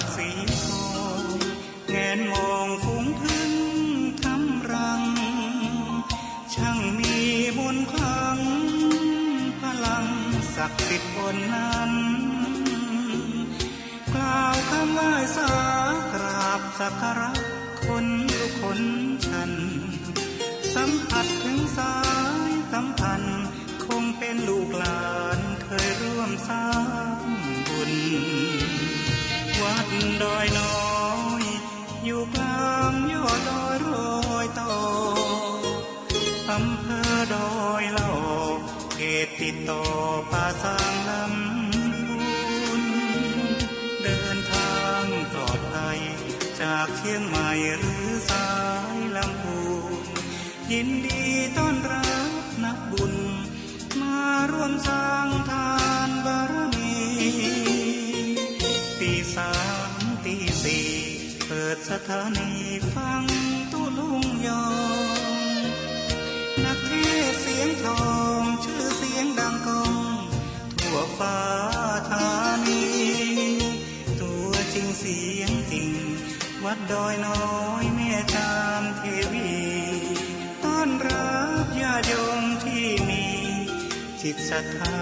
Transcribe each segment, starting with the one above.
ดสีทองแงนมองฝูงพึ่งทำรังช่างมีมนต์ขลังพลังศักดิ์สิทธิ์บนนั้นกล่าวคำไหว้สากราบสักการะคนทุกคนฉันสัมผัสถึงสายสัมพันธ์คงเป็นลูกหลานเคยร่วมสร้างบุญวัดดอยน้อยอยู่กลางยอดดอยโรยต่ออำเภอดอยเหล่าเขตติดต่อป่าสางลำพูนเดินทางปลอดภัยจากเชียงใหม่หรือสายลำพูนยินดีต้อนรับนักบุญมาร่วมสร้างทานบารมีตีสามตีสี่เปิดสถานีฟังตุลุงยองนักเทศเสียงทองชื่อเสียงดังก้องทั่วฟ้าธานีตัวจริงเสียงจริงวัดดอยน้อยแม่จามเทวีต้อนรับญาติโยมที่มีจิตศรัทธา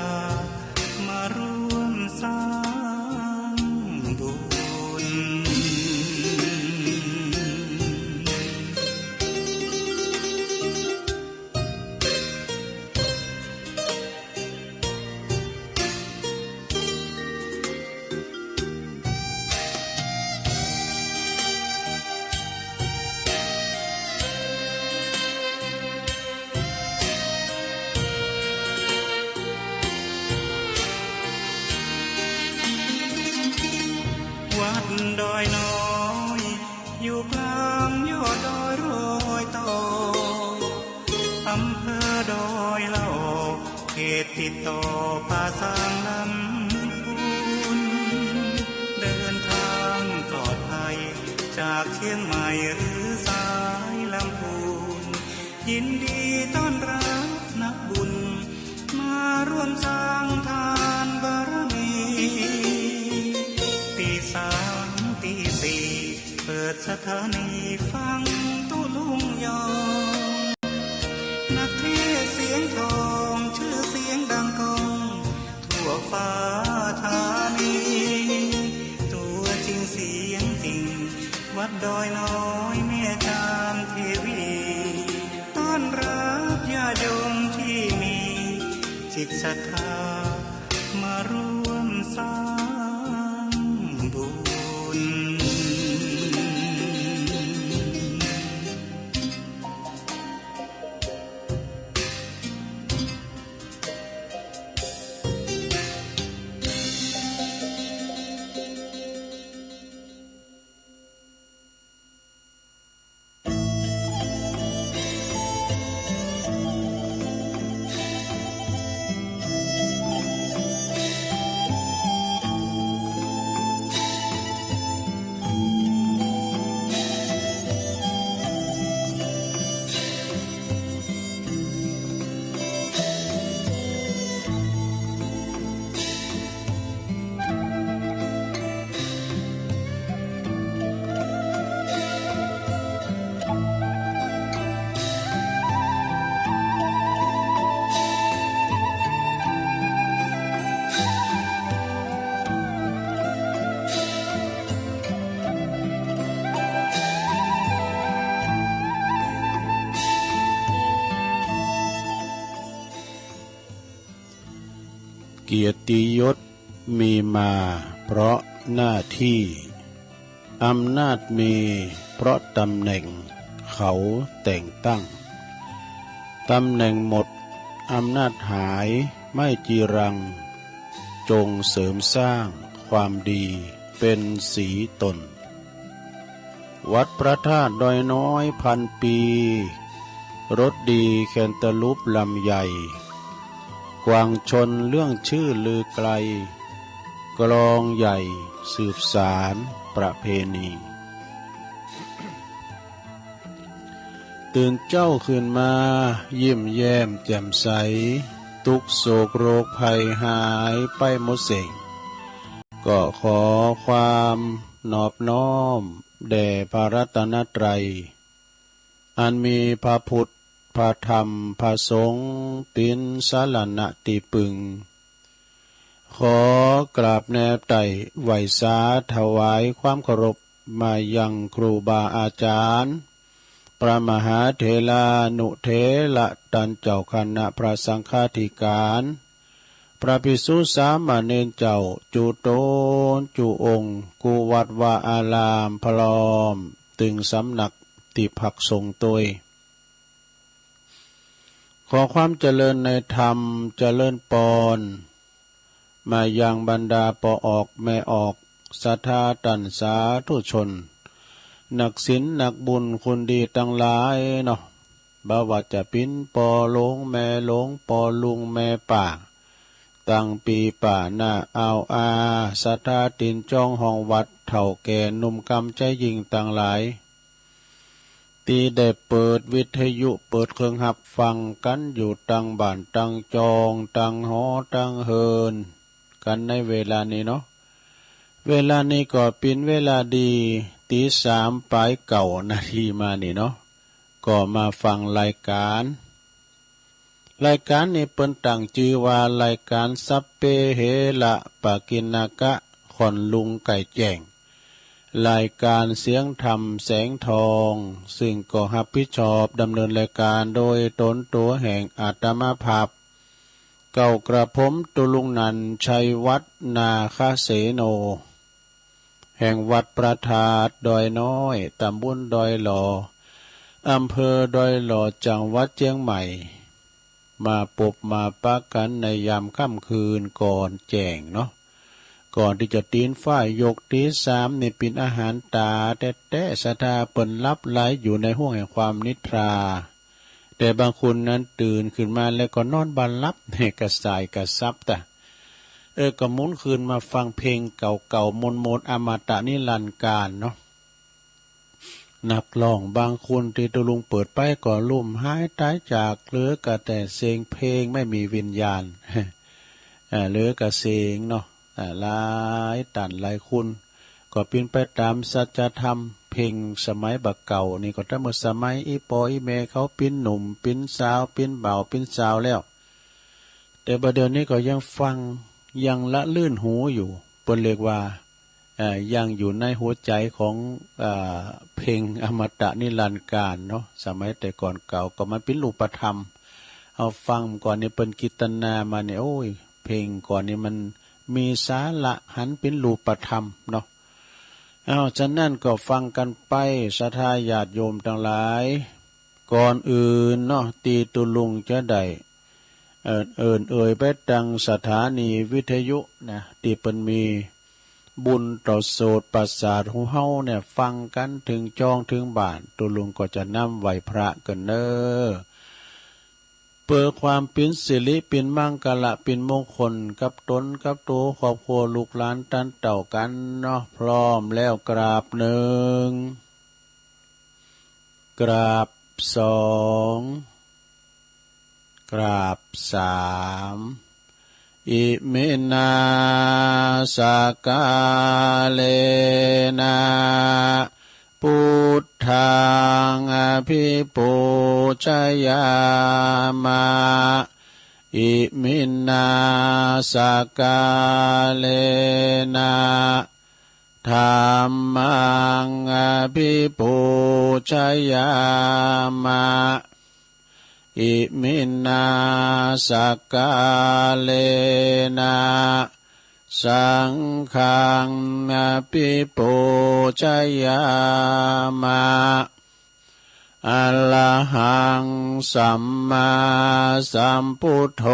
มาร่วมสร้างบุญวัดดอยน้อยอยู่กลางยอดดอยโรยต่ออำเภอดอยเหล่าเขตติดต่อป่าสางลำพูนเดินทางปลอดภัยจากเชียงใหม่หรือสายลำพูนยินดีต้อนรับนักบุญมาร่วมสร้างทานบารมีตีสามตีสี่เปิดสถานีฟังตุลุงยองนักเทศเสียงทองชื่อเสียงดังก้องทั่วฟ้าธานีตัวจริงเสียงจริงวัดดอยน้อยแม่จามเทวีต้อนรับญาติโยมที่มีจิตศรัทธามาร่วมสร้างบุญเกียรติยศมีมาเพราะหน้าที่อำนาจมีเพราะตำแหน่งเขาแต่งตั้งตำแหน่งหมดอำนาจหายไม่จีรังจงเสริมสร้างความดีเป็นสีตนวัดพระธาตุดอยน้อยพันปีรถดีแคนตาลูปลำใหญ่กวางชนเรื่องชื่อลือไกลกลองใหญ่สืบสารประเพณีตื่นเจ้าขึ้นมายิ้มแย้มแจ่มใสทุกโศกโรคภัยหายไปหมดสิ่งก็ขอความ นอบน้อมแด่พระรัตนตรัยอันมีพระพุทธพระธรรมพระสงฆ์เป็นสรณะที่พึ่งขอกราบแนบไต่ไหวสาถวายความเคารพมายังครูบาอาจารย์พระมหาเถรานุเถระตันเจ้าคณะพระสังฆาธิการพระภิกษุสามเณรเจ้าจุโตนจุองค์กุวัดวาอารามพร้อมตึงสำนักติพักทรงตัวยขอความเจริญในธรรมเจริญปอนมายังบรรดาปอออกแม่ออกศรัทธาตันสาธุชนนักศีลนักบุญคุณดีตั้งหลายเนาะบ่ว่าจะปิ้นปอหลงแม่หลงปอลุงแม่ป่าตั้งปีป่าหน้าเอาอาศรัทธาตินจ้องห้องวัดเฒ่าแก่หนุ่มกำใจยิงตั้งหลายตีได้เปิดวิทยุเปิดเครื่องหับฟังกันอยู่ตั้งบ้านตั้งจองตั้งหอตั้งเฮินกันในเวลานี้เนาะเวลานี้ก็เป็นเวลาดีตีสามปลายเก่านาทีมานี่เนาะก็มาฟังรายการนี้เปิ้นตั้งชื่อว่ารายการสัพเพเหระปะกิณกะขอนลุงไก่แจ้งรายการเสียงธรรมแสงทองซึ่งก็รับผิดชอบดำเนินรายการโดยตนตัวแห่งอาตมาภาพเก่ากระผมตุลุงนันชัยวัฒนาคเสโนแห่งวัดประทาดดอยน้อยตำบลดอยหล่ออำเภอดอยหล่อจังหวัดเชียงใหม่มาปบมาปักกันในยามค่ำคืนก่อนแจ้งเนาะก่อนที่จะตีนฝ้ายยกตีสามนี่เป็นอาหารตาแต่สะทาเปิ่นลับไหลอยู่ในห้วงแห่งความนิทราแต่บางคนนั้นตื่นขึ้นมาแล้วก็นอนบันลับเนี่ยกระสายกระซับแต่ก็หมุนคืนมาฟังเพลงเก่าๆมนอมตะนิรันดร์กาลเนาะนักร้องบางคนที่ตุลุงเปิดไปก็ลุ่มหายตายจากเหลือกะแต่เสียงเพลงไม่มีวิญญาณเหลือกะเสียงเนาะหลายตันหลายคุณก็เป็นไปตามสัจธรรมเพลงสมัยบักเก่านี่ก็ถ้าเมื่อสมัยอีปออีเมเขาปิ้นหนุ่มปิ้นสาวปิ้นเบาปิ้นสาวแล้วแต่ประเดี๋ยวนี้ก็ยังฟังยังละลื่นหูอยู่เปิ้นเรียกว่ายังอยู่ในหัวใจของเพลงอมตะนิรันดร์กาลเนาะสมัยแต่ก่อนเก่าก็มันเป็นรูปธรรมเอาฟังก่อนนี่เป็นกิตนามาเนี่ยโอ้ยเพลงก่อนนี่มันมีสาระหันเป็นรูปธรรมเนาะฉะนั้นก็ฟังกันไปศรัทธาญาติโยมทั้งหลายก่อนอื่นเนาะตีตุลุงจะได้ไปดังสถานีวิทยุนะที่เปิ้นมีบุญต่อโสดประสาทของเฮาเนี่ยฟังกันถึงจองถึงบ้านตุลุงก็จะนำไหวพระกันเน้อเพื่อความเป็นสิริเป็นมังกละเป็นมงคลกับตนกับตัวครอบครัวลูกหลานตันเต่ากันเนาะพร้อมแล้วกราบหนึ่งกราบสองกราบสามอิมินาสกาเลนะพุทธังอภิปูชยามะอิมินาสกาเลนะธัมมังอภิปูชยามะอิมินาสกาเลนะสังฆังอภิปูชยามะอะระหังสัมมาสัมพุทโธ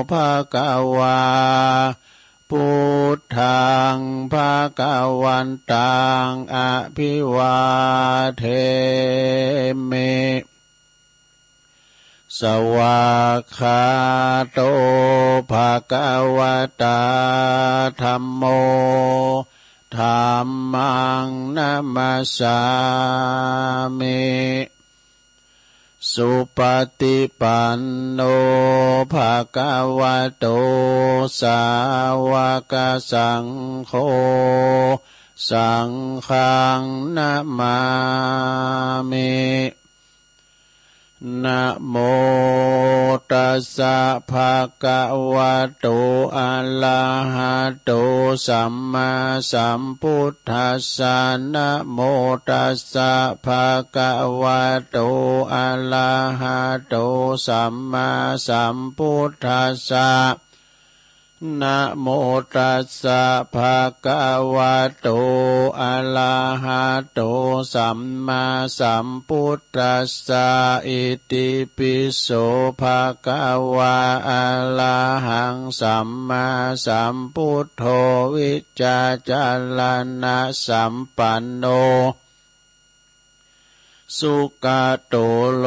ภะคะวาพุทธังภะคะวันตังอภิวาเทมิสวากขาโตภะคะวะตาธัมโมธัมมังนัมมัสสามิสุปฏิปันโนภะคะวะโตสาวกสังโฆ สังฆังนะมามินะโมตัสสะภะคะวะโตอะระหะโตสัมมาสัมพุทธัสสะนะโมตัสสะภะคะวะโตอะระหะโตสัมมาสัมพุทธัสสะนะโมตัสสะภะคะวะโตอะระหะโตสัมมาสัมพุทธัสสะอิติปิโสภะคะวะอะระหังสัมมาสัมพุทโธวิจจาจารณะสัมปันโนสุขโตโล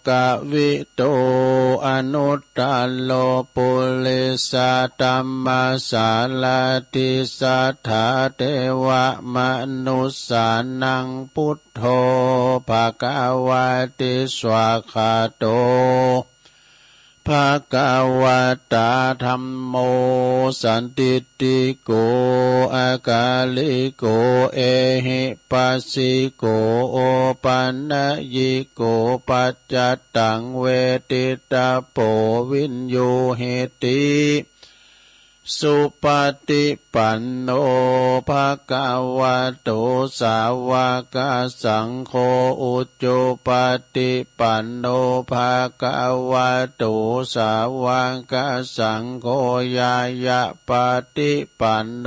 กวิโตอนุตตโลปุริสตัมมาสาลาติสัทธาเทวะมนุสสานังพุทโธภควาติสวากขาโตภควตาธัมโมสันติติโกอากาลิโกเอหิปัสสิโกโอปันนยิโกปัจจตังเวทิตาโปวินโยเหติสุปฏิปันโนภะคะวะโตสาวกสังโฆอุจจุปฏิปันโนภะคะวะโตสาวกสังโฆญาญะปฏิปันโน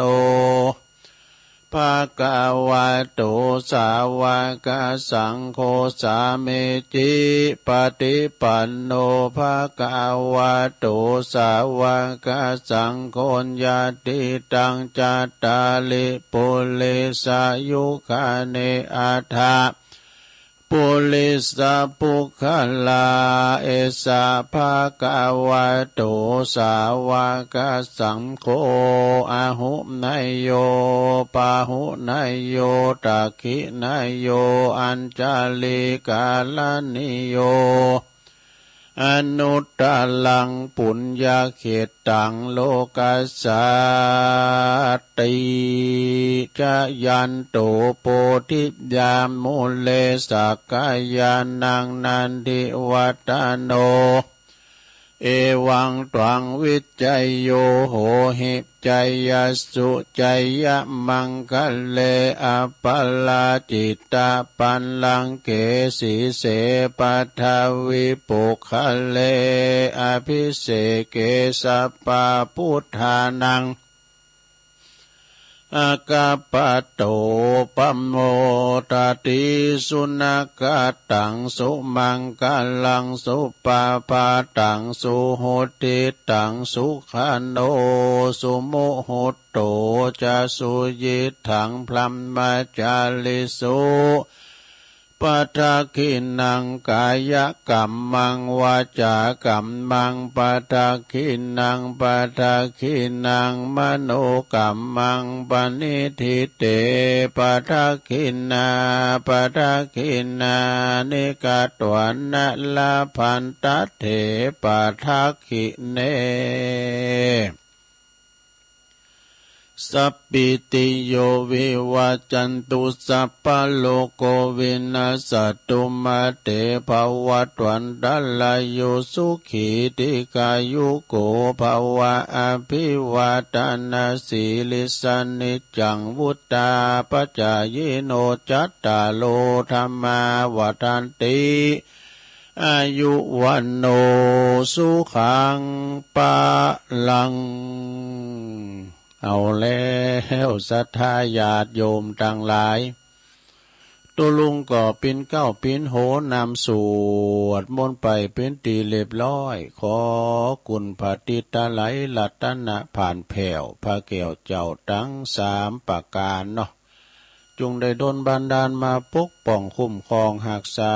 ภะคะวะโตสาวกสังโฆสามิจิปฏิปันโนภะคะวะโตสาวกสังโฆญาติตังจัตตาลิปุริสายุคาเนอัฏฐะปุริสปุคลาเอสะภะคะวะโตสาวกสังโฆอะหุนายโยปาหุนายโยตักขินายโยอัญจาลิกาลนิโยอนุตตลังปุญญาเขตังโลกัสสาติจยันโตโพธิญามุเลสักกายานังนันทิวัตโนเอวังตวังวิจัยโยโหหิใจยสุใจยมังคะเลอปัลลาจิตตาปันลังเกสีเสปัทวิปุคะเลอภิเสเกสัปปะพุทธานังอากาปะโตปัมโมตติสุนักตังสุมังกลังสุปาปาตังสุโหติตังสุขันโนสุโมโหโตจะสุยิถังพลัมมาจาลิสุปัทคินังกายกัมมังวาจากัมมังปัทคินังปัทคินังมโนกัมมังปณิทิเตปัทคินาปัทคินานิกาตวันนะลาพันตเถปัทคิเนสัพพิติโยวิวัจจันตุสัพพะโลกวินาศตุมาเตภวัตวันตัลลายโยสุขีติกายุโกภวะอภิวาทนาสีลิสานิจังวุตตาปัจจายโนจัตตาโลธรรมาวัฏันติอายุวันโนสุขังปะลังเอาแล้วศรัทธาญาติโยมทั้งหลายตัวลุงก็เป็นเก้าเป็นโหนำสวดมนต์ไปเป็นตีเรียบร้อยขอกุณพระติตาไหลลัตนะผ่านแผ่วพระแก้วเจ้าทั้งสามประการเนาะจงได้ดลบันดาลมาปกป้องคุ้มครองหักษา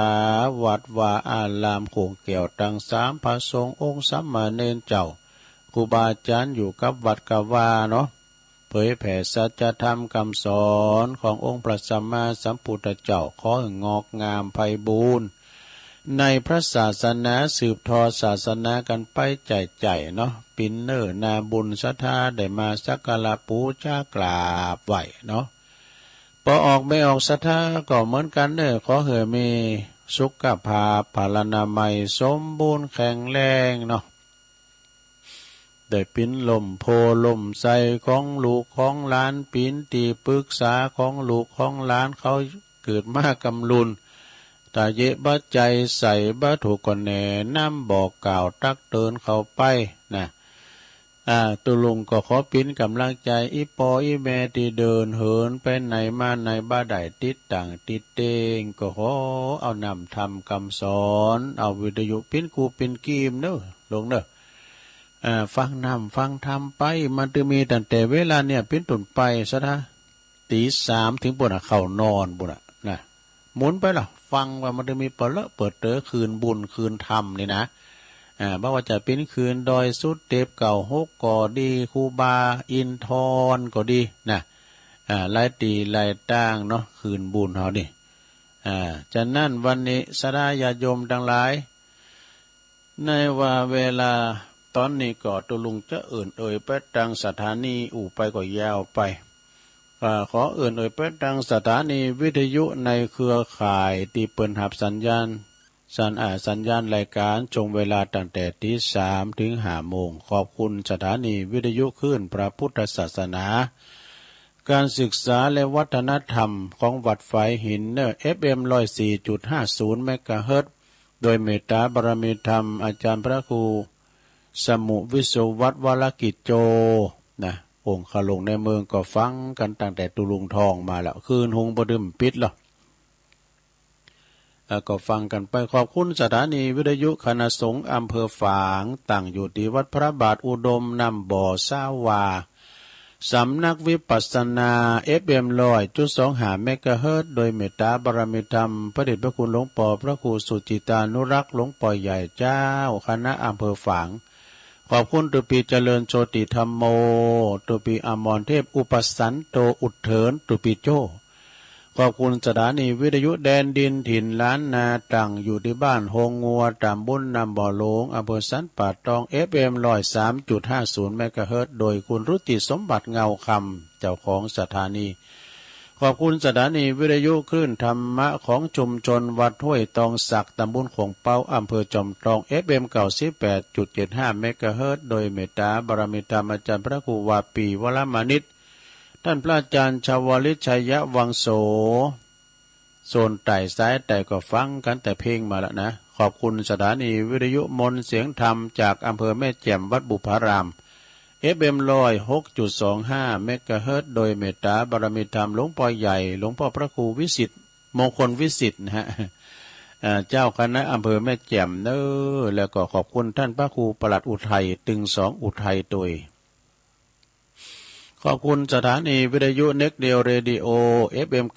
วัดวาอารามโขงแก้วทั้งสามพระสงฆ์องค์สัมมาเนรเจ้าครูบาอาจารย์อยู่กับวัดกับวาเนาะเผยแผ่สัจธรรมคำสอนขององค์พระสัมมาสัมพุทธเจ้าขอให้งอกงามไพบูรณ์ในพระศาสนาสืบทอดศาสนากันไปใจเนาะปินเนอร์นาบุญศรัทธาได้มาสักการะปูชากราบไหวเนาะ อออกไม่ออกศรัทธาก็เหมือนกันเด้อขอเหือมีสุขภาพพลานามัยสมบูรณ์แข็งแรงเนาะได้ปินลมโพลมใสของลูกของหลานปินตีปรึกษาของลูกของหลานเขาเกิดมากำลุนตาเยบะใจใส่บะถูกก่อนแหน่น้ำบอกกล่าวตักเตือนเขาไปนะตุลุงก็ขอปิ้นกำลังใจอีปออีแม่ที่เดินเหินไปไหนมาไหนบ้าใดติดต่างติดเตงก็ขอเอานำทำคำสอนเอาวิทยุปิ้นกูปิ้นกีมเนอะลงเนอะฟังนำฟังทำไปมันจะมีตั้งแต่เวลาเนี่ยปิ้นตุนไปซะนะตีสามถึงปุ่นเข้านอนปุ่นนะหมุนไปล่ะฟังว่ามันจะมีเปิดเตอคืนบุญคืนธรรมนี่นะบ่ว่าจะเป็นคืนดอยสุดเต็บเก่าฮกก็ดีคูบาอินทรก็ดีนะหลายตีหลายต่างเนาะคืนบุญเฮานี่จะนั่นวันนี้สดาญาโยมทั้งหลายในว่าเวลาตอนนี้ก็ตุลุงจะไปตังสถานีไปก็ยาวไปขอไปตังสถานีวิทยุในเครือข่ายที่เปิ้นหับสัญญาณสัญญาณรายการชงเวลาตั้งแต่ตี 3 ถึง 5 โมงขอบคุณสถานีวิทยุคลื่นพระพุทธศาสนาการศึกษาและวัฒนธรรมของวัดไฟหินFM 104.50 เมกะเฮิรตซ์โดยเมตตาบารมีธรรมอาจารย์พระครูสมุวิศวัตวรกิจโจนะองค์ขลงในเมืองก็ฟังกันตั้งแต่ตุลุงทองมาแล้วคืนหงบ่ดึมปิดหรอก็ฟังกันไปขอบคุณสถานีวิทยุคณะสงฆ์อำเภอฝางตั้งอยู่ที่วัดพระบาทอุดมนำบ่อซาวาสำนักวิปัสสนา FM 100.25 เมกะเฮิรตซ์โดยเมตตาบารมีธรรมพระเดชพระคุณหลวงปู่พระครูสุจิตานุรักษ์หลวงปู่ใหญ่เจ้าคณะอำเภอฝางขอบคุณตุปีเจริญโชติธรรมโมตุปีอมรเทพอุปสันโตอุดเถินตุปีโจขอบคุณสถานีวิทยุแดนดินถิ่นล้านนาตั้งอยู่ที่บ้านโฮงงัวตำบลนำบ่อหลวงอำเภอสันป่าตอง FM 103.50 เมกะเฮิรตซ์โดยคุณรุจิสมบัติเงาคำเจ้าของสถานีขอบคุณสถานีวิทยุคลื่นธรรมะของชุมชนวัดห้วยตองสักตำบลขงเปาอำเภอจอมทอง FM 98.75 เมกะเฮิรตซ์โดยเมตตาบารมีธรรมอาจารย์พระครูวาปีวรมานิตท่านพระอาจารย์ชาวลิชัยวังโสโซนไต่ซ้ายแต่ก็ฟังกันแต่เพลงมาแล้วนะขอบคุณสถานีวิทยุมนต์เสียงธรรมจากอำเภอแม่แจ่มวัดบุพาราม FM 106.25 เมกะเฮิรตซ์โดยเมตตาบารมีธรรมหลวงพ่อใหญ่หลวงพ่อพระครูวิสิทธิ์มงคลวิสิทธิ์นะฮะเจ้าคณะอำเภอแม่แจ่มแล้วก็ขอบคุณท่านพระครูปลัดอุทัยตึง2อุทัยตัวยขอบคุณสถานีวิทยุเน็กเดียวเรดิโอ FM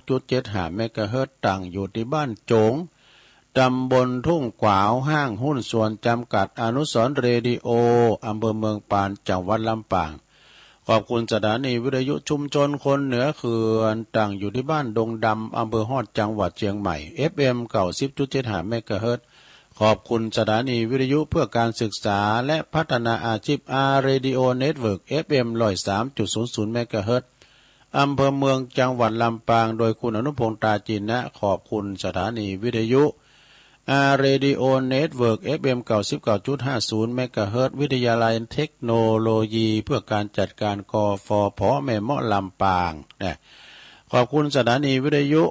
96.75 เมกะเฮิรตซ์ตั้งอยู่ที่บ้านโจงตำบลทุ่งกวาวห้างหุ้นส่วนจำกัดอนุสรณ์เรดิโออำเภอเมืองปานจังหวัดลำปางขอบคุณสถานีวิทยุชุมชนคนเหนือเขื่อนตั้งอยู่ที่บ้านดงดำอำเภอฮอดจังหวัดเชียงใหม่ FM 90.75 เมกะเฮิรตซ์ขอบคุณสถานีวิทยุเพื่อการศึกษาและพัฒนาอาชีพเรดิโอเน็ตเวิร์ก FM 103.00 เมกะเฮิรตซ์อำเภอเมืองจังหวัดลำปางโดยคุณอนุพงษ์ตาจินนะขอบคุณสถานีวิทยุเรดิโอเน็ตเวิร์ก FM 99.50 เมกะเฮิรตซ์วิทยาลัยเทคโนโลยีเพื่อการจัดการกฟผแม่เมาะลำปางนะขอบคุณสถานีวิทยุ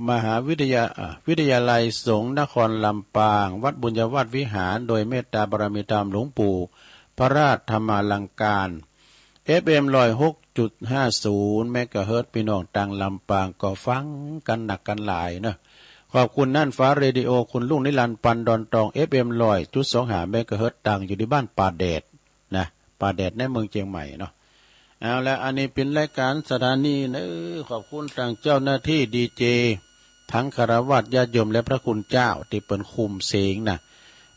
มหาวิทยาลัยสงฆ์นครลำปางวัดบุญญวาสวิหารโดยเมตตาบารมีธรรมหลวงปู่พระราชธรรมาลังการ FM 106.50 เมกะเฮิรตซ์พี่น้องต่างลำปางก็ฟังกันหนักกันหลายนะขอบคุณนั่นฟ้าเรดิโอคุณลุงนิรันดร์ปันดอนตอง FM 100.25 เมกะเฮิรตซ์ตั้งอยู่ที่บ้านป่าแดดนะป่าแดดในเมืองเชียงใหม่เนาะเอาละอันนี้เป็นรายการสถานีนะขอบคุณทางเจ้าหน้าที่ดีเจทั้งคฤหัสถ์ญาติโยมและพระคุณเจ้าที่เปิ้นคุมเสียงนะ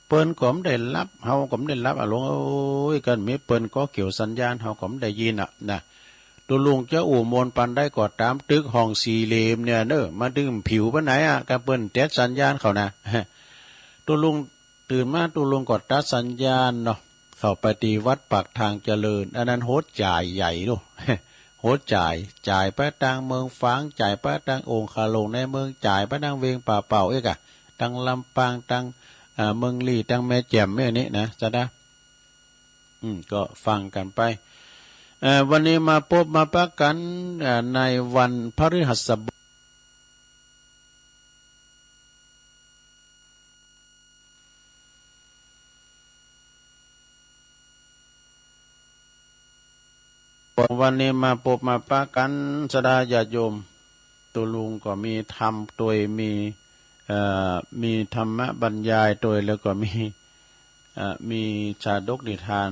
เปิ้นก็ไม่ได้รับเฮาก็ไม่ได้รับหลวงโอ้ยกันมีเปิ้นก็เกี่ยวสัญญาณเฮาก็ไม่ได้ยินนะตัวลุงเจ้าอู่มนปันได้ก็ตามตึกห้องสี่เหลี่ยมเนี่ยมาดึงผิวปานไหนกับเปิ้นแตะสัญญาณเขานะตัวลุงตื่นมาตัวลุงก็ตัดสัญญาณเนาะเข้าไปที่วัดปากทางเจริญอันนั้นโหดจ่ายใหญ่ลูกโ โหจ่ายไปทางเมืองฝางจ่ายไปทางองค์คาลงในเมืองจ่ายไปทางเวียงป่าเป่าเอกอะทางลำปางทางเมืองลี่ทางแม่แจ่มเนี่ยนี้นะจะได้ก็ฟังกันไปวันนี้มาพบมาปะกันในวันพฤหัสบดีวันนี้มาพบมาปะกันสดาญาติโยมตัวลุงก็มีธรรมตัวมีธรรมะบรรยายตัวแล้วก็มีชาดกนิทาน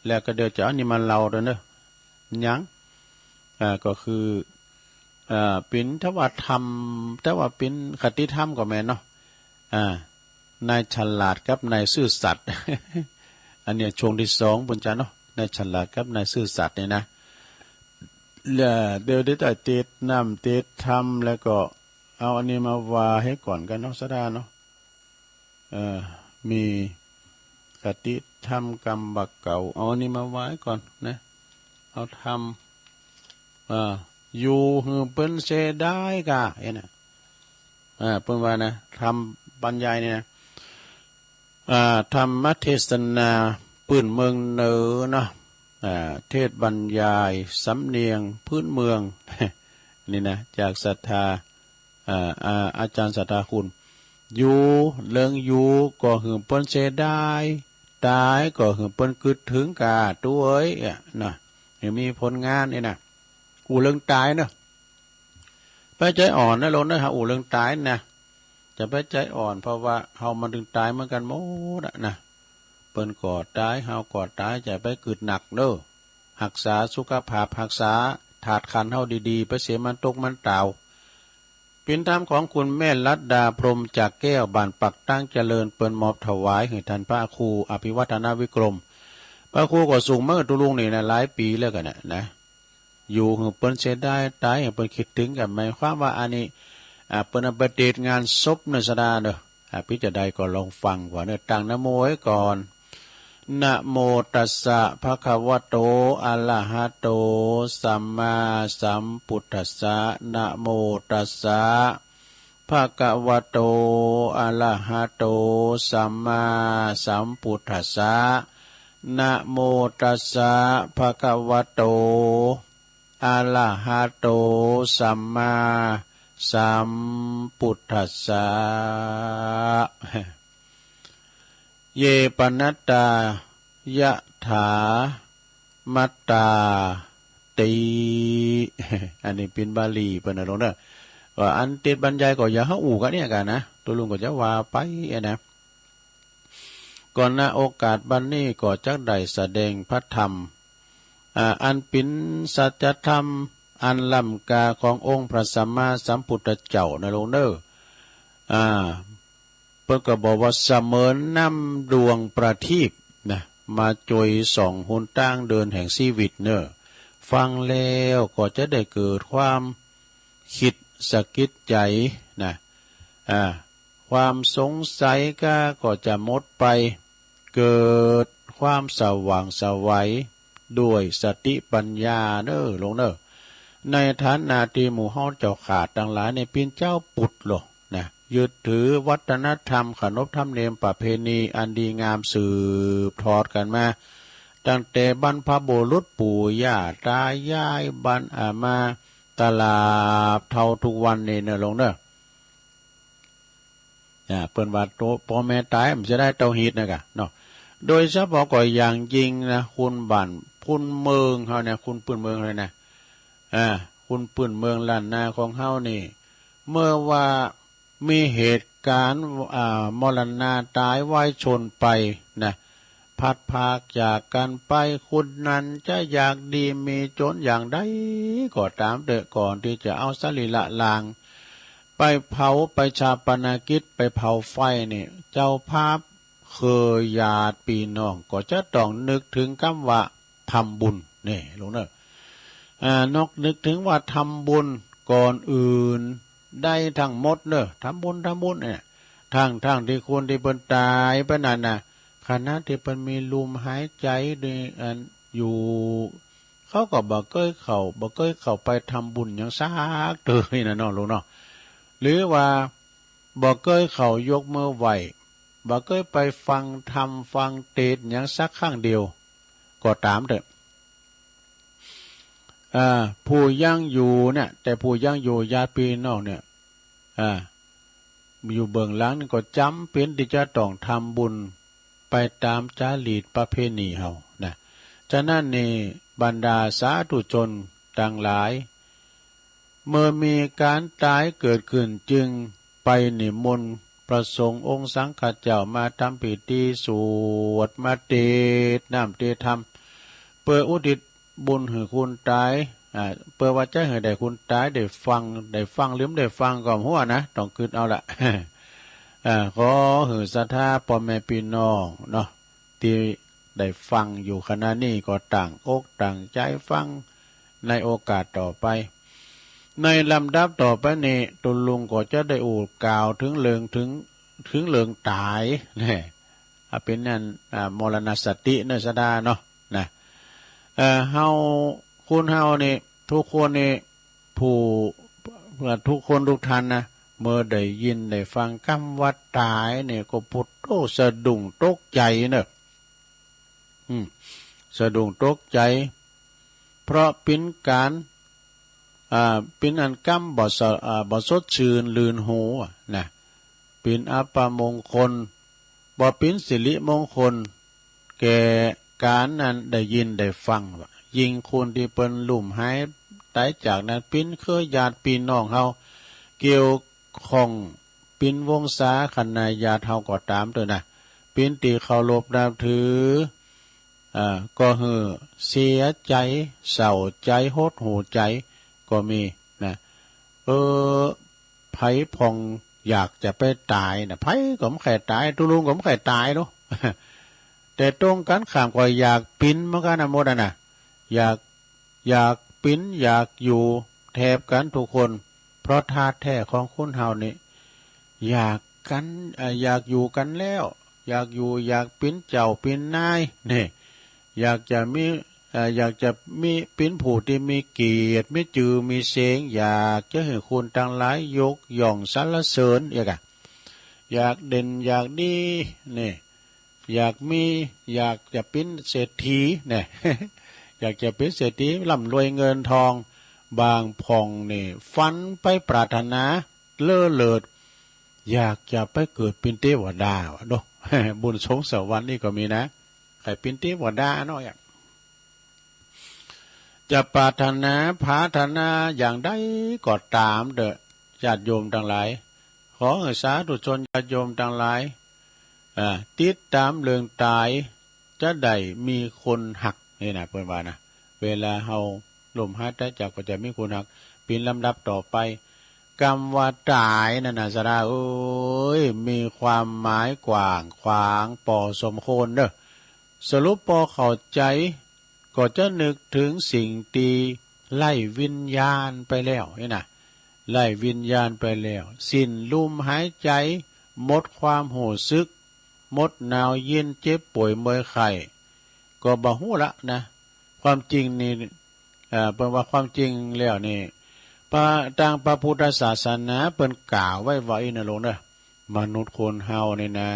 แล้วก็เดี๋ยวจะเอานี่มาเล่าด้วยเนอะยังก็คือเป็นทว่าธรรมแต่ว่าเป็นคติธรรมก็แม่นเนาะนายฉลาดกับนายซื่อสัตย์ อันเนี้ยช่วงที่สองบุญจันเนาะนายฉลาดกับนายซื่อสัตย์เนี่ยนะเดี๋ยวได้ติดน้ำติดธรรมแล้วก็เอาอันนี้มาว่าให้ก่อนกันเนาะสดาเนาะมีคติธรรมกรรมบักเก่าเอาอันนี้มาไว้ก่อนนะเอาทำอยู่หือเปิ้นเสได้กะเอ็นะเปิ้นว่านะทำบรรยายเนี่ยนะธรรมเทศนาพื้นเมืองเหนือเนาะเทศบรรยายสำเนียงพื้นเมือง นี่นะจากศรัทธาอาจารย์ศรัทธาคุณอยู่เรื่องอยู่ก็หือเปิ้นเสได้ตายก็หือเปิ้นกึดถึงกาตัวเอ้ยนะมีผลงานนี่นะอูเรื่องตายเนาะไปใจอ่อนนะลงนะฮะอูเรื่องตายนะจะไปใจอ่อนเพราะว่าเฮามันถึงตายเหมือนกันหมดนะเปิ้นก่อตายเฮาก่อตายจะไปกึดหนักเด้อรักษาสุขภาพรักษาถาดขันเฮาดีๆไปเสียมันตกมันเต่าเป็นธรรมของคุณแม่ลัดดาพรหมจากแก้วบ้านปักตั้งเจริญเปิ้นมอบถวายให้ท่านพระครูอภิวัฒนวิกรมพระครูก็สูงเมื่อตุลุงนี่นะหลายปีแล้วกันนะอยู่เปิ้นเสียได้ตายเปิ้นคิดถึงกับหมายความว่าอันนี้เปิ้นประเดชงานศพเนสดาเด้อพี่จะได้ก็ลองฟังว่าเนตั้งนะโมไว้ก่อนนะโมตัสสะภะคะวะโตอะระหะโตสัมมาสัมพุทธัสสะนะโมตัสสะภะคะวะโตอะระหะโตสัมมาสัมพุทธัสสะนะโมตัสสะภะคะวะโตอะระหะโตสัมมาสัมพุทธัสสะเยปนัตตายะถามัตตาติอันนี้เป็นบาลีเปิ้นน่ะลงเด้อว่าอันติดบรรยายก็อย่าเฮาอู่กันเนี่ยกันนะตัวลุงก็จะว่าไปนะก่อนหน้าโอกาสบัดนี้ก็จักได้แสดงพระธรรมอันเป็นสัจธรรมอันล้ำกาขององค์พระสัมมาสัมพุทธเจ้านะลงเด้อเพิ่นก็บอกว่าเสมือนน้ำดวงประทีปนะมาจอยส่องหนทางเดินแห่งชีวิตเนอะฟังแล้วก็จะได้เกิดความคิดสะกิดใจนะความสงสัยก็จะหมดไปเกิดความสว่างไสวด้วยสติปัญญาเนอะลงเนอะในฐานะที่หมู่เฮาเจ้าขาดทั้งหลายในเป็นเจ้าปุตโลนะยึดถือวัฒนธรรมขนบธรรมเนียมประเพณีอันดีงามสืบทอดกันมาตั้งแต่บรรพบุรุษปู่ย่าตายายบรรมาตลาบเท่าทุกวันนี่เนอะลงเนอะเปิ้นว่าพ่อแม่ตายมันจะได้เตาฮีดนะกะเนาะโดยเฉพาะก็อย่างยิ่งนะคุณบ้านคุณเมืองเฮาเนี่ยคุณปืนเมืองเลยนะคุณปืนเมืองล้านนาของเฮานี่เมื่อว่ามีเหตุการณ์มรณะตายไว้ชนไปนะพัดพากจากกันไปคุณนั้นจะอยากดีมีจนอย่างใดก็ตามเถอะก่อนที่จะเอาสรีระลางไปเผาไปชาปนกิจไปเผาไฟนี่เจ้าภาพเคยญาติพี่น้องก็จะต้องนึกถึงคำว่าทำบุญนี่ลงเนอะนอกนึกถึงว่าทำบุญก่อนอื่นได้ทั้งหมดเนอะทำบุญเนี่ยทั้งที่คนที่เปิ้นตายไปนั่นน่ะขณะที่เปิ้นมีลมหายใจอยู่ เขาก็บ่เคยเข้าไปทำบุญหยังซักเตยนะเนาะลูกเนาะหรือว่าบ่เคยเข้ายกมือไหว้บ่เคยไปฟังธรรมฟังเทศน์หยังสักครั้งเดียวก็ตามเถอะผู้ยังอยู่เนี่ยแต่ผู้ยังอยู่ญาติพี่น้องเนี่ยอยู่เบื้องหลังนี่ก็จำเป็นที่จะต้องทำบุญไปตามจารีตประเพณีเฮานะฉะนั้นนี่บรรดาสาธุชนต่างหลายเมื่อมีการตายเกิดขึ้นจึงไปนิมนต์ประสงค์องค์สังฆเจ้ามาทำพิธีสวดมาเทศน์น้ำเทศน์ธรรมเพื่ออุทิศบุญให้คุณตายเพื่อว่าจะให้ได้คุณตายได้ฟังลืมได้ฟังก่อนหัวนะต้องคิดเอาละ ขอหือศรัทธาพ่อแม่พี่น้องเนาะที่ได้ฟังอยู่ขณะนี้ก็ต่างอกต่างใจฟังในโอกาสต่อไปในลำดับต่อไปนี้ตุลุงก็จะได้กล่าวถึงเรื่องตายเนี่ยเป็นนั่นมรณสติเนสดาเนาะนะเฮาคุณเฮานี่ทุกคนนี่ผู้ทุกคนทุกท่านนะเมื่อได้ยินได้ฟังคำว่าตายเนี่ยก็พุทโธสะดุ้งตกใจเนอะสะดุ้งตกใจเพราะเป็นการเป็นอันกำบ่สดชื่นลื่นหูนะเป็นอัปมงคลบ่เป็นสิริมงคลแก่การนั้นได้ยินได้ฟังว่ายิ่งคนที่เปิ้นลุ่มหายตายจากนั้นเป็นเคยญาติพี่น้องเฮาเกี่ยวข้องเป็นวงศาคณาญาติเฮาก็ตามตัวนะเป็นที่เคารพนับถือก็เสียใจเศร้าใจหดหูใจก็มีนะไผพองอยากจะไปตายนะไผก็ไม่ใครตายตุลุงก็ไม่ใครตายเนาะ แต่ตรงกันข้ามก็อยากปิ้นเหมือนกันนะหมดนะอยากปิ้นอยากอยู่แทบกันทุกคนเพราะธาตุแท้ของคนเฮานี่อยากอยู่กันแล้วอยากอยู่อยากปิ้นเจ้าปิ้นนายนี่อยากจะมีเป็นผู้ที่มีเกียรติมีจือมีเสียงอยากจะให้คนทั้งหลายยกย่องสรรเสริญอยากเด่นอยากดีนี่อยากจะเป็นเศรษฐีเนี่ย อยากจะเป็นเศรษฐีร่ำรวยเงินทองบางผ่องนี่ฝันไปปรารถนาเล่อเลิศอยากจะไปเกิดเป็นเทวดาวะเนาะ บุญสงสวรรค์นี่ก็มีนะใครเป็นเทวดาเนาะจะปรารถนาภาถนาอย่างใดก็ตามเด้อญาติโยมทั้งหลายขอให้สาธุชนญาติโยมทั้งหลายติดตามเรื่องตายจะได้มีคนหักนี่นะเพิ่นว่านะเวลาเฮาลมหายใจจากก็จะมีคนหักเป็นลำดับต่อไปกรรมว่าตายนั่นน่ะสระมีความหมายกว้างขวางพอสมควรเด้อสรุปพอเข้าใจก็จะนึกถึงสิ่งที่ไล่วิญญาณไปแล้วนี่นะไล่วิญญาณไปแล้วสิ้นลมหายใจหมดความหูซึกหมดหนาวเย็นเจ็บป่วยเมื่อยไข้ก็บ่ฮู้ละนะความจริงนี่เปิ้นว่าความจริงแล้วนี่ทางพระพุทธศาสนาเปิ้นกล่าวไว้ว่าอีนะลงเด้อมนุษย์คนเฮานี่นะ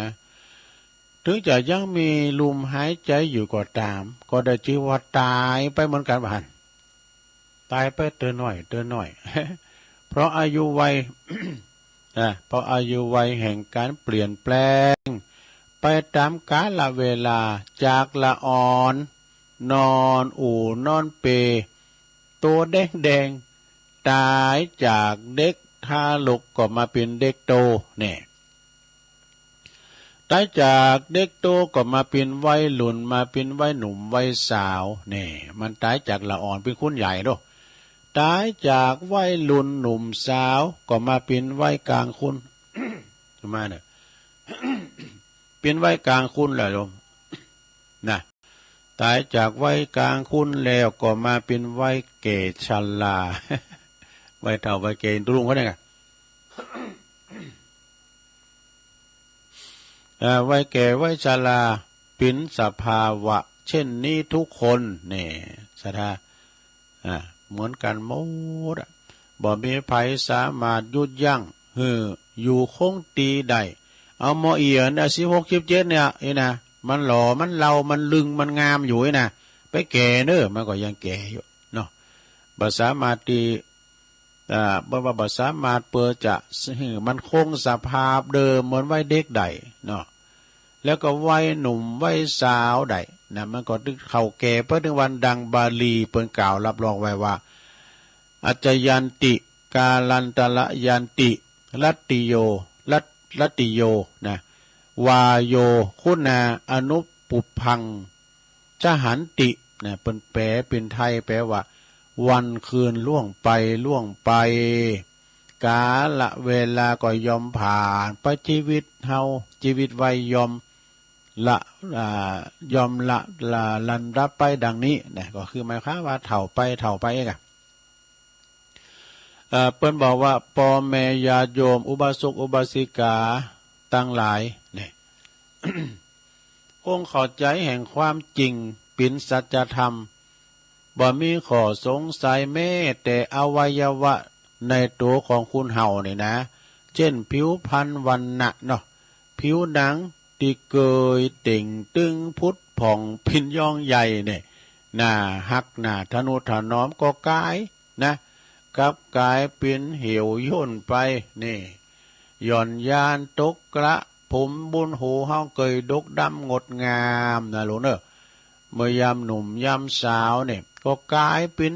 ถึงจะยังมีลมหายใจอยู่ก็ตามก็ได้ชื่อว่าตายไปเหมือนกันบ่หั่นตายไปเตือนหน่อย เพราะอายุวัย เพราะอายุวัยแห่งการเปลี่ยนแปลงไปตามกาลเวลาจากละอ่อนนอนนอนเปตัวแดงตายจากเด็กทารกก็มาเป็นเด็กโตเนี่ยตายจากเด็กโตก็มาเป็นวัยรุ่นมาเป็นวัยหนุ่มวัยสาวเนี่ยมันตายจากละอ่อนเป็นคนใหญ่เนาะตายจากวัยรุ่นหนุ่มสาวก็มาเป็นวัยกลางคน มาเนี่ย เป็นวัยกลางคนแหละโยมนะตายจากวัยกลางคนแล้วก็มาเป็นวัยแก่ชรา วัยเฒ่าวัยแก่ตุลุงเขาเนี่ยไง วัยแก่วัยชราเป็นสภาวะเช่นนี้ทุกคนเนี่ยศรัทธา เหมือนกันหมดบ่มีไผสามารถยุดยั้งอยู่คงตีได้เอาหมอเอียน16-17เนี่ยนะมันหล่อมันเล่ามันลึงมันงามอยู่นะไปแก่เน้อมันก็ยังแก่อยู่เนาะบ่สามารถตีบ่สามารถเปิดจะมันคงสภาพเดิมเหมือนวัยเด็กได้เนาะแล้วก็วัยหนุ่มวัยสาวได้นะมันก็ถึงเข้าแก่เพื่อถึงวันดังบาลีเปิ้นกล่าวรับรองไว้ว่าอัจจยันติกาลันตละยันติลัตติโยลัตติโยนะวาโยคุณาอนุปุพังชหันตินะเป็นแปลเป็นไทยแปลว่าวันคืนล่วงไปกาละเวลาก็ยอมผ่านไปชีวิตเฮาชีวิตวัยยอมลันรับไปดังนี้นะก็คือหมายความว่าเฒ่าไปกันเปิ้นบอกว่าพ่อแม่ญาติโยมอุบาสกอุบาสิกาตั้งหลายเนี่ย คงเข้าใจแห่งความจริงเป็นสัจธรรมบ่มีข้อสงสัยแม้แต่อวัยวะในตัวของคุณเฮาเนี่ยนะเช่นผิวพรรณวรรณะเนาะผิวหนังที่เกยเต่งตึงพุทธผ่องพินย่องใหญ่เนี่ยหน้าหักหน้าทนุถนอมก็กายนะกับกายเป็นเหี่ยวย่นไปนี่ย่อนยานตกกระผมบุญหูเฮาเกยดกดำงดงามนะหลวงเนอะเมื่อยามหนุ่มยามสาวเนี่ยก็กลายเป็น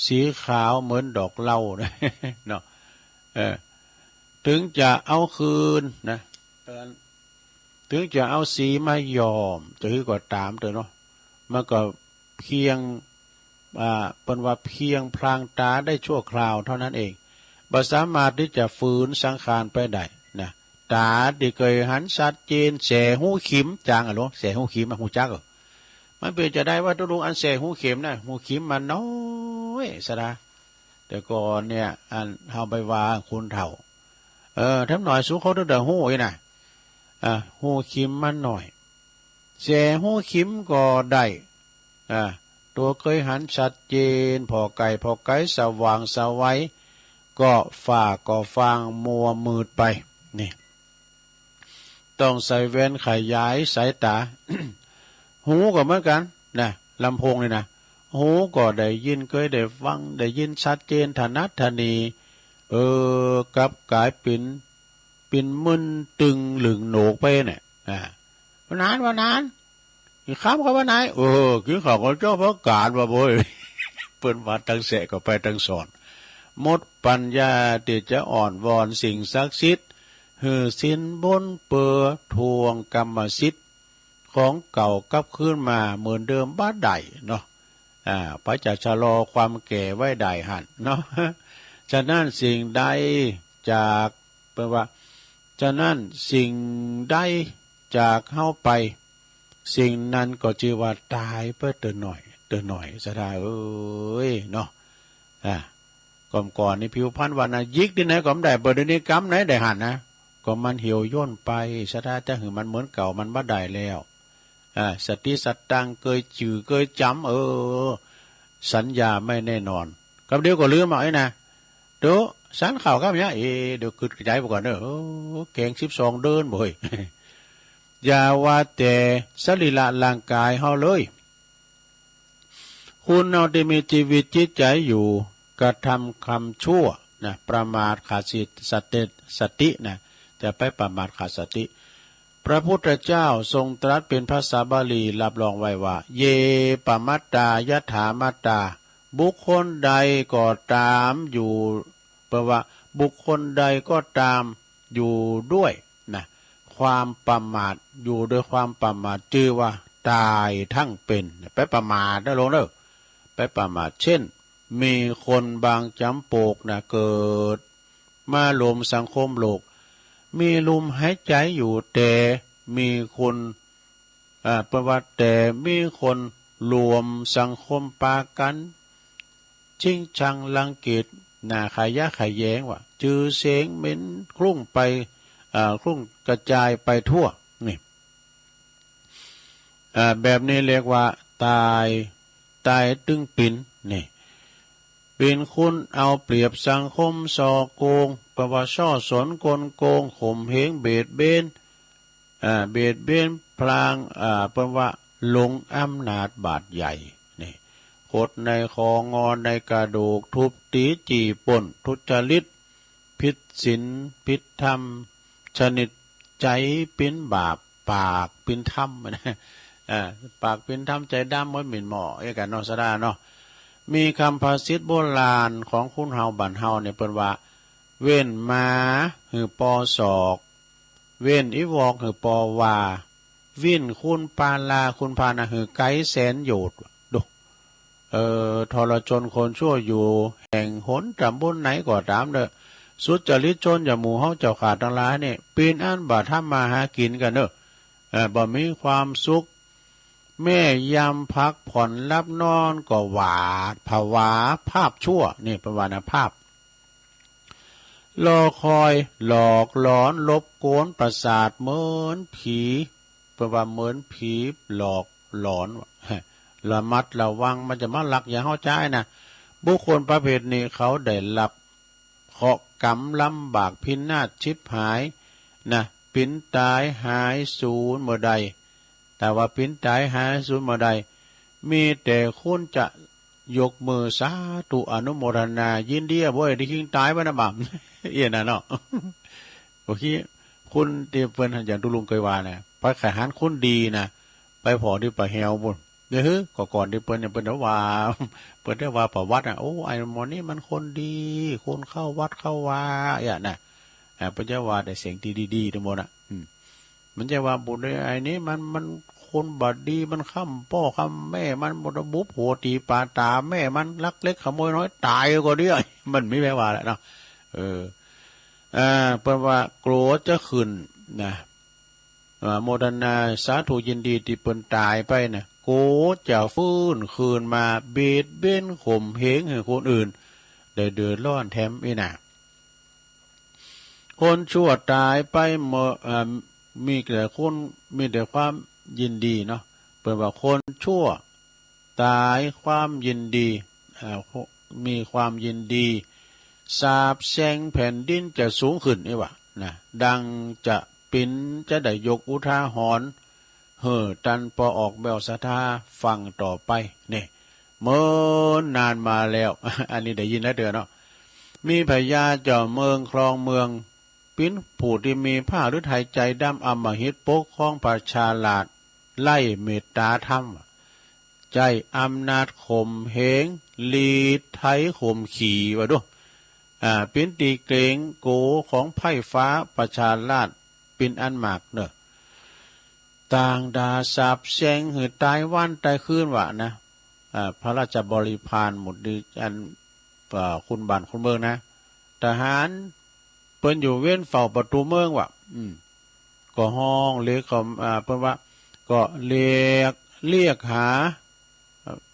สีขาวเหมือนดอกเหล้าเนาะถึงจะเอาคืนนะถึงจะเอาสีมายอมจะคือก็ตามเถอะเนาะมันก็เพียงเป็นว่าเพียงพลางตาได้ชั่วคราวเท่านั้นเองบ่สามารถที่จะฝืนสังขารไปได้นะตาที่เคยหันชัดเจนแสหูขิมจางอ่ะหลวงแสหูขิมหูจักมันเป็นจะได้ว่าตุลุงอันแสหูเข็มนะหูขิมมันน้อยสะดาแต่ก่อนเนี่ยอันเฮาไปว่าคุณเฒ่าทั้งหน่อยสู้เขาตั้งแต่หูอีน่ะหูขิมมันหน่อยแสหูขิมก็ได้ตัวเคยหันชัดเจนพอไก่สว่างสวัยก็ฝ่าก็ฟางมัวมืดไปนี่ต้องใส่แว่นขยายสายตา หูก็เหมือนกันนะลำโพงนี่นะหูก็ได้ยินเคยได้ฟังได้ยินชัดเจนถนัดถนีกับกลายเป็นมึนตึงหลึงโหนกไปเนี่ยวันนั้นอีกคำว่าไหนคือเขาก็เจ้าพระการว่าบ่ย เปิ้นว่าตั้งแสก็ไปตั้งสอนหมดปัญญาที่จะอ่อนวอนสิ่งศักดิ์สิทธิ์สินบนเปือทวงกรรมสิทธิ์ของเก่ากลับคืนมาเหมือนเดิมบ้าใดเนาะพระจะชะลอความแก่ไว้ใดหันเนาะ ฉะนั้นสิ่งใดจากแปลว่าฉะนั้นสิ่งใดจากเข้าไปสิ่งนั้นก็ชื่อว่าตายเพื่อเตือนหน่อยสะดาเอ้ยเนาะก่อนนี่ผิวพรรณวันนะยิกที่ไหนก็ไม่ได้เบอร์นี้กำไหนได้หันนะก็มันเหี่ยวย่นไปสะดาจะหือมันเหมือนเก่ามันบ้าได้แล้วสติสัตตังเคยจื่อเคยจำสัญญาไม่แน่นอนกับเดียวก็ลืมเอาไอ้นะเดี๋ยวสันข่าวครับเนี่ยเดี๋ยวคืดกระจายไปก่อนเนอะแกง12เดินบ่อย อย่าว่าแต่สรีระร่างกายเฮาเลยคุณเอาได้มีชีวิตจิตใจอยู่กระทำคำชั่วนะประมาทขาดสตินะแต่ไปประมาทขาดสติพระพุทธเจ้าทรงตรัสเป็นภาษาบาลีรับรองไว้ว่าเยปมัตตายถามัตตาบุคคลใดก็ตามอยู่แปลว่าบุคคลใดก็ตามอยู่ด้วยนะความประมาทอยู่ด้วยความประมาทชื่อว่าตายทั้งเป็นไปประมาทนะลงเด้อไปประมาทเช่นมีคนบางจำปกนะเกิดมาลมสังคมโลกมีลมหายใจอยู่แต่มีคนประวัติแต่มีคนรวมสังคมปากันชิงชังลังเกียจหน้าขายะขายแย้งว่าจือเสียงเหม็นคลุ้งไปคลุ้งกระจายไปทั่วนี่แบบนี้เรียกว่าตายตึงปินนี่ เป็นคุณเอาเปรียบสังคมส่อโกงประวัติช่อสนกลโกงข่มเหงเบียดเบนเบียดเบนพลางเป็นว่าลงอำนาจบาดใหญ่นี่ขดในคองอนในกระดูกทุบตีจีป่นทุจริตผิดศีลผิดธรรมชนิดใจเป็นบาปปากเป็นธรรมนะปากเป็นธรรมใจดำเหมือนหมิ่นหมอกันนอสดาเนาะมีคำภาษิตโบราณของคุณเฮาบันเฮาเนี่ยเป็นว่าเว้นมาหือปอศอกเว้นอีวอกหือปอวาวิ่นคุณปาลาคุณพานะหือไกแสนโยดดูทรชนคนชั่วอยู่แห่งหนตำบลไหนก็ตามเด้อสุจริตชนอย่าหมู่เฮาเจ้าขาดทั้งหลายเนี่ยปีนอันบ่ทำมาหากินกันเด้อบ่มีความสุขแม่ยามพักผ่อนรับนอนก็หวาดผวาภาพชั่วนี่ประวัติภาพรอคอยหลอกหลอนลบโกนประสาทเหมือนผีประว่าเหมือนผีหลอกหลอนระมัดระวังมันจะมาลักอย่างเข้าใจนะบุคคลประเภทนี้เขาได้รับเคราะห์กรรมลำบากพินาศชิบหายนะปินตายหายสูญเมื่อใดแต่ว่าปินตายหายสูญเมื่อใดมีแต่คุณจะยกมือสาธุอนุโมทนายินดีบ่ได้ทิ้งตายไว้นะบ่ามเอี่ยนะเนาะโอเคคุณเตรียมเพิ่นอย่างตุลุงเคยว่านะพระขหารคุณดีนะไปพอที่ปะแฮวบุญเด้อก็ก่อนที่เพิ่นเนี่ยเพิ่นว่าเพิ่นได้ว่าประวัติโอ้ไอ้หมอนี่มันคนดีคนเข้าวัดเข้าว่าอย่างน่ะเพิ่นจะว่าแต่เสียงดีๆทั้งหมดมันจะว่าบุญไอ้นี้มันคนบดดีมันค้ำพ่อค้ำแม่มันบดบุบหัวตีปาตาแม่มันลักเล็กขโมยน้อยตายก็เดียวมันไม่แปลว่าแหละเนาะเพราะว่าโกรธจะขึ้นนะโมทนาสาธุยินดีที่เปิ้นตายไปนะโกรธจะฟื้นคืนมาเบียดเบียนข่มเหงให้คนอื่นได้เดือดร้อนแถมอีน่ะคนชั่วตายไปมีแต่ความยินดีเนาะเปิดว่าคนชั่วตายความยินดีมีความยินดีสาบแช่งแผ่นดินจะสูงขึ้นนี่วะนะดังจะปิ่นจะได้ยกอุทาหรณ์ตันปอออกแบวสทาฟังต่อไปนี่เมื่อนานมาแล้ว อันนี้ได้ยินแล้วเดือเนาะมีพญาเจ้าเมืองครองเมืองปิ้นผู้ที่มีผ้าหรือไทยใจดำอำมหิตปกครองประชาลาดไล่เมตตาธรรมใจอำนาจข่มเหงลีดไทยข่มขี่ว่าดูปิ้นตีเกรงโกของไพ่ฟ้าประชาลาดปิ้นอันหมากเนอะต่างดาสาบแช่งหือตายวันตายคืนวะนะพระราชบริพารหมดดีอันคุณบ้านคุณเมืองนะทหารเปิ้นอยู่เว้นเฝ้าประตูเมืองว่ะก็ห้องเรียกเขาเปิ้นว่าก็เรียกหา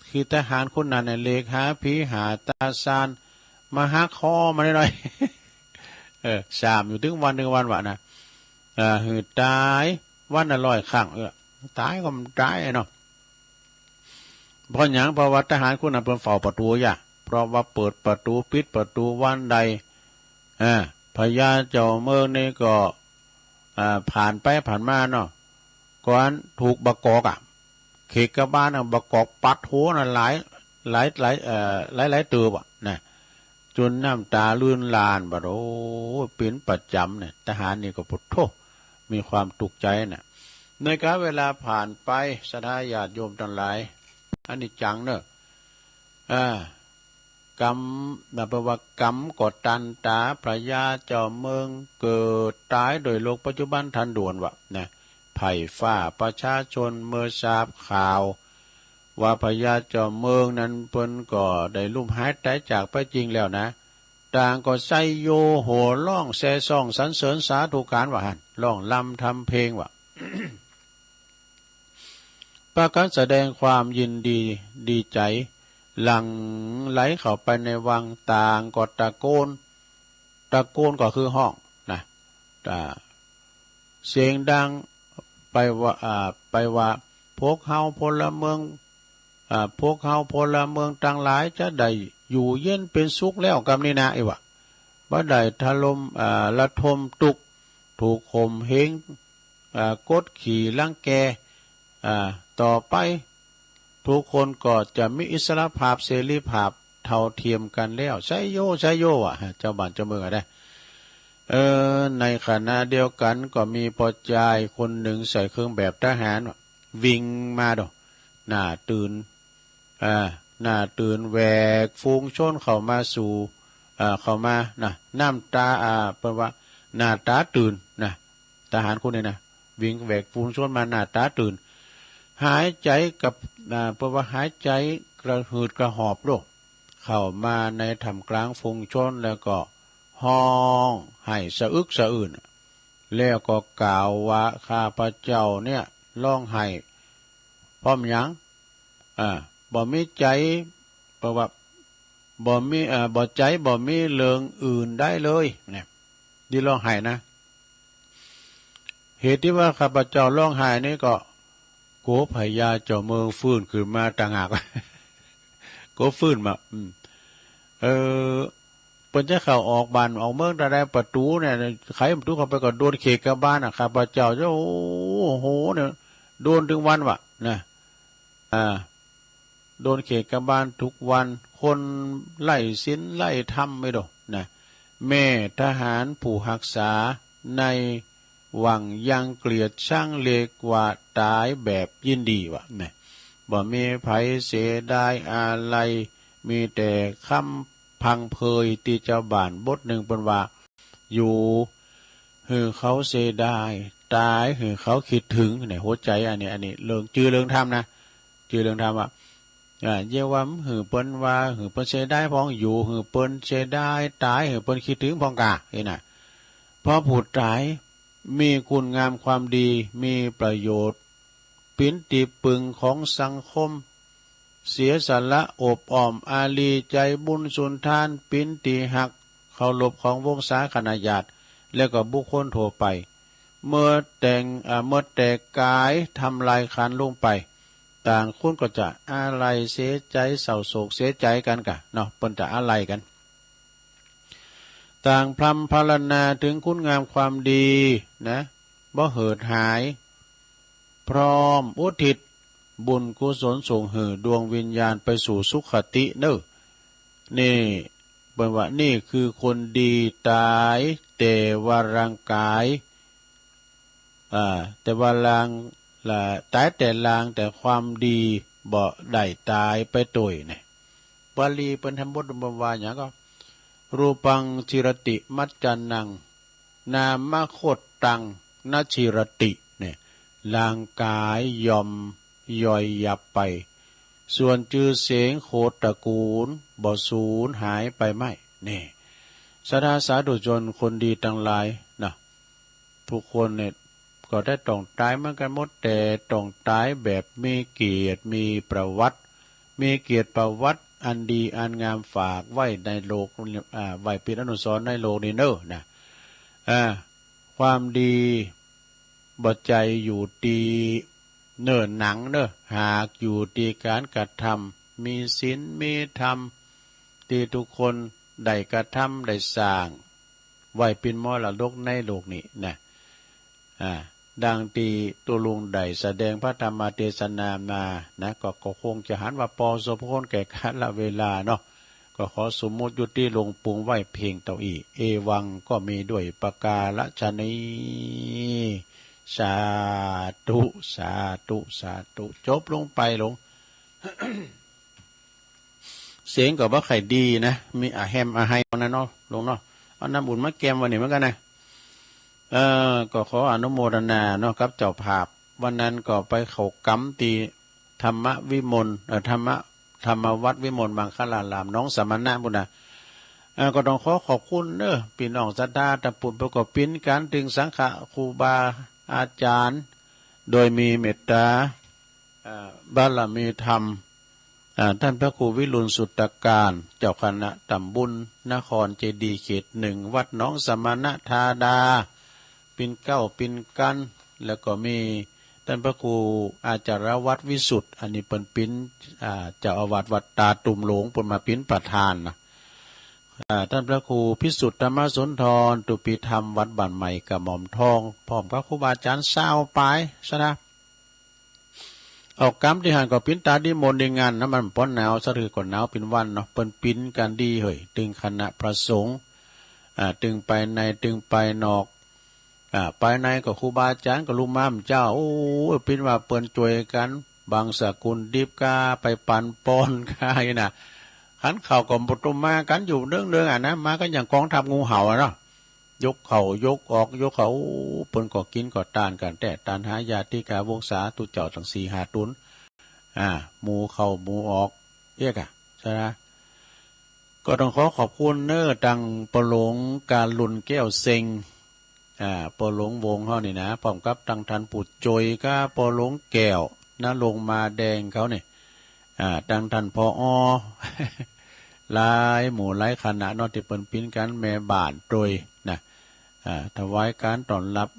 คือทหารคนนั้นเนี่ยเรียกหาผีหาตาซานมาหาคอมาหน่อยสามอยู่ถึงวันว่ะนะหือตายวันละ100 ครั้งตายก็มันตายเนาะเพราะหยังเพราะว่าทหารคนนั้นเปิ้นเฝ้าประตูอย่าเพราะว่าเปิดประตูปิดประตูวันใดพญาเจ้าเมืองนี่ก็ผ่านไปผ่านมาเนาะก่อนถูกบกอกเขกกบ้านบกอกปัดหัวน่ะหลายตัวบ่นะจนน้ำตาลื่นลานบ่โอ้เป็นประจำเนี่ยทหารนี่ก็พุทโธมีความตุกใจน่ะในการเวลาผ่านไปศรัทธาญาติโยมทั้งหลายอันนี้จังเนอะกรรมนับว่ากรรมกดตันตาพระยาเจ้าเมืองเกิดตายโดยโลกปัจจุบันทันด่วนวะนะไผ่ฟ้าประชาชนเมื่อทราบข่าวว่าพระยาเจ้าเมืองนั้นเพิ่นก็ได้ลุ่มหายตายจากไปจริงแล้วนะต่างก็ใส่โยโห่ร้องแซ่ซ่องสรรเสริญสาธุการว่าหันร้องลำทำเพลงวะ ประกาศแสดงความยินดีใจหลั่งไหลเข้าไปในวังต่างก็ตะโกนก็คือห้องนะเสียงดังไปว่าพวกเฮาพลเมืองทั้งหลายจะได้ อยู่เย็นเป็นสุขแล้วกำนี่นะไอ้วะบ่ได้ถล่มละทมตุกถูกข่มเหงกดขี่ลังแกต่อไปทุกคนก็จะมีอิสรภาพเสรีภาพเท่าเทียมกันแล้วใช่โยใช่โยอ่ะเจ้าบ้านเจ้าเมืองอะได้ในขณะเดียวกันก็มีปอจายคนหนึ่งใส่เครื่องแบบทหารวิ่งมาดอกหน้าตื่นหน้าตื่นแหวกฟูงชนเข้ามาสู่เข้ามานะน้ำตาแปลว่าหน้าตาตื่นนะทหารคนนี้นะวิ่งแหวกฟูงชนมาหน้าตาตื่นหายใจกับแปลว่าหายใจกระหืดกระหอบโลกเข้ามาในท่ามกลางฟูงชนแล้วก็ห้องให้สะอึกสะอื่นแล้วก็กล่าวว่าข้าพเจ้าเนี่ยร้องไห้พร้อมยังบ่มีใจเพราะว่าบ่มีบ่ใจบ่มีเรื่องอื่นได้เลยเนี่ยที่ร้องไห้นะเหตุที่ว่าข้าพเจ้าร้องไห้นี่ก็โกพญาเจ้าเมืองฟื้นขึ้นมาต่างหากโกฟื้นมาเปิ้นจะเข้าออกบ้านออกเมืองได้ประตูเนี่ยไขประตูเข้าไปก็โดนเขกกับบ้านข้าพเจ้าจะโอ้โหเนี่ยโดนถึงวันวะนะโดนเขกกับบ้านทุกวันคนไล่ศีลไล่ธรรมไม่ดอกนะแม่ทหารผู้รักษาในวังยังเกลียดช่างเล็กว่าตายแบบยินดีวะนะบ่มีไผเสียดายอะไรมีแต่คำพังเพยตีเจ้าบ้านบทหนึ่งเป็นว่าอยู่หือเขาเสียดายตายหือเขาคิดถึงในหัวใจอันนี้เรื่องจือเรื่องธรรมนะจือเรื่องธรรมว่าเยี่ยมหือเปิ้นว่าหือเปิ้นเสียดายพ้องอยู่หือเปิ้นเสียดายตายหือเปิ้นคิดถึงพ้องกะนี่นะเพราะผู้ตายมีคุณงามความดีมีประโยชน์ปิ้นตีปึงของสังคมเสียสละอบอ้อมอารีใจบุญสุนทานปิ้นตีหักเคารพของวงศาคณาญาติแล้วก็บุคคลทั่วไปเมื่อแต่กายทำลายขันลงไปต่างคนก็จะอะไรเสียใจเศร้าโศกเสียใจกันกะเนาะเปิ้นจะอะไรกันต่างพรำพรรณนาถึงคุณงามความดีนะบ่เหิดหายพร้อมอุทิศบุญกุศลส่งเหอดวงวิญญาณไปสู่สุขติเนอะนี่เปิ้นว่านี่คือคนดีตายแต่ว่าร่างกายแต่ว่าลางตายแต่ลางแต่ความดีบ่ได้ตายไปตุยเนี่ยบาลีเปิ้นทำบทบำวาหยังก็รูปังชิรติมัจจันนังนามโคตตังนชิรติเนี่ยร่างกายย่อมย่อยยับไปส่วนชื่อเสียงโคตระกูลบ่สูญหายไปไม่นี่สาธุชนคนดีทั้งหลายนะทุกคนเนี่ยก็ได้ต้องตายเหมือนกันหมดแต่ต้องตายแบบมีเกียรติมีประวัติมีเกียรติประวัติอันดีอันงามฝากไว้ในโลกไว้เป็นอนุสรณ์ในโลกนี้เนอะนะความดีบ่ใจอยู่ดีเนิ่นหนังเนอะหากอยู่ดีการกระทำมีศีลมีธรรมที่ทุกคนได้กระทำได้สร้างไว้เป็นมรดกในโลกนี้นะดังที่ตัวลุงได้แสดงพระธรรมเทศนามานะก็คงจะหันว่าพอสมควรแก่กาลเวลาเนาะก็ขอสมมุติยุติลงปรุงไว้เพียงเท่าอีเอวังก็มีด้วยประกาศนีสาธุสาธุสาธุจบลงไปลง เสียงก็บ่ค่อยดีนะมีอาแฮมอาไฮนะเนาะลงเนาะเอาน้ำบุญมาแกมวันนี้เหมือนกันนะก็ขออนุโมทนาเนาะครับเจ้าภาพวันนั้นก็ไปเขากำตีธรรมวิมลธรรมวัดวิมลบางคลารามน้องสมณะบุญนะก็ต้องขอบคุณเนอะพี่น้องศรัทธาตะปุนประกอบปิ้นการถึงสังฆครูบาอาจารย์โดยมีเมตตาบารมีธรรมท่านพระครูวิรุณสุตตการเจ้าคณะตำบลนครเจดีย์เขตหนึ่งวัดน้องสมณธาดาปินเก้าปินกันแล้วก็มี ท่านพระครูอาจารย์วัดวิสุทธ์อันนี้เป็นปิ้นเจ้าอาวาสวัดตาตุ่มหลวงเป็นมาปิ้นประธานนะท่านพระครูพิสุทธิ์ธรรมสุนทรตุปีธรรมวัดบ้านใหม่กับหม่อมทองพร้อมกับครูบาอาจารย์เศร้าไปซะนะออกกรรมที่หันก็ปิ้นตาดีมนต์ในงานนะมันป้อนหนาวสะดือก่อนหนาวเป็นวันเนาะเป็นปิ้นกันดีเฮ้ยตึงคณะพระสงฆ์ตึงไปในตึงไปนอกไปในก็ครูบาอาจารย์ก็ลุงม่ามเจ้าโอ้ปิ้นว่าเปิ้นจวยกันบางสกุลดิบกาไปปันปอนกายนะขันเข่าก็บตุมมากันอยู่เรื่องนะมากันอย่างกองทัพงูเห่าเนาะยกเข่ายกออกยกเขาเปิ้นก็กินก็ตานกันแต่ตานหายาติกาวงศาตุเจ้าทั้ง4-5ตุนหมูเข้าหมูออกเรียกใช่ไหมก็ต้องขอบคุณเน้อตังปหลงการลุนแก้วเซ็งปหลงวงเขานี่นะพร้อมกับตังทันปุดโจยก็ปหลงแก้วนะลงมาแดงเขาเนี่ยตังทันพอหลายหมู่หลายคณะนอที่เปิ้นปิ้นกันแม่บ้านโดยนะถวายการต้อนรับ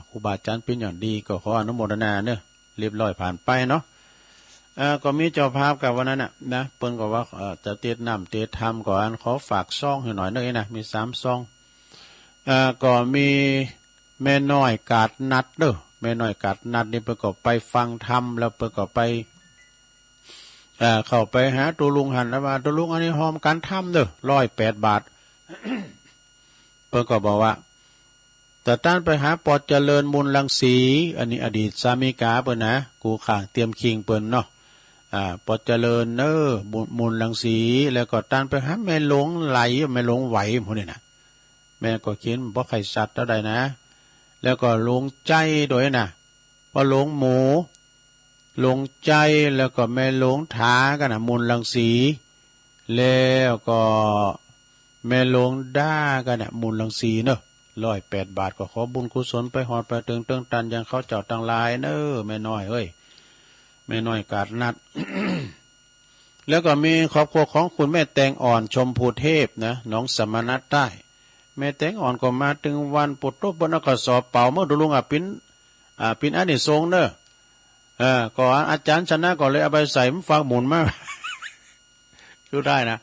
ครูบาอาจารย์ปิ้นอย่างดีก็ขออนุโมทนาเน้อเรียบร้อยผ่านไปเนาะก็มีเจ้าภาพกับวันนั้นนะเปิ้นก็ว่าจะเตดน้ำเตดธรรมก่อนขอฝากซองให้หน่อยเด้อนะมี3ซองก็มีแม่น้อยกาดนัดเด้อแม่น้อยกาดนัดนี่เปิ้นก็ไปฟังธรรมแล้วเปิ้นก็ไปเข้าไปหาตัวลุงหันแล้วว่าตัวลุงอันนี้หอมการทำเด้อ108 บาท เปิ้นก็บอกว่าแต่ต้านไปหาปอดเจริญมูลรังสีอันนี้อดีตสามีกาเปิ้นนะกูข้างเตรียมคิงเปิ้นเนาะปอดเจริญมูลรังสีแล้วก็ต้านไปหาแม่หลงไหลแม่หลงไหวพวกนี้นะแม่ก็คิดบ่ใครสัตว์เท่าใดนะแล้วก็หลงใจโดยนะว่าหลงหมูหลงใจแล้วก็แม่หลงถากันนะมูลรังสีแล้วก็แม่หลงด่ากันนะมูลรังสีเนอะ108 บาทก็ขอบุญกุศลไปหอดไปเติงตันยังเขาเจ้าตังลายเนอะแม่น้อยเอ้ยแม่น้อยกาดนัด แล้วก็มีครอบครัวของคุณแม่แตงอ่อนชมพูเทพนะน้องสมณัตใต้แม่แตงอ่อนก็มาถึงวันปุตโตบนก็สอบเป่าเมื่อดูลุงปิ้นอันนี้ทรงเนอะก็อาจารย์ชนะก็เลยเอาไปใส่ฟักหมุนมา ดูได้นะ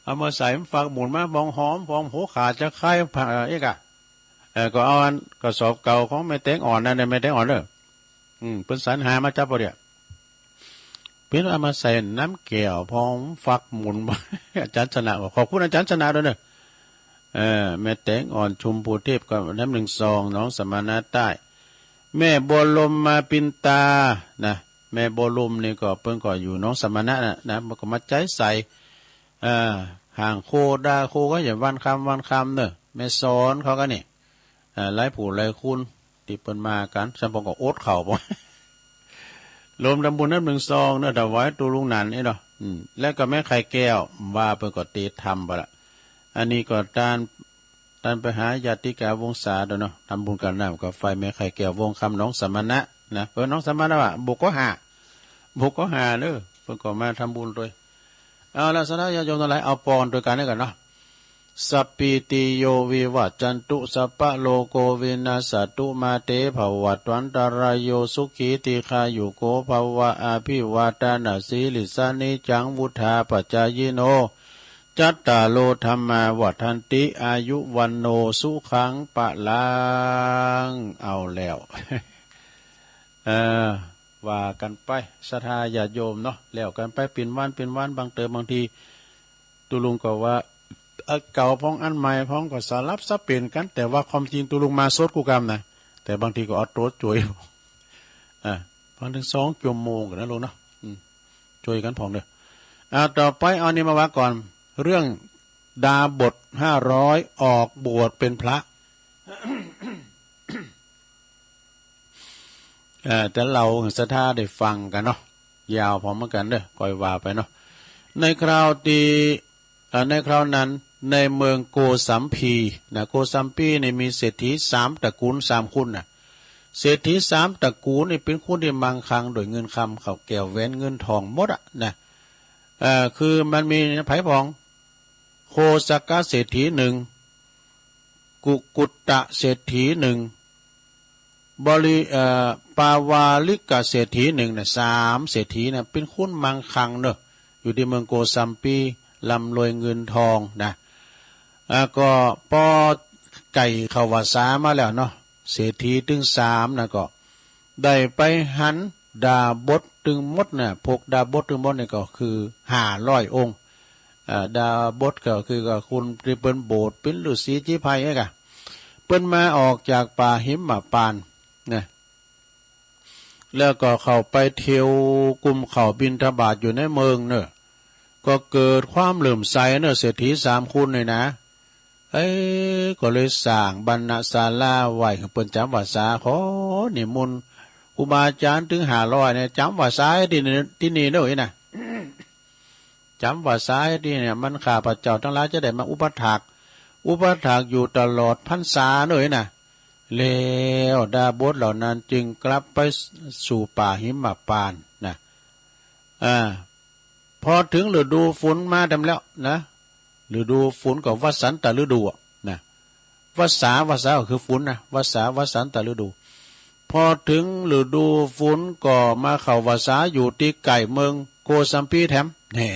เอามาใส่ฟักหมุนมาบองหอมฟองหัวขาจะคล้ายเอกก็เอาอันกระสอบเก่าของแม่แตงอ่อนนั่นแม่แตงอ่อนเนอะเป็นสรรหามาจับปะเดี๋ยวเพิ่นเอามาใส่น้ำแก้วพองฟักหมุน อาจารย์ชนะขอบคุณอาจารย์ชนะด้วยเนอะแม่แตงอ่อนชุมพูเทพก็น้ำ1 ซองน้องสมณะใต้แม่บัวลมมาปินตานะแม่บัวลมนี่ก็เพิ่นก็อยู่น้องสมณะนะมันก็มาใจใส่ห่างโคดาโคก็อย่าวันคำเนอะแม่สอนเขาก็นี่หลายผู้หลายคุณที่เปิ้นมากันฉันบอกก็โอ๊ตเข่าบ่ รวมทำบุญน้ำ1 ซองเนอะถวายตัวลุงนันนี่เนาะแล้วก็แม่ไข่แก้วว่าเพิ่นก็ตีทำไปละอันนี้ก็การไปหาญาติกาวงศาเด้อเนาะทำบุญกันน้ำกับไฟแม่ไข่แก้ววงคำน้องสมณะนะเพิ่นน้องสมณะว่าบุกก็หาเด้อเพิ่นก็มาทำบุญด้วยเอาละสาธุญาติโยมทั้งหลายเอาปอนด้วยกันกันเนาะสัพพิติโยวิวัจจันตุสัพพะโลโกวินาศตุมาเตภวัตวันตรายโยสุขีติคายุโกภวะอาภิวาทนาสีลิสานิจังวุธาปัจจายโนจัตตาโลธรรมาวัฏันติอายุวันโนสุขังปะลังเอาแล้ว ว่ากันไปศรัทธาญาติโยมเนาะแล้วกันไปเป็นวันบางเติมบางทีตุลุงก็ว่าเก่าพ้องอันใหม่พ้องก็สลับซับเปลี่ยนกันแต่ว่าความจริงตุลุงมาสดกูกรรมนะแต่บางทีก็เอาโต๊ดจ่วยพังถึง2 ชั่วโมงกันนะลุงเนาะช่วยกันพองเด้อต่อไปเอานี่มาว่าก่อนเรื่องดาบท500ออกบวชเป็นพระ แต่เราศรัทธาได้ฟังกันเนาะยาวพร้อมกันเด้อก่อยว่าไปเนาะในคราวนั้นในเมืองโกสัมพีนะโกสัมพีนี่มีเศรษฐี3 ตระกูล3 คุณนะเศรษฐี3 ตระกูลนี่เป็นคนที่มั่งคั่งโดยเงินคำเขาแก้วแหวนเงินทองหมดนะคือมันมีไผ่พองโคสกะเศรษฐี1กุตตะเศรษฐี1 บริปาวาลิกเศรษฐีหนึ่งเนี่ย3 เศรษฐีเนี่ยเป็นคุณมังคังเนอะอยู่ที่เมืองโกซัมปีลำรวยเงินทองนะก็พอไก่เขาวาสามาแล้วเนาะเศรษฐีถึง3นะก็ได้ไปหันดาบทถึงมดเนี่ยพกดาบทถึงมดเนี่ยก็คือ500 องค์ดาบทก็คือก็คุณที่เป็นโบสถ์เป็นฤาษีจีไพไงกะเปิ้นมาออกจากป่าหิมพานต์นะแล้วก็เข้าไปเที่ยวกุมเขาบิณฑบาตอยู่ในเมืองเนอะก็เกิดความเหลื่อมใสเนอะเศรษฐี3 คนเลยนะก็เลยสร้างบรรณศาลาไว้เปิ้นจำวัดสาขอนิมนต์ครูบาอาจารย์ถึง500เนี่ยจำวัดสาที่นี่เด้อนะจำวัดสาที่เนี่ยมันข้าพเจ้าทั้งหลายจะได้มาอุปถากอยู่ตลอดพรรษาเด้อนะแล้วดาบทเหล่านั้นจึงกลับไปสู่ป่าหิมพานต์นะพอถึงฤดูฝนมาดำแล้วนะฤดูฝนก็วสันตฤดูนะวสาก็คือฝนนะวสันตฤดูพอถึงฤดูฝนก็มาเข้าวสาอยู่ที่ไก่เมืองโกสัมพีแถมแน่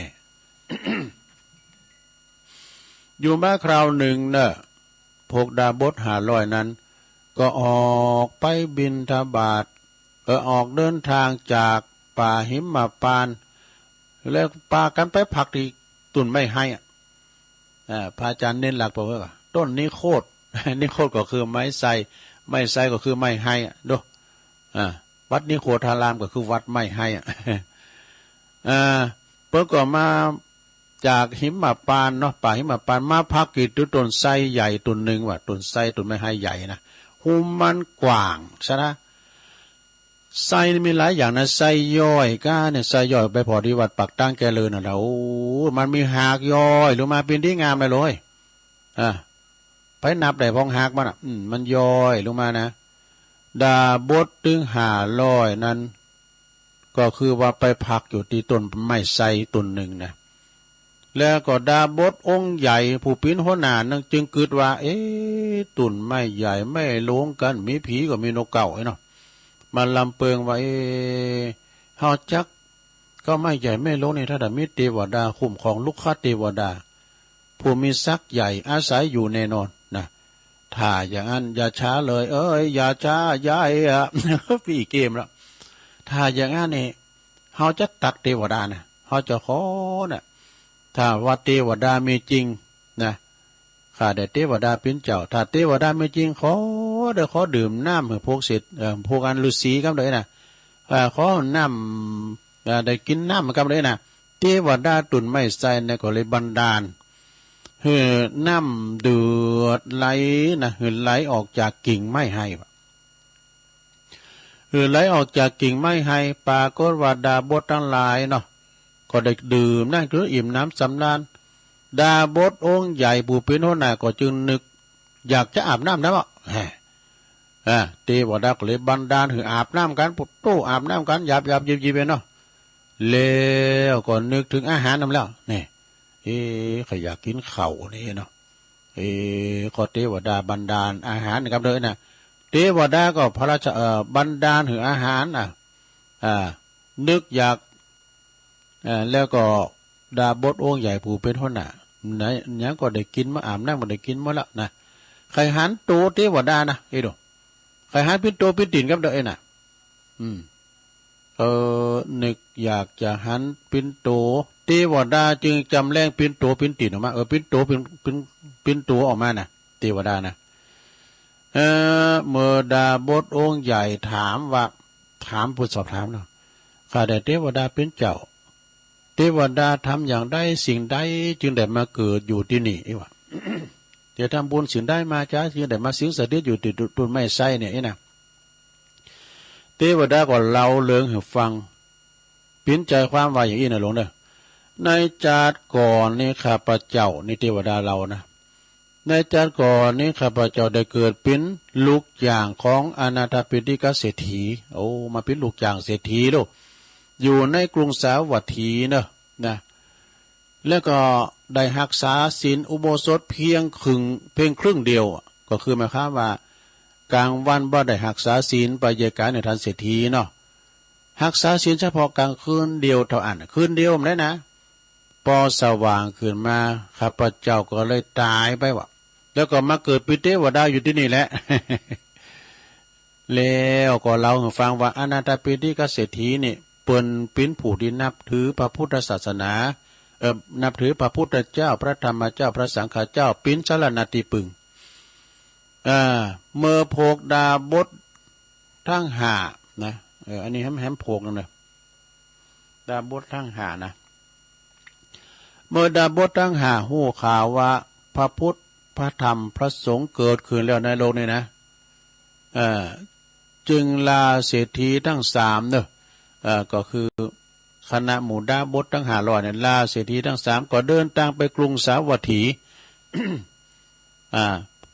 อยู่มาคราวหนึ่งเนอะพวกดาบท500นั้นก็ออกไปบิณฑบาตออกเดินทางจากป่าหิมพานต์แล้วพากันไปพักที่ตุนไม่ให้พระอาจารย์เน้นหลักบอกว่าต้นนิโคตนิโคตก็คือไม้ไทรก็คือไม้ให้ดูวัดนิโคทารามก็คือวัดไม้ให้เพิ่งก็มาจากหิมพานต์เนาะป่าหิมพานต์มาพักกิจต้นไทรใหญ่ต้นหนึ่งว่ะต้นไทรต้นไม้ให้ใหญ่นะหุมมันกว้างใช่ไหมไส้มีหลายอย่างนะไส้ย่อยก้าเนี่ยไส้ย่อยไปพอที่วัดปักตั้งแกเลยนะเรามันมีหากย่อยลงมาเป็นที่งามเลยไปนับได้พองหากมันมันย่อยลงมานะดาบทถึง500นั้นก็คือว่าไปพักอยู่ที่ต้นไม้ไทรต้นหนึ่งนะแล้วก็ดาบทองค์ใหญ่ผู้ปิ้นหัวหน้านั่งจึงคิดว่าต้นไม้ใหญ่ไม่ลงกันมีผีก็มีนกเก่าเนาะมาลำเปิงว่าเฮาจักก็ไม่ใหญ่ไม่ลงนี่ถ้าแต่มีเทวดาคุ้มของลูกค้าเทวดาผู้มีศักย์ใหญ่อาศัยอยู่แน่นอนนะถ้าอย่างนั้นอย่าช้าเลยอย่าช้าย้ายพี่เกมแล้วถ้าอย่างนั้นนี่เฮาจะตักเทวดานะเฮาจะขอนะถ้าว่าเทวดามีจริงนะข้าได้เทวดาเป็นเจ้าถ้าเทวดาไม่จริงขอดื่มน้ำพวกเสร็จพวกอันฤาษีกันเลยนะขอน้ำได้กินน้ำกันเลยนะเทวดาตุนไม่ใส่ในก็เลยบันดาลน้ำเดือดไหลนะไหลออกจากกิ่งไม้ให้ไหลออกจากกิ่งไม้ให้ปรากฏว่าดาบททั้งหลายเนาะก็ได้ดื่มนั่นคืออิ่มน้ำสำราญดาบทองค์ใหญ่ผู้เป็นหัวหน้าก็จึงนึกอยากจะอาบน้ำนะวะเทวดาก็เลยบันดาลให้อาบน้ำกันปุ๊บโตอาบน้ำกันหยาบยิบไปเนาะแล้วก็นึกถึงอาหารน้ำแล้วนี่เขาอยากกินเข่านี่เนาะก็เทวดาบันดาลอาหารนะครับเลยนะเทวดาก็พระราชบันดาลให้อาหารนึกอยากแล้วก็ดาบทองค์ใหญ่ผู้เป็นหัวหน้าไหนยังก็ได้กินมาอาบน้ำก็ได้กินมาแล้วนะใครหันโตเทวดานะดูใครหันพินโตพินตินกับเด้อนะนึกอยากจะหันปินโตเทวดาจึงจำแรงปินโตปินตินออกมาปินโตปินโตออกมานะเทวดานะเมื่อดาบทองค์ใหญ่ถามผู้สอบถามเนาะข้าแต่เทวดาเป็นเจ้าเทวดาทำอย่างใดสิ่งใดจึงได้มาเกิดอยู่ที่นี่วะจะทำบุญสิ่งใดมาจ้าจึงได้มาสิงสถิตอยู่ที่ต้นไม้ไทรเนี่ยนะเทวดาก็เล่าเรื่องให้ฟังปิ้นใจความว่าอย่างนี้นะหลวงเด้อในจาดก่อนนี่ข้าพเจ้านี่เทวดาเรานะในจาดก่อนนี่ข้าพเจ้าได้เกิดเป็นลูกอย่างของอนาถปิฎกเศรษฐีมาเป็นลูกอย่างเศรษฐีลูกอยู่ในกรุงสาวัตถีนะแล้วก็ได้รักษาศีลอุโบสถเพียงครึ่งเดียวก็คือหมายความว่า กลางวันบ่ได้หักษาศีลไปเยการในท่านเศรษฐีเนาะหักษาศีลเฉพาะกลางคืนเดียวเท่าอันคืนเดียวมันได้นะพอสว่างขึ้นมาข้าพเจ้าก็เลยตายไปวะแล้วก็มาเกิดเป็นเทวดาอยู่ที่นี่แหละ แล้วก็เราฟังว่าอนาถปิณฑิกเศรษฐีนี่เปิ้นเป็นผู้ที่นับถือพระพุทธศาสนานับถือพระพุทธเจ้าพระธรรมเจ้าพระสังฆเจ้าเป็นสรณะที่พึ่งเมื่อโภกดาบททั้งห้านะอันนี้แฮมโภกนั่นนะดาบททั้งห้านะเมื่อดาบททั้งห้าหู้ข่าวว่าพระพุทธพระธรรมพระสงฆ์เกิดขึ้นแล้วในโลกนี้นะจึงลาเศรษฐีทั้งสามเนอะก็คือคณะหมู่ดาบททั้ง500เนี่ยลาเศรษฐีทั้งสามก็เดินทางไปกรุงสาวัตถี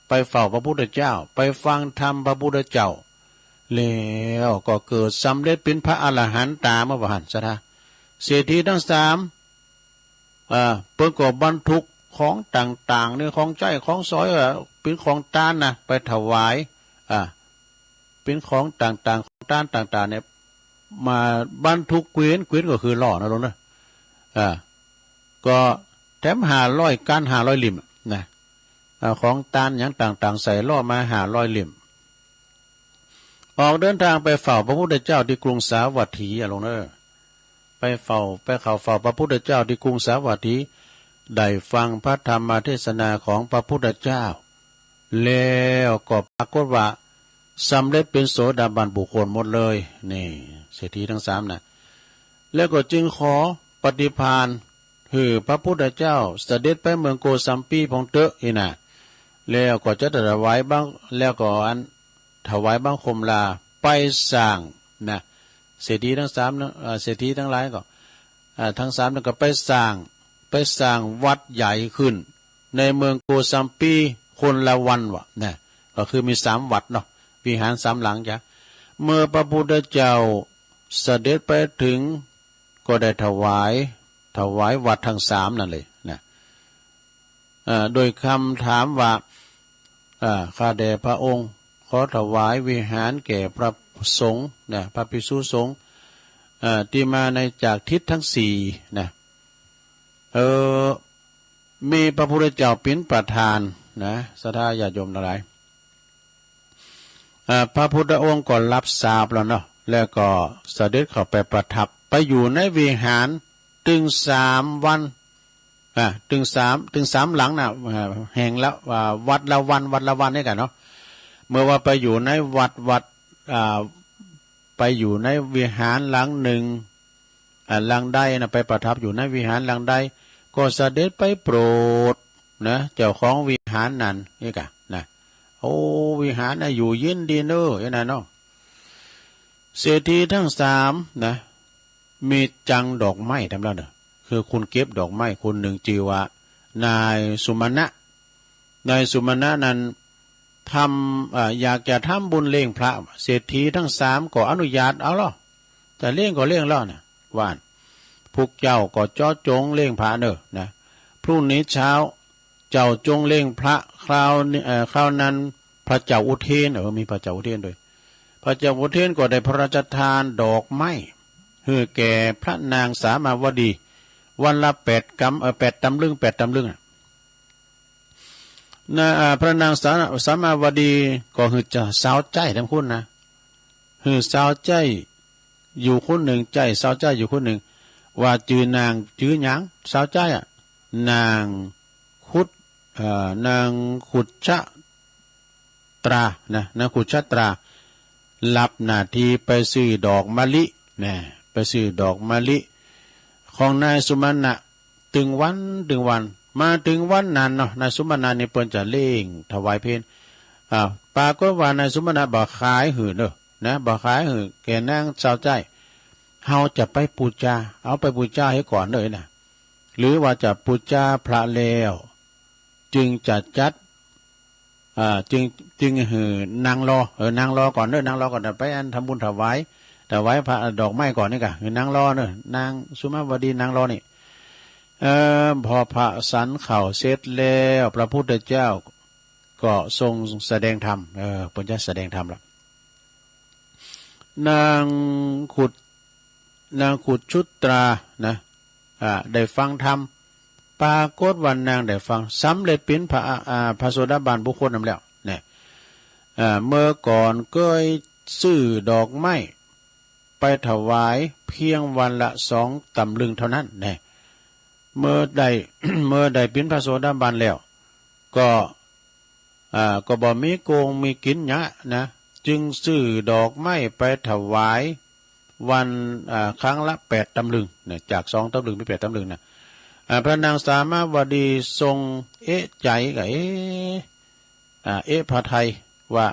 ไปเฝ้าพระพุทธเจ้าไปฟังธรรมพระพุทธเจ้าแล้วก็เกิดสำเร็จเป็นพระอรหันต์ตามมาหันสะทาเศรษฐีทั้งสามเพิ่นก็บรรทุกของต่างๆเนี่ยของใจของสอยเป็นของตานนะไปถวายเป็นของต่างๆของตานต่างๆเนี่ยมาบรรทุกเกวียนก็คือล่อนะลุงนะก็แถม500ก้าน500ลิ่มนะของตานอย่างต่างๆใส่ล่อมา500ลิ่มออกเดินทางไปเฝ้าพระพุทธเจ้าที่กรุงสาวัตถีลุงเนอะไปเข้าเฝ้าพระพุทธเจ้าที่กรุงสาวัตถีได้ฟังพระธรรมเทศนาของพระพุทธเจ้าแล้วก็ปรากฏว่าสำเร็จเป็นโสดาบันบุคคลหมดเลยนี่เศรษฐีทั้งสามนะแล้วก็จึงขอปฏิภาณคือพระพุทธเจ้าเสด็จไปเมืองโกสัมพีของเตอะอีน่ะแล้วก็จะถวายบ้างแล้วก็ถวายบังคมลาไปสร้างนะเศรษฐีทั้งสามเศรษฐีทั้งหลายก็ทั้งสามนั่นก็ไปสร้างวัดใหญ่ขึ้นในเมืองโกสัมพีคนละวันวะนะก็คือมี3 วัดเนาะวิหาร3 หลังจ้ะเมื่อพระพุทธเจ้าเสด็จไปถึงก็ได้ถวายวัดทั้ง3นั่นเลยนะโดยคำถามว่าข้าแด่พระองค์ขอถวายวิหารแก่พระสงฆ์นะพระภิกษุสงฆ์ที่มาในจากทิศทั้ง4นะมีพระพุทธเจ้าเป็นประธานนะศรัทธาญาติโยมทั้งหลายพระพุทธองค์ก็รับทราบแล้วเนาะแล้วก็เสด็จเข้าไปประทับไปอยู่ในวิหารถึง3 วันถึง3หลังนะแห่งละวัดละวันนี่กันเนาะเมื่อว่าไปอยู่ในวัดไปอยู่ในวิหารหลังหนึ่งหลังใดนะไปประทับอยู่ในวิหารหลังใดก็เสด็จไปโปรดนะเจ้าของวิหารนั้นนี่กันนะโอ้วิหารน่ะอยู่เย็นดีเนอะอย่างนั้นเนาะเศรษฐีทั้ง3นะมีจังดอกไม้ทำแล้วเนอะคือคุณเก็บดอกไม้คนหนึ่งชื่อว่านายสุมาณะนั้นทำอยากจะทำบุญเลี้ยงพระเศรษฐีทั้ง3ก็อนุญาตเอาล่ะแต่เลี้ยงก็เลี้ยงแล้วนะว่านพวกเจ้าก็จ้อจงเลี้ยงพระเนอะนะพรุ่งนี้เช้าเจ้าจงเลี้ยงพระคราวนั้นพระเจ้าอุเทนมีพระเจ้าอุเทนด้วยพระเจ้าอุเทนก็ได้พระราชทานดอกไม้ให้แก่พระนางสามาวดีวันละ8 ตำลึงนะพระนางสามาวดีก็คือจะสาวใจทั้งคนนะคือสาวใจอยู่คนหนึ่งใจสาวใจอยู่คนหนึ่งว่าจือนางจือหยังสาวใจนางขุดชะตรานะนางขุดชะตรารับหน้าที่ไปซื้อดอกมะลินะไปซื้อดอกมะลิของนายสุมาณะถึงวันมาถึงวันนั้นเนาะนายสุมาณะนี่เปิ้นจะเล่งถวายเพลปรากฏว่านายสุมาณะบ่ขายหือเด้อนะบ่ขายหือแกนางสาวใจเฮาจะไปบูชาเอาไปบูชาให้ก่อนเลยนะหรือว่าจะบูชาพระแล้วจึงจะจัดจึงหือนางรอก่อนเด้อนางรอก่อนไปอันทำบุญถวายพระดอกไม้ก่อนนี่กะคือนางรอเด้อนางสุมาวดีนางรอนี่พอพระสันเข่าเสร็จแล้วพระพุทธเจ้า ก็ทรงแสดงธรรมเพิ่นจะแสดงธรรมแล้วนางขุดชุตรานะได้ฟังธรรมปรากฏวันนางได้ฟังสำเร็จเป็นพระโสดาบันบุคคลนำแล้วเนี่ยเมื่อก่อนก็ซื้อดอกไม้ไปถวายเพียงวันละ2 ตำลึงเท่านั้นเนี่ยเมื่อใด เมื่อใดเป็นพระโสดาบันแล้วก็บ่มีโกงมีกินหยะนะจึงซื้อดอกไม้ไปถวายวันครั้งละ8 ตำลึงเนี่ยจาก2 ตำลึงเป็น8 ตำลึงนะพระนางสามาวดีทรงใจกับพระไทยว่า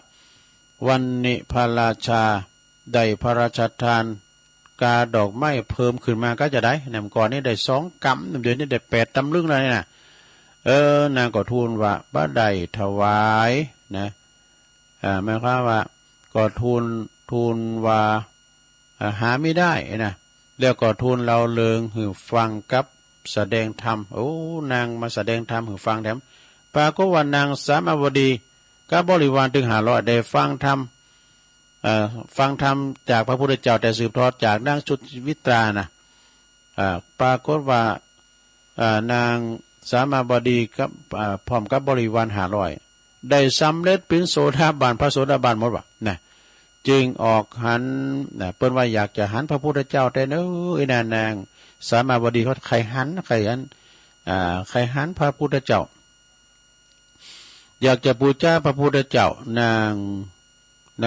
วันนี้พระราชาได้พระราชทานกาดอกไม้เพิ่มขึ้นมาก็จะได้นำก่อนนี้ได้2 กำเดือนนี้ได้8 ตำลึงแล้วนะนางก็ทูลว่าบ่ได้ถวายนะหมายความว่าก็ทูลว่าหาไม่ได้นะแล้วก็ทูลเราเลิงหือฟังกับแสดงธรรมโอ้นางมาแสดงธรรมหือฟังแถมปรากฏว่านางสามาวดีกับบริวารถึง500ได้ฟังธรรมจากพระพุทธเจ้าแต่สืบทอดจากนางชุวิตรานะปรากฏว่านางสามาวดีกับพร้อมกับบริวาร500ได้สำเร็จเป็นโสดาบันพระโสดาบันหมดว่ะนะจึงออกหันเปิ้นว่าอยากจะหันพระพุทธเจ้าแต่นางสามาวดีเขาใครหันพระพุทธเจ้าอยากจะบูชาพระพุทธเจ้าน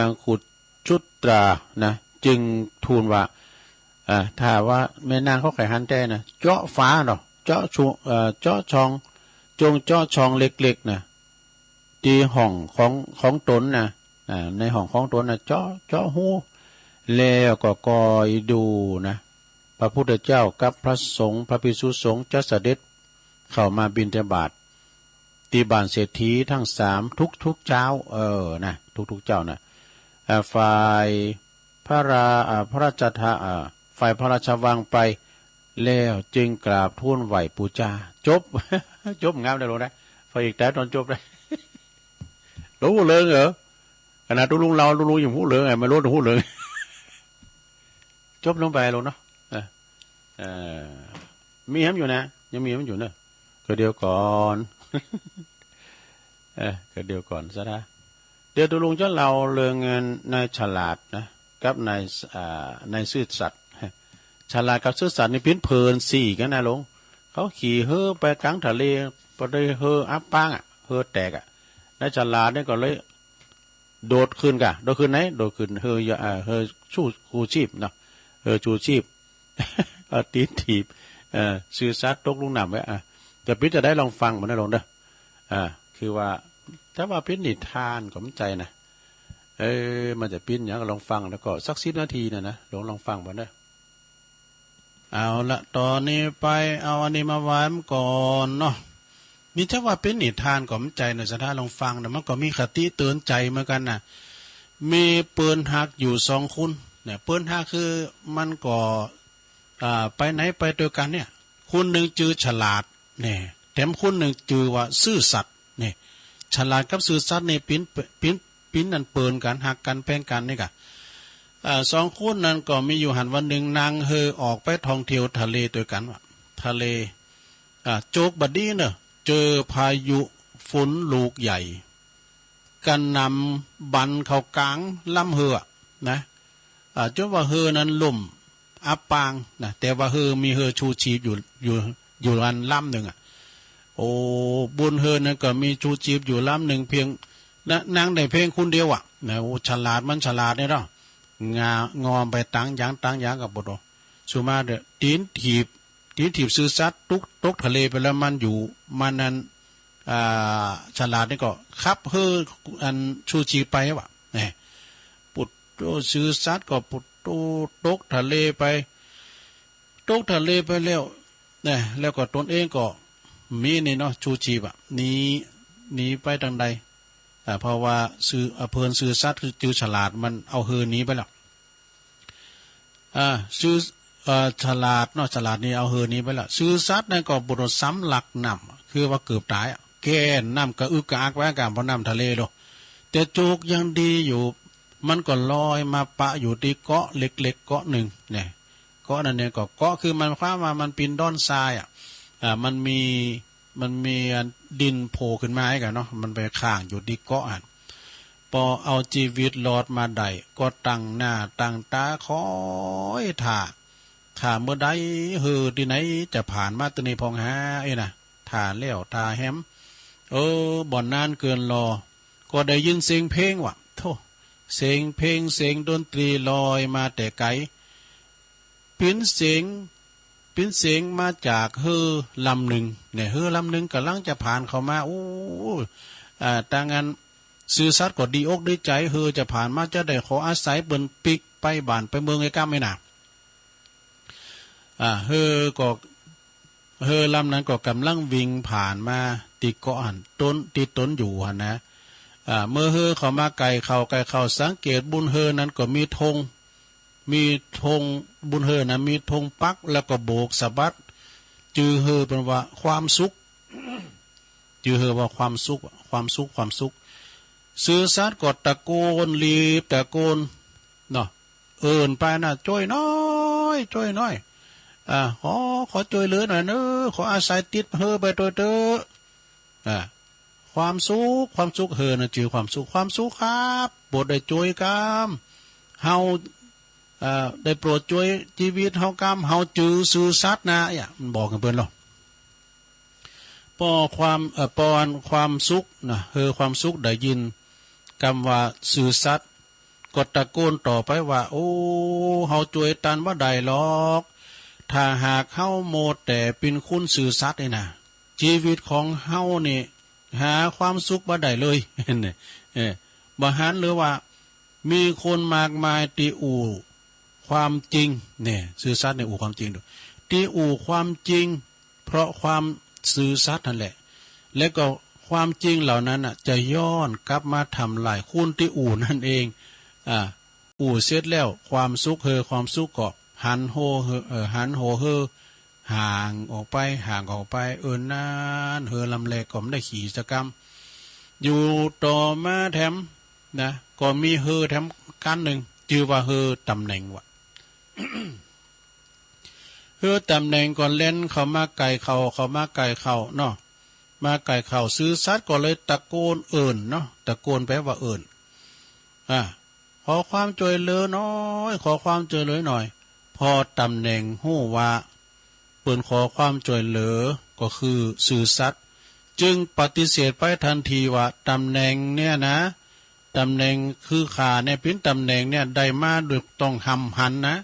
างขุดชุตรานะจึงทูลว่าถ้าว่าแม่นางเขาไขหันแต่นะเจาะฟ้าเนาะเจาะช่องเจาะช่องเล็กๆนะที่ห้องของตนนะในห้องของตนนะเจาะหูแล้วก็คอยดูนะพระพุทธเจ้ากับพระสงฆ์พระภิกษุสงฆ์จะเสด็จเข้ามาบิณฑบาตที่บ้านเศรษฐีทั้ง3ทุกเจ้านะทุกเจ้านะฝ่ายพระราชทานฝ่ายพระราชวังไปแล้วจึงกราบทูลไหวปูจาจบ จบงามได้ลงได้ฝ่ายอีกแต่ตอนจบได้ รู้เลยเหรอขณะลุงอย่างหูเหลืองไงไม่รู้หูเหลือง จบลงไปลงเนาะมีแฮมอยู่นะยังมีแฮมอยู่เนอะก็เดียวก่อนก็เดียวก่อนซะนะเดี๋ยวตุลุงจะเล่าเรื่องเงินนายฉลาดนะกับนายซื่อสัตย์ฉลาดกับซื่อสัตย์นี่พิ้นเพลิน4กันนะลงเขาขี่เฮ่อไปกลางทะเลไปได้เฮ่ออับปังเฮ่อแตกนายฉลาดนี่ก็เลยโดดขึ้นไหนโดดขึ้นเฮ่อชูชีพเนาะชูชีพตีนถีบซื่อสัตย์ตกลุงหนำไว้แต่พิ้นจะได้ลองฟังมันนะลงเด้อคือว่าถ้าว่าพิ้นนิทานก็มั่นใจนะมันจะพิ้นอย่างก็ลองฟังแล้วก็สัก10 นาทีนะลองฟังมันเด้อเอาละตอนนี้ไปเอาอันนี้มาไว้ก่อนเนาะมีถ้าว่าเป็นนิทานก็มั่นใจนะสถานลองฟังนะมันก็มีคติเตือนใจเหมือนกันนะมีปืนหักอยู่2 คนเนี่ยปืนหักคือมันก็ไปไหนไปด้วยกันเนี่ยคนหนึ่งจือฉลาดเนี่ยแถมคนหนึ่งจือว่าซื่อสัตย์เนี่ยฉลาดกับซื่อสัตย์เนี่ยปิ้นนั่นเปินกันหักกันแป้งกันนี่กะ2 คนนั้นก็มีอยู่หันวันหนึ่งนางออกไปท่องเที่ยวทะเลด้วยกันว่าทะเลโจกบัดนี้เนอะเจอพายุฝนลูกใหญ่กันนำบันเข้ากลางลำนะจนว่านั้นล่มอับปางนะแต่ว่ามีชูชีพอยู่อันลำหนึ่งโอ้บุญนั้นก็มีชูชีพอยู่ลำหนึ่งเพียงนางได้เพียงคนเดียวนะโอ้ฉลาดเนี่ยเนาะงอมไปตั้งยางกับบทสุมาเดตีนถีบซื้อซัดตกทะเลไปแล้วมันนั้นฉลาดนี่ก็ขับอันชูชีไปวะเนี่ยปุดโตซื้อซัดก็ปุดโตตกทะเลไปแล้วเนี่ยแล้วก็ตนเองก็มีนี่เนาะชูชีบหนีไปทางใดเพราะว่าซื้อซัดคือจือฉลาดมันเอานี้ไปแล้วซื้อฉลาดเนาะฉลาดนี่เอานี้ไปแล้วซื้อซัดนั่นก็บุรุษซ้ำหลักนำคือว่าเกือบตาย แก่น้ำกระอึกกระอักไว้กันเพราะน้ำทะเลโลแต่โจกยังดีอยู่มันก็ลอยมาปะอยู่ที่เกาะเล็กๆเกาะหนึ่งเนี่ยเกาะนั่นเนี่ยก็เกาะคือมันความว่ามันปีนด้อนทรายมันมีดินโผล่ขึ้นมาให้กันเนาะมันไปข้างอยู่ที่เกาะพอเอาชีวิตรอดมาได้ก็ตั้งหน้าตั้งตาคอยท่าเมื่อใดที่ไหนจะผ่านมาตัวนี้พองหานะท่าเลี้ยวท่าแฮมบ่อนนานเกินรอก็ได้ยินเสียงเพลงว่ะโธ่เสียงเพลงเสียงดนตรีลอยมาแต่ไกลปิ้นเสียงมาจากลำหนึ่งเนี่ยลำหนึ่งกำลังจะผ่านเข้ามาต่างกันสื่อสัตว์ก็ดีอกดีใจจะผ่านมาจะได้ขออาศัยเบิ่นปิกไปบ้านไปเมืองไอ้ก้ามไม่น่ะก็ลำนั้นก็กำลังวิ่งผ่านมาติเกาะต้นอยู่นะเมื่อเข้ามาไกลเข้าสังเกตบุญนั้นก็มีธงบุญนะมีธงปักแล้วก็โบกสะบัดจือเป็นว่าความสุขจือว่าความสุขสื่อสัตว์ก็ตะโกนรีบตะโกนเนาะไปนะช่วยน้อยขอช่วยเหลือหน่อยเนอะขออาศัยติดไปตัวเตอความสุขนะจือความสุขครับโปรดได้ช่วยกามเฮาได้โปรดช่วยชีวิตเฮากามเฮาจือสื่อสัตว์นะมันบอกกันเพิ่นหรอความสุขนะความสุขได้ยินคำว่าสื่อสัตว์ก็ตะโกนต่อไปว่าโอ้เฮาช่วยตันว่าใดหรอกถ้าหากเฮาโมดแต่เป็นคุณสื่อสัตว์นี่นะชีวิตของเฮานี่หาความสุขบ่ได้เลยเนี่ยบ่หันหรือว่ามีคนมากมายตีอู่ความจริงเนี่ยสื่อสัตว์ในอู่ความจริงดูตีอู่ความจริงเพราะความสื่อสัตว์นั่นแหละและก็ความจริงเหล่านั้นจะย้อนกลับมาทำลายคุณที่อู่นั่นเองอู่เสร็จแล้วความสุขความสุขก็หันโหห่างออกไปนานลำแลก็ไม่ได้ขี่จักรรมอยู่ต่อมาแถมนะก็มีแถมกันหนึ่งจื่อว่าตำแหน่งว่ะ ตำแหน่งก่อนเล่นเขามาไก่เขาเนาะมาไก่เขาซื้อซัดก็เลยตะโกนเนาะตะโกนแปลว่าขอความช่วยเหลือน้อยขอความช่วยเหลือหน่อยพอตำแหน่งหู้ว่าเปิ่นขอความช่วยเหลือก็คือสื่อสัตว์จึงปฏิเสธไปทันทีว่าตำแหน่งเนี่ยนะตำแหน่งคือขาเนี่ยเป็นตำแหน่งเนี่ยได้มาโดยต้องหันนะ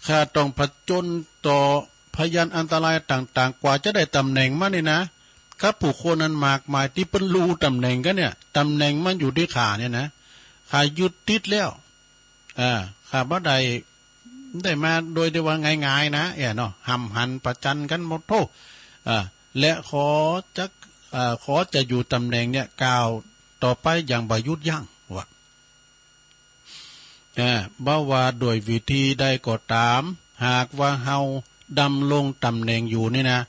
ข้าต้องผจญต่อพยานอันตรายต่างๆกว่าจะได้ตำแหน่งมาเนี่ยนะครับผู้คนนั้นมากมายที่เป็นรู้ตำแหน่งกันเนี่ยตำแหน่งมันอยู่ที่ขาเนี่ยนะขาหยุดติดแล้วข้าบ่ได้มาโดยที่ว่าง่ายๆนะเนาะหันประจันกันหมดโทและขอจะอยู่ตำแหน่งเนี่ยกล่าวต่อไปอย่างบ่หยุดยั้งว่าบ่ว่าโดยวิธีใดก็ตามหากว่าเฮาดำรงตำแหน่งอยู่นี่นะ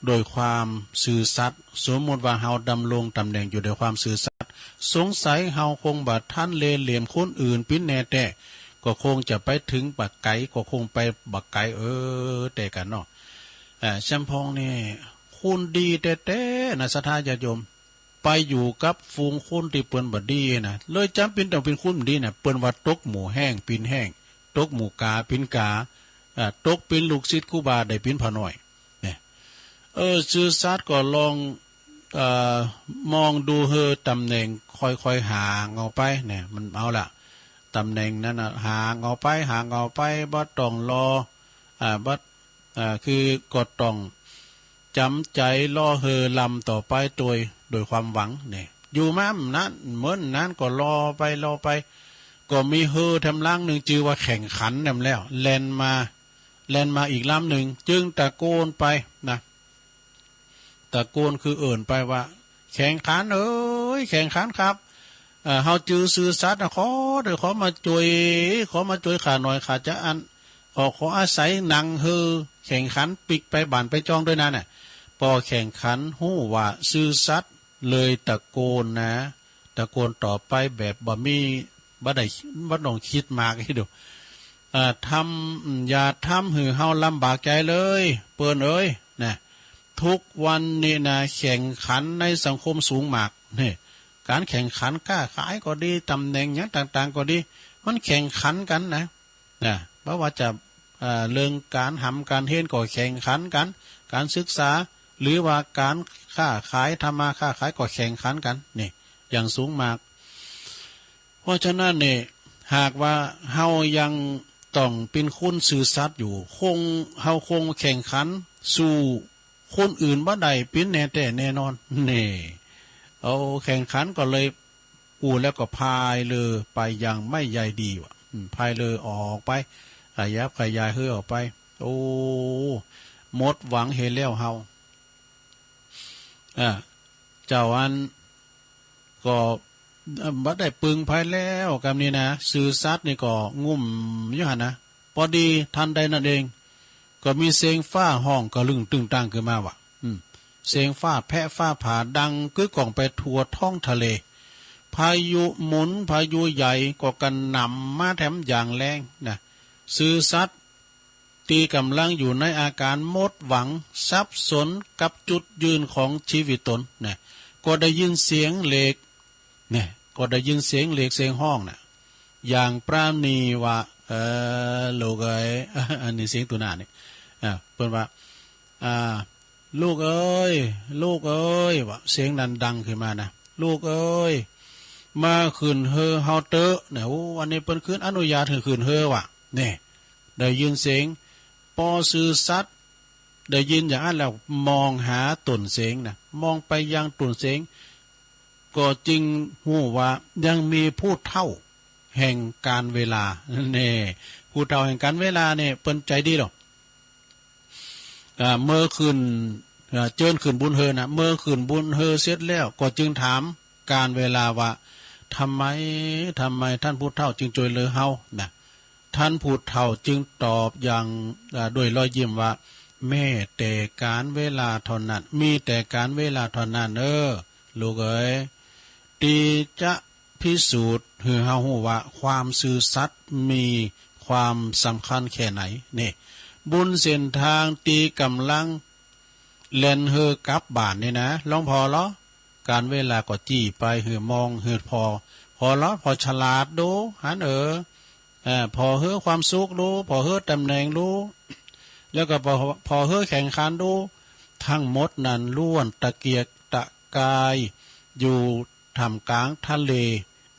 โดยความซื่อสัตย์สมมติว่าเฮาดำรงตำแหน่งอยู่โดยความซื่อสัตย์สงสัยเฮาคงบ่ท่านเลเหลี่ยมคนอื่นปิ้นแน่แต่ก็คงจะไปถึงบักไก่ก็คงไปบักไก่แต่กันเนาะชัมพองนี่คุณดีแต่นะสัทธาญาติโยมไปอยู่กับฝูงคนที่เปิ้นบ่ดีนะเลยจำเป็นต้องเป็นคนดีนะเปิ้นว่าตกหมูแห้งปินแห้งตกหมูกาปินกาตกเป็นลูกศิษย์ครูบาได้ปินพอน้อยเนี่ยสื่อสัตว์ก็ลองมองดูตำแหน่งค่อยๆห่างออกไปเนี่ยมันเอาล่ะตำแหน่งนั้นห่างออกไปบ่ต้องรอคือก็ต้องจำใจล่อลำต่อไปโดยความหวังเนี่ยอยู่มานั้นเหมือนนั้นก็รอไปก็มีทำล่างหนึ่งจื่อว่าแข่งขันนำแล้วแล่นมาอีกลำหนึ่งจึงตะโกนไปนะตะโกนคือไปว่าแข่งขันแข่งขันครับเฮาจื้อสื่อสัตว์ขอมาช่วยข้าหน่อยข้าจะขออาศัยหนังแข่งขันปิกไปบ้านไปจองด้วยนั่นน่ะ ปอแข่งขันหู้ว่าซื่อสัตย์เลยตะโกนนะตะโกนต่อไปแบบบ่มีบ่ได้บ่ต้องคิดมากให้ดูทำอย่าทำหือเฮาลำบากใจเลยเปิ้นเอ้ยนะทุกวันนี่นะแข่งขันในสังคมสูงมากนี่การแข่งขันกล้าขายก็ดีตำแหน่งอย่างต่างๆก็ดีมันแข่งขันกันนะเพราะว่าจะเรื่องการทำการเฮ็ดก็แข่งขันกันการศึกษาหรือว่าการค้าขายทำมาค้าขายก็แข่งขันกันนี่อย่างสูงมากเพราะฉะนั้นเนี่ยหากว่าเฮายังต้องเป็นคนซื่อสัตย์อยู่เฮาคงแข่งขันสู่คนอื่นบ่ได้เป็นแน่แต่แน่นอนนี่เอาแข่งขันก็เลยแล้วก็พายเลยไปอย่างไม่ใยดีว่ะพายเลยออกไปขยับขยายเฮือออกไปโอ้หมดหวังเห็นแล้วเฮาเจ้าอันก็บัดได้ปึงภายแล้วกับนี้นะสื่อสัตว์นี่ก็งุ่มอยู่หั่นนะพอดีทันใดนั่นเองก็มีเสียงฟ้าห้องกระลึงตึงตังขึ้นมาว่ะเสียงฟ้าแพะฟ้าผ่าดังกึกก้องไปทั่วท้องทะเลพายุหมุนพายุใหญ่ก็กันนำมาแถมอย่างแรงนะสื่อสัตว์ตีกำลังอยู่ในอาการหมดหวังสับสนกับจุดยืนของชีวิตตนนะก็ได้ยินเสียงเหล็กเนี่ยก็ได้ยินเสียงเหล็กเสียงห้องนะอย่างปราณีว่าลูกเอ้ยอันนี้เสียงตัวหน้านี่เพิ่นว่าลูกเอ้ยลูกเอ้ยว่าเสียงนั้นดังขึ้นมานะลูกเอ้ยมาขึ้นเฮอเฮาเตอเนี่ยวันนี้เพิ่นขึ้นอนุญาตให้ขึ้นเฮอว่ะนี่ได้ยินเสียงปอซื่อสัตย์ได้ยินอย่างนั้นแล้วมองหาต้นเสียงนะมองไปยังต้นเสียงก็จริงหูว่ายังมีผู้เฒ่าแห่งการเวลาเนี่ยผู้เฒ่าแห่งการเวลาเนี่ยเปิ้นใจดีหรอกเมื่อคืนเจิญคืนบุญเฮอนะเมื่อคืนบุญเฮอเสร็จแล้วก็จึงถามการเวลาว่าทำไมท่านผู้เฒ่าจึงจวยเลอเฮานะท่านผู้เฒ่าจึงตอบอย่างด้วยรอยยิ้มว่าแม่แต่การเวลาเท่านั้นมีแต่การเวลาเท่านั้นลูกเอ้ยตีจะพิสูจน์ให้เฮาฮู้ว่าความซื่อสัตย์มีความสำคัญแค่ไหนนี่บุญเส้นทางตีกำลังเล่นเฮอกลับบ้านนี่นะลองพอเหรอการเวลาก็จี้ไปเฮอมองเฮอพอเหรอพอฉลาดดูหันพอเฮอความสุขดูพอเฮอตำแหน่งดูแล้วก็พอเฮอแข่งขันดูทั้งหมดนั้นล้วนตะเกียกตะกายอยู่ท่ามกลางทะเล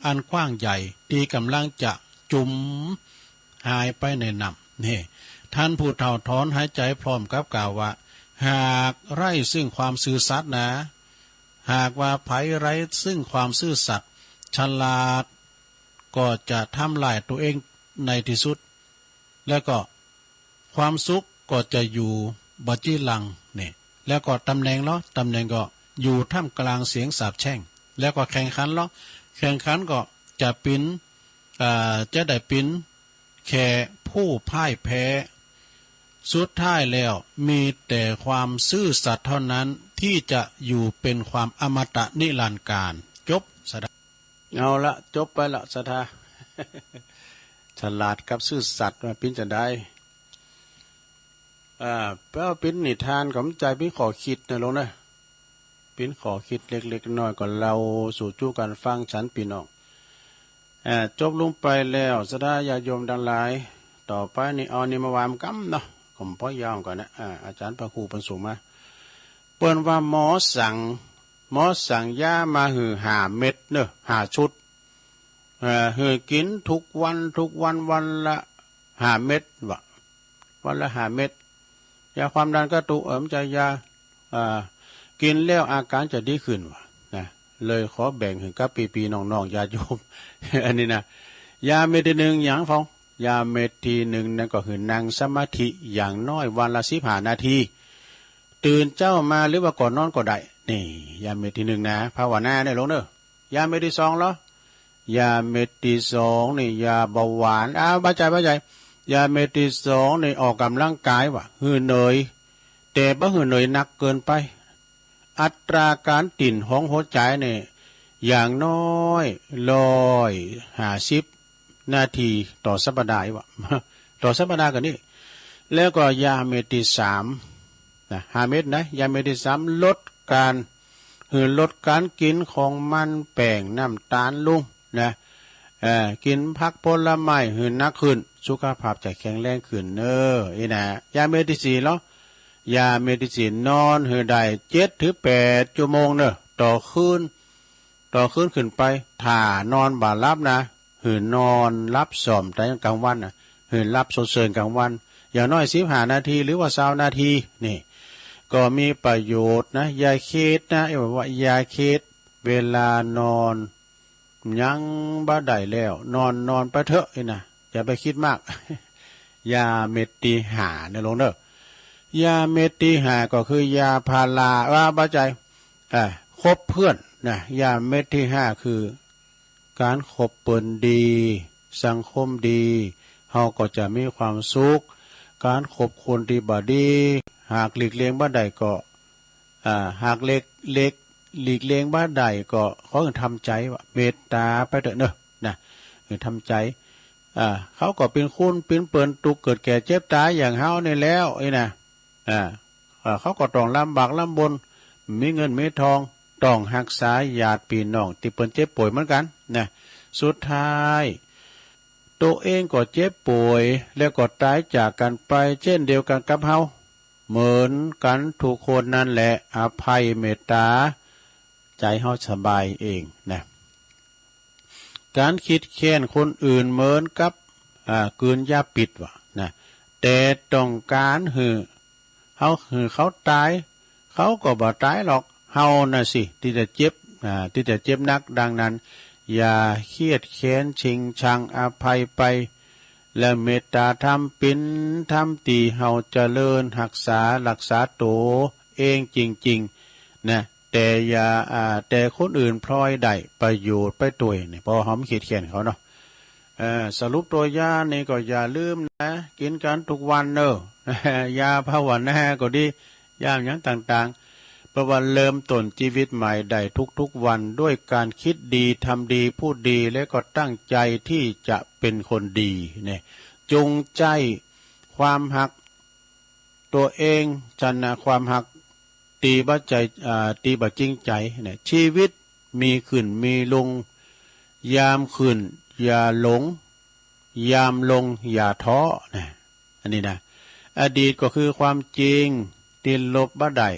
อันกว้างใหญ่ที่กำลังจะจุ่มหายไปในน้ำนี่ท่านผู้เฒ่าถอนหายใจพร้อมกับกล่าวว่าหากไร้ซึ่งความซื่อสัตย์นะหากว่าไผไร้ซึ่งความซื่อสัตย์ฉลาดก็จะทำลายตัวเองในที่สุดแล้วก็ความสุขก็จะอยู่บัดจี้หลังนี่แล้วก็ตำแหน่งก็อยู่ท่ามกลางเสียงสาปแช่งแล้วก็แข่งขันแข่งขันก็จะเป็นจะได้เป็นแค่ผู้พ่ายแพ้สุดท้ายแล้วมีแต่ความซื่อสัตย์เท่านั้นที่จะอยู่เป็นความอมตะนิรันดร์การจบสถาเอาละจบไปละสถา ฉลาดกับซื่อสัตย์มาเป็นจะได้แปลว่าเป็นนิทานของใจเป็นขอคิดนะลงนะเป็นขอคิดเล็กๆน้อยก่อนเราสู่จู้กันฟังฉันปีน้องจบลงไปแล้วสดาญาโยมดังหลายต่อไปนี่เอานี่มาวามกัมเนาะผมพ่อยาวก่อนนะอาจารย์พระครูประสงค์มาเปิ้นว่าหมอสั่งยามาหือ5 เม็ดเนอะ5 ชุดหือกินทุกวันวันละ5 เม็ดวะวันละ5 เม็ดยาความดันก็ตุมใจยากินแล้วอาการจะดีขึ้นวะนะเลยขอแบ่งถึงกับปีน้องๆญาติโยม อันนี้นะยาเม็ดที่1อย่างฟองยาเม็ดที่1นั่นก็คือนั่งสมาธิอย่างน้อยวันละ15 นาทีตื่นเจ้ามาหรือว่าก่อนนอนก็ได้นี่ยาเม็ดที่1นะภาวนาได้ลงเด้อยาเม็ดที่2เหรอยาเม็ดที่2นี่ยาเบาหวานบ้าใจยาเม็ดที่2นี่ออกกำลังกายวะหือเหนื่อย แต่บ่หือหน่อยหนักเกินไปอัตราการติ่นของหัวใจเนี่ยอย่างน้อย150 นาทีต่อสัปดาห์วะ ต่อสัปดาห์กันนี่แล้วก็ยาเมติ3นะ5 เม็ดนะยาเมติ3ลดการกินของมันแป้งน้ำตาลลงนะกินผักผลไม้หืนนักขึ้นสุขภาพจะแข็งแรงขึ้นนะยาเมติ4แล้วยาเมดิซินนอนหือได้7 ถึง 8 ชั่วโมงต่อคืนขึ้นไปถ้านอนบ่หลับนะหือนอนรับสอมแต่กลางวันหืนรับสดเสริญกลางวันอย่างน้อย15 นาทีหรือว่า20 นาทีนี่ก็มีประโยชน์นะยาเคสนะว่ายาเคสเวลานอนยังบ่ได้แล้วนอนไปเถอะนะอย่าไปคิดมาก ยาเมติหาเนี่ยลงยาเมติหาก็คือยาพาราว่าบ้าใจคบเพื่อนนะยาเม็ดที่5คือการคบเปิ่นดีสังคมดีเฮาก็จะมีความสุขการคบคนที่บ่ดีหากหลีกเลี่ยงบ่ได้ก็หากหลีกเลี่ยงบ่ได้ก็เขาทำใจว่าเมตตาไปเถอะนะทำใจเขาก็เป็นคุณเป็นเปิ่นตุกเกิดแก่เจ็บตายอย่างเฮานี่แล้วนะเขาก็ต้องลำบากลำบนมีเงินมีทองต้องรักษาญาติพี่น้องที่เปิ้นเจ็บป่วยเหมือนกันนะสุดท้ายตัวเองก็เจ็บป่วยแล้วก็ตายจากกันไปเช่นเดียวกันกับเฮาเหมือนกันทุกคนนั่นแหละอภัยเมตตาใจเฮาสบายเองนะการคิดแค้นคนอื่นเหมือนกับกืนยาปิดว่ะนะแต่ต้องการเขาตายเขาก็บ่ตายหรอกเฮาน่ะสิที่จะเจ็บนักดังนั้นอย่าเครียดแค้นชิงชังอภัยไปและเมตตาทำเป็นทำตีเฮาเจริญรักษาตัวเองจริงๆนะแต่อย่าแต่คนอื่นพลอยได้ประโยชน์ไปตัวนี่พอหอมขีดเขียนเขาเนาะสรุปตัวยานี่ก็อย่าลืมนะกินกันทุกวันยาภาวนาก็ดียาอย่างต่างๆประวันเริ่มต้นชีวิตใหม่ได้ทุกวันด้วยการคิดดีทำดีพูดดีและก็ตั้งใจที่จะเป็นคนดีเนี่ยจงใจความหักตัวเองจันนะความหักตีบัดใจตีบัดจริงใจเนี่ยชีวิตมีขึ้นมีลงยามขึ้นอย่าหลงยามลงอย่าท้อนะอันนี้นะอดีตก็คือความจริงที่ลบบ่ได้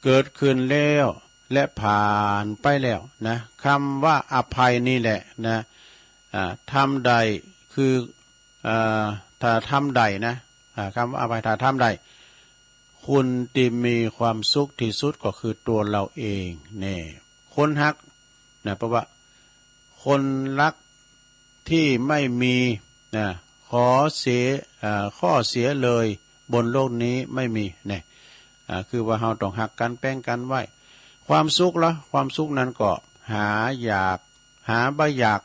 เกิดขึ้นแล้วและผ่านไปแล้วนะคำว่าอภัยนี่แหละนะทำใดคือถ้าทำใดนะคำว่าอภัยถ้าทำใดคุณที่มีความสุขที่สุดก็คือตัวเราเองเนี่ยคนฮักนะเพราะว่าคนรักที่ไม่มีนะข้อเสียเลยบนโลกนี้ไม่มีเนี่ยคือว่าเราต้องหักกันแป้งกันไว้ความสุขละความสุขนั้นก็หาบ่อยาก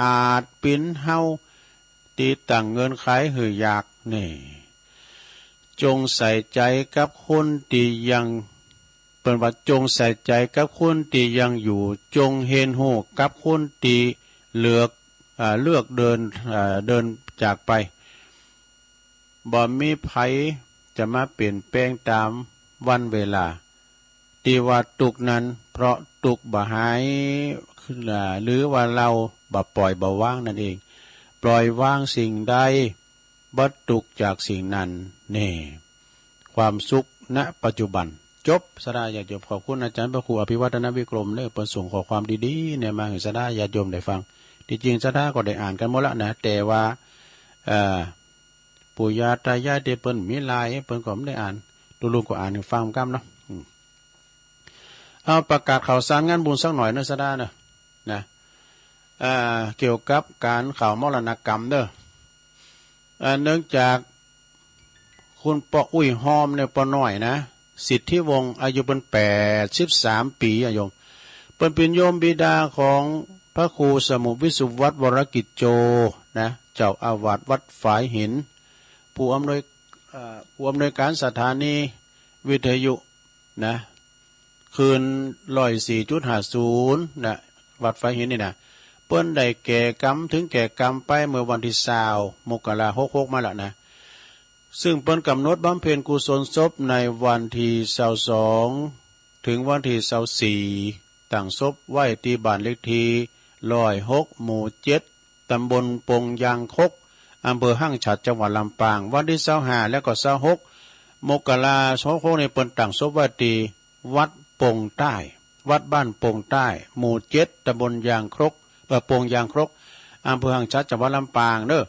อาจปิ้นเฮาตีตั้งเงินขายหืออยากนี่จงใส่ใจกับคนที่ยังเป็นว่าจงใส่ใจกับคนที่ยังอยู่จงเห็นหูกับคนที่เลือกเดินจากไปบ่มีไผจะมาเปลี่ยนแปลงตามวันเวลาที่ว่าตุกนั้นเพราะตุกบ่หายหรือว่าเราบ่ปล่อยบ่ว่างนั่นเองปล่อยวางสิ่งใดบ่ตุกจากสิ่งนั้นนี่ความสุขณปัจจุบันจบสดาญาติโยมขอบคุณอาจารย์พระครูอภิวัฒนวิกรมเนี่ยประสงค์ขอความดีๆเนี่ยมาให้สดาญาติโยมได้ฟังที่จริงสดาก็ได้อ่านกันหมดแล้วนะแต่ว่าปู่ย่าตายายเปิ้นมีลายเปิ้นก็ไม่ได้อ่านลุงก็อ่านให้ฟังกันเนาะเอาประกาศข่าวสารงานบุญสักหน่อยเนอะสดานะเกี่ยวกับการข่าวมรณกรรมเนอะเนื่องจากคุณปออุ้ยหอมเนี่ยปอน้อยนะสิทธิวงศ์อายุเป็น83 ปีโยมเป็นโยมบิดาของพระครูสมุวิสุวัตวรกิจโจนะเจ้าอาวาสวัดฝายหินผู้อำนวย ผู้อำนวยการสถานีวิทยุนะคืน104.50นะวัดไฟหินนี่นะเปิ้นได้แก่กรรมถึงแก่กรรมไปเมื่อวันที่20มกราคม66มาแล้วนะซึ่งเปิ้นกำหนดบำเพ็ญกุศลศพในวันที่22ถึงวันที่24ตั้งศพไว้ที่บ้านเลขที่106หมู่7ตำบลปงยางคกอำเภอห้างฉัตรจังหวัดลำปางวันที่25และก็26มกราคม66ในเปิ้นตั้งศพไว้ที่วัดปงใต้วัดบ้านปงใต้หมู่7ตำบลยางคกปงยางคกอำเภอห้างฉัตรจังหวัดลำปางเด้อ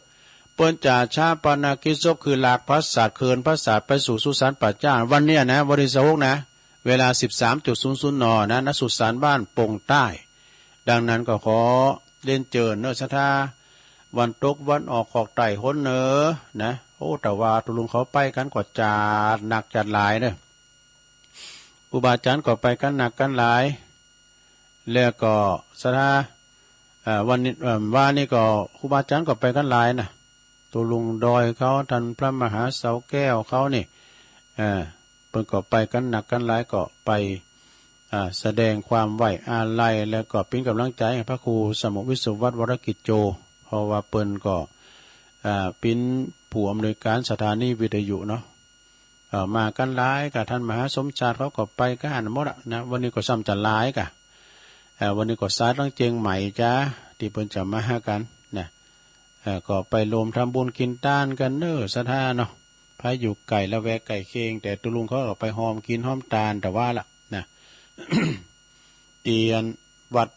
เปิ้นจะชาปนกิจศพคือหลากพระศาสตร์เคินพระศาสตร์ไปสู่สุสานป่าจ้าวันเนี้ยนะวันที่26นะเวลา 13.00 นนะณสุสานบ้านปงใต้ดังนั้นก็ขอเรียนเชิญเนอะศรัทธาวันตกวันออกขอกไต่ห้นเนอนะโอ้แต่ว่าตุลุงเขาไปกันกว่าจัดหนักจัดหลายเนอะอุบาจารย์ก็ไปกันหนักกันหลายแล้วก็ศรัทธาวันนี้ว่านี่ก็ครูบาอาจารย์ก็ไปกันหลายนะตุลุงดอยเขาท่านพระมหาเสาแก้วเขานี่เพิ่นก็ไปกันหนักกันหลายก็ไปแสดงความไหวอาลัยแล้วก็เป็นกำลังใจให้พระครูสมุวิสุทธิวัฒน์วรกิจโจเพราะว่าเปิ้นก็เป็นผู้อำนวยการสถานีวิทยุเนาะมากันหลายกับท่านมหาสมชาติเขาก็ไปกันหมดนะวันนี้ก็ซ้ำจะหลายกะวันนี้ก็สายตั้งเจียงใหม่จ้าที่เปิ้นจะมาหากันนะก็ไปรวมทำบุญกินต้านกันเน้อสถาเนาะพายอยู่ไก่ละแวกไก่เคียงแต่ตุลุงเขาก็ไปหอมกินหอมตาลแต่ว่าล่ะนะ เตียนวัด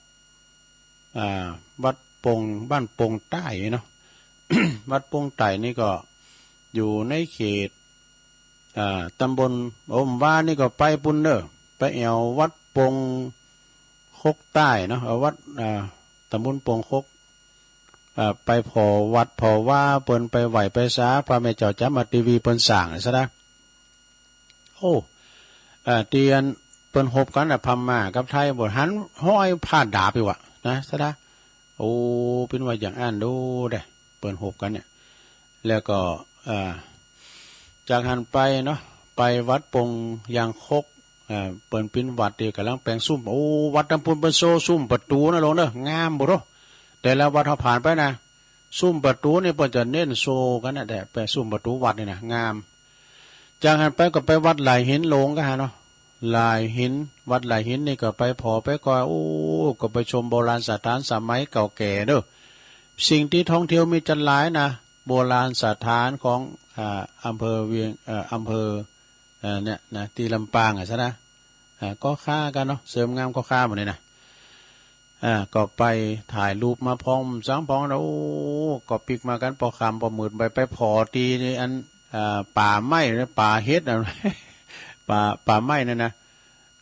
วัดปงบ้านปงใต้เนาะ วัดปงใต้นี่ก็อยู่ในเขตตำบลอมว่านี่ก็ไปปุ่นเด้อไปแอววัดปงคกใต้เนาะวัดตำบลปงคกไปพอวัดพอว่าเปิ้นไปไหวไปซาพระแม่เจ้าจัมติวีเปิ้นสร้างซะนะโอ้เตียนเปิ้นหบกันพม่ากับไทยบ่หันห้อยผ้าดาบอยู่นะซะนะโอ้เป็นว่าอย่างอ่านดูได้เปิ้นหบกันเนี่ยแล้วก็จากหันไปเนาะไปวัดปงยางคกเปิ้นเป็นวัดเดียวกำลังแปลงซุ่มโอ้วัดตำพุนเปิ้นโซซุ่มประตูนะลงเด้องามบ่เนาะแต่ละวัดเขาผ่านไปนะซุ่มประตูนี่เปิ้นจะเน้นโซกันนะแต่ไปซุ่มประตูวัดนี่นะงามจากหันไปก็ไปวัดไหลหินลงก็หาเนาะไหลหินวัดไหลหินนี่ก็ไปพอไปก็โอ้ก็ไปชมโบราณสถานสมัยเก่าแก่เด้อสิ่งที่ท่องเที่ยวมีจัดหลายนะโบราณสถานของอำเภอเวียงอำเภอเนี่ยนะที่ลำปางซะนะก็ค่ากันเนาะเสริมงามก็ค่าหมดเลยนะก็ไปถ่ายรูปมาพร้อมสังพองแล้วก็ปิกมากันพอคำพอหมื่นไปพอตีนี่อันป่าไม้นะป่าเฮ็ดนะป่าไม้นั่นนะ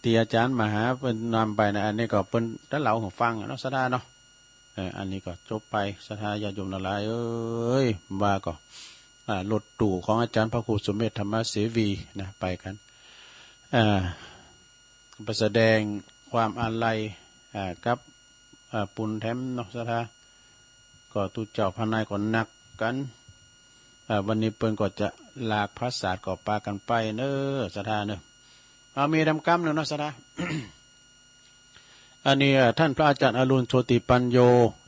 ที่อาจารย์มหาเป็นนำไปนะอันนี้ก็เป็นด้านเหล่าของฟังเนาะสดาเนาะอันนี้ก็จบไปสถาญาโยมทั้งหลายเอ้ยว่าก็รถตู่ของอาจารย์พระครูสมเด็จธรรมเสวีนะไปกันไปแสดงความอาลัยกับปุณแถมเนาะสถาก็ตุเจ้าพนายก็หนักกันวันนี้เปิ้นก็จะลากพระศาสตร์ก็ปากันไปเน้อสถาเน้อมีดำกำเนาะสถา อันนี้ท่านพระอาจารย์อรุณโชติปัญโย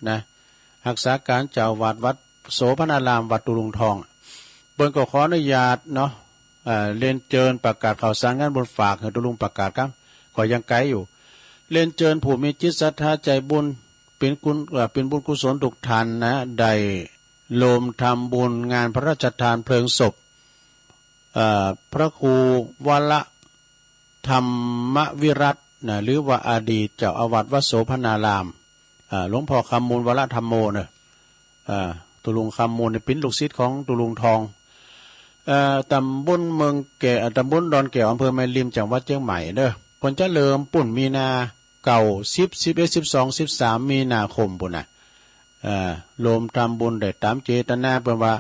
นะรักษาการเจ้าวาดวัดโสภณารามวัดตุลุงทองเปิ้นก็ขออนุญาตเนาะเรียนเจิญประกาศข่าวสารงานบนฝากให้ตุลุงประกาศครับก็ยังไกลอยู่เรียนเจิญผู้มีจิตศรัทธาใจบุญเป็นบุญกุศลทุกท่านนะได้โลมทำบุญงานพระราชทานเพลิงศพพระครูวรธรรมวิรัตนะหรือว่าอดีตเจ้าอาวาสวัดโสภณารามหลวงพ่อคำมูลวรธรรมโมเนี่ยตุลุงคำมูลเป็นลูกศิษย์ของตุลุงทองตำบลเมืองแก่ตำบลดอนแก้วอำเภอแม่ริมจังหวัดเชียงใหม่เด้อคนจะเริ่มปุ่นมีนาเก่า10 11 12 13มีนาคมปุ่นน่ะรวมทำบุญได้ตามเจตนาเพื่อว่า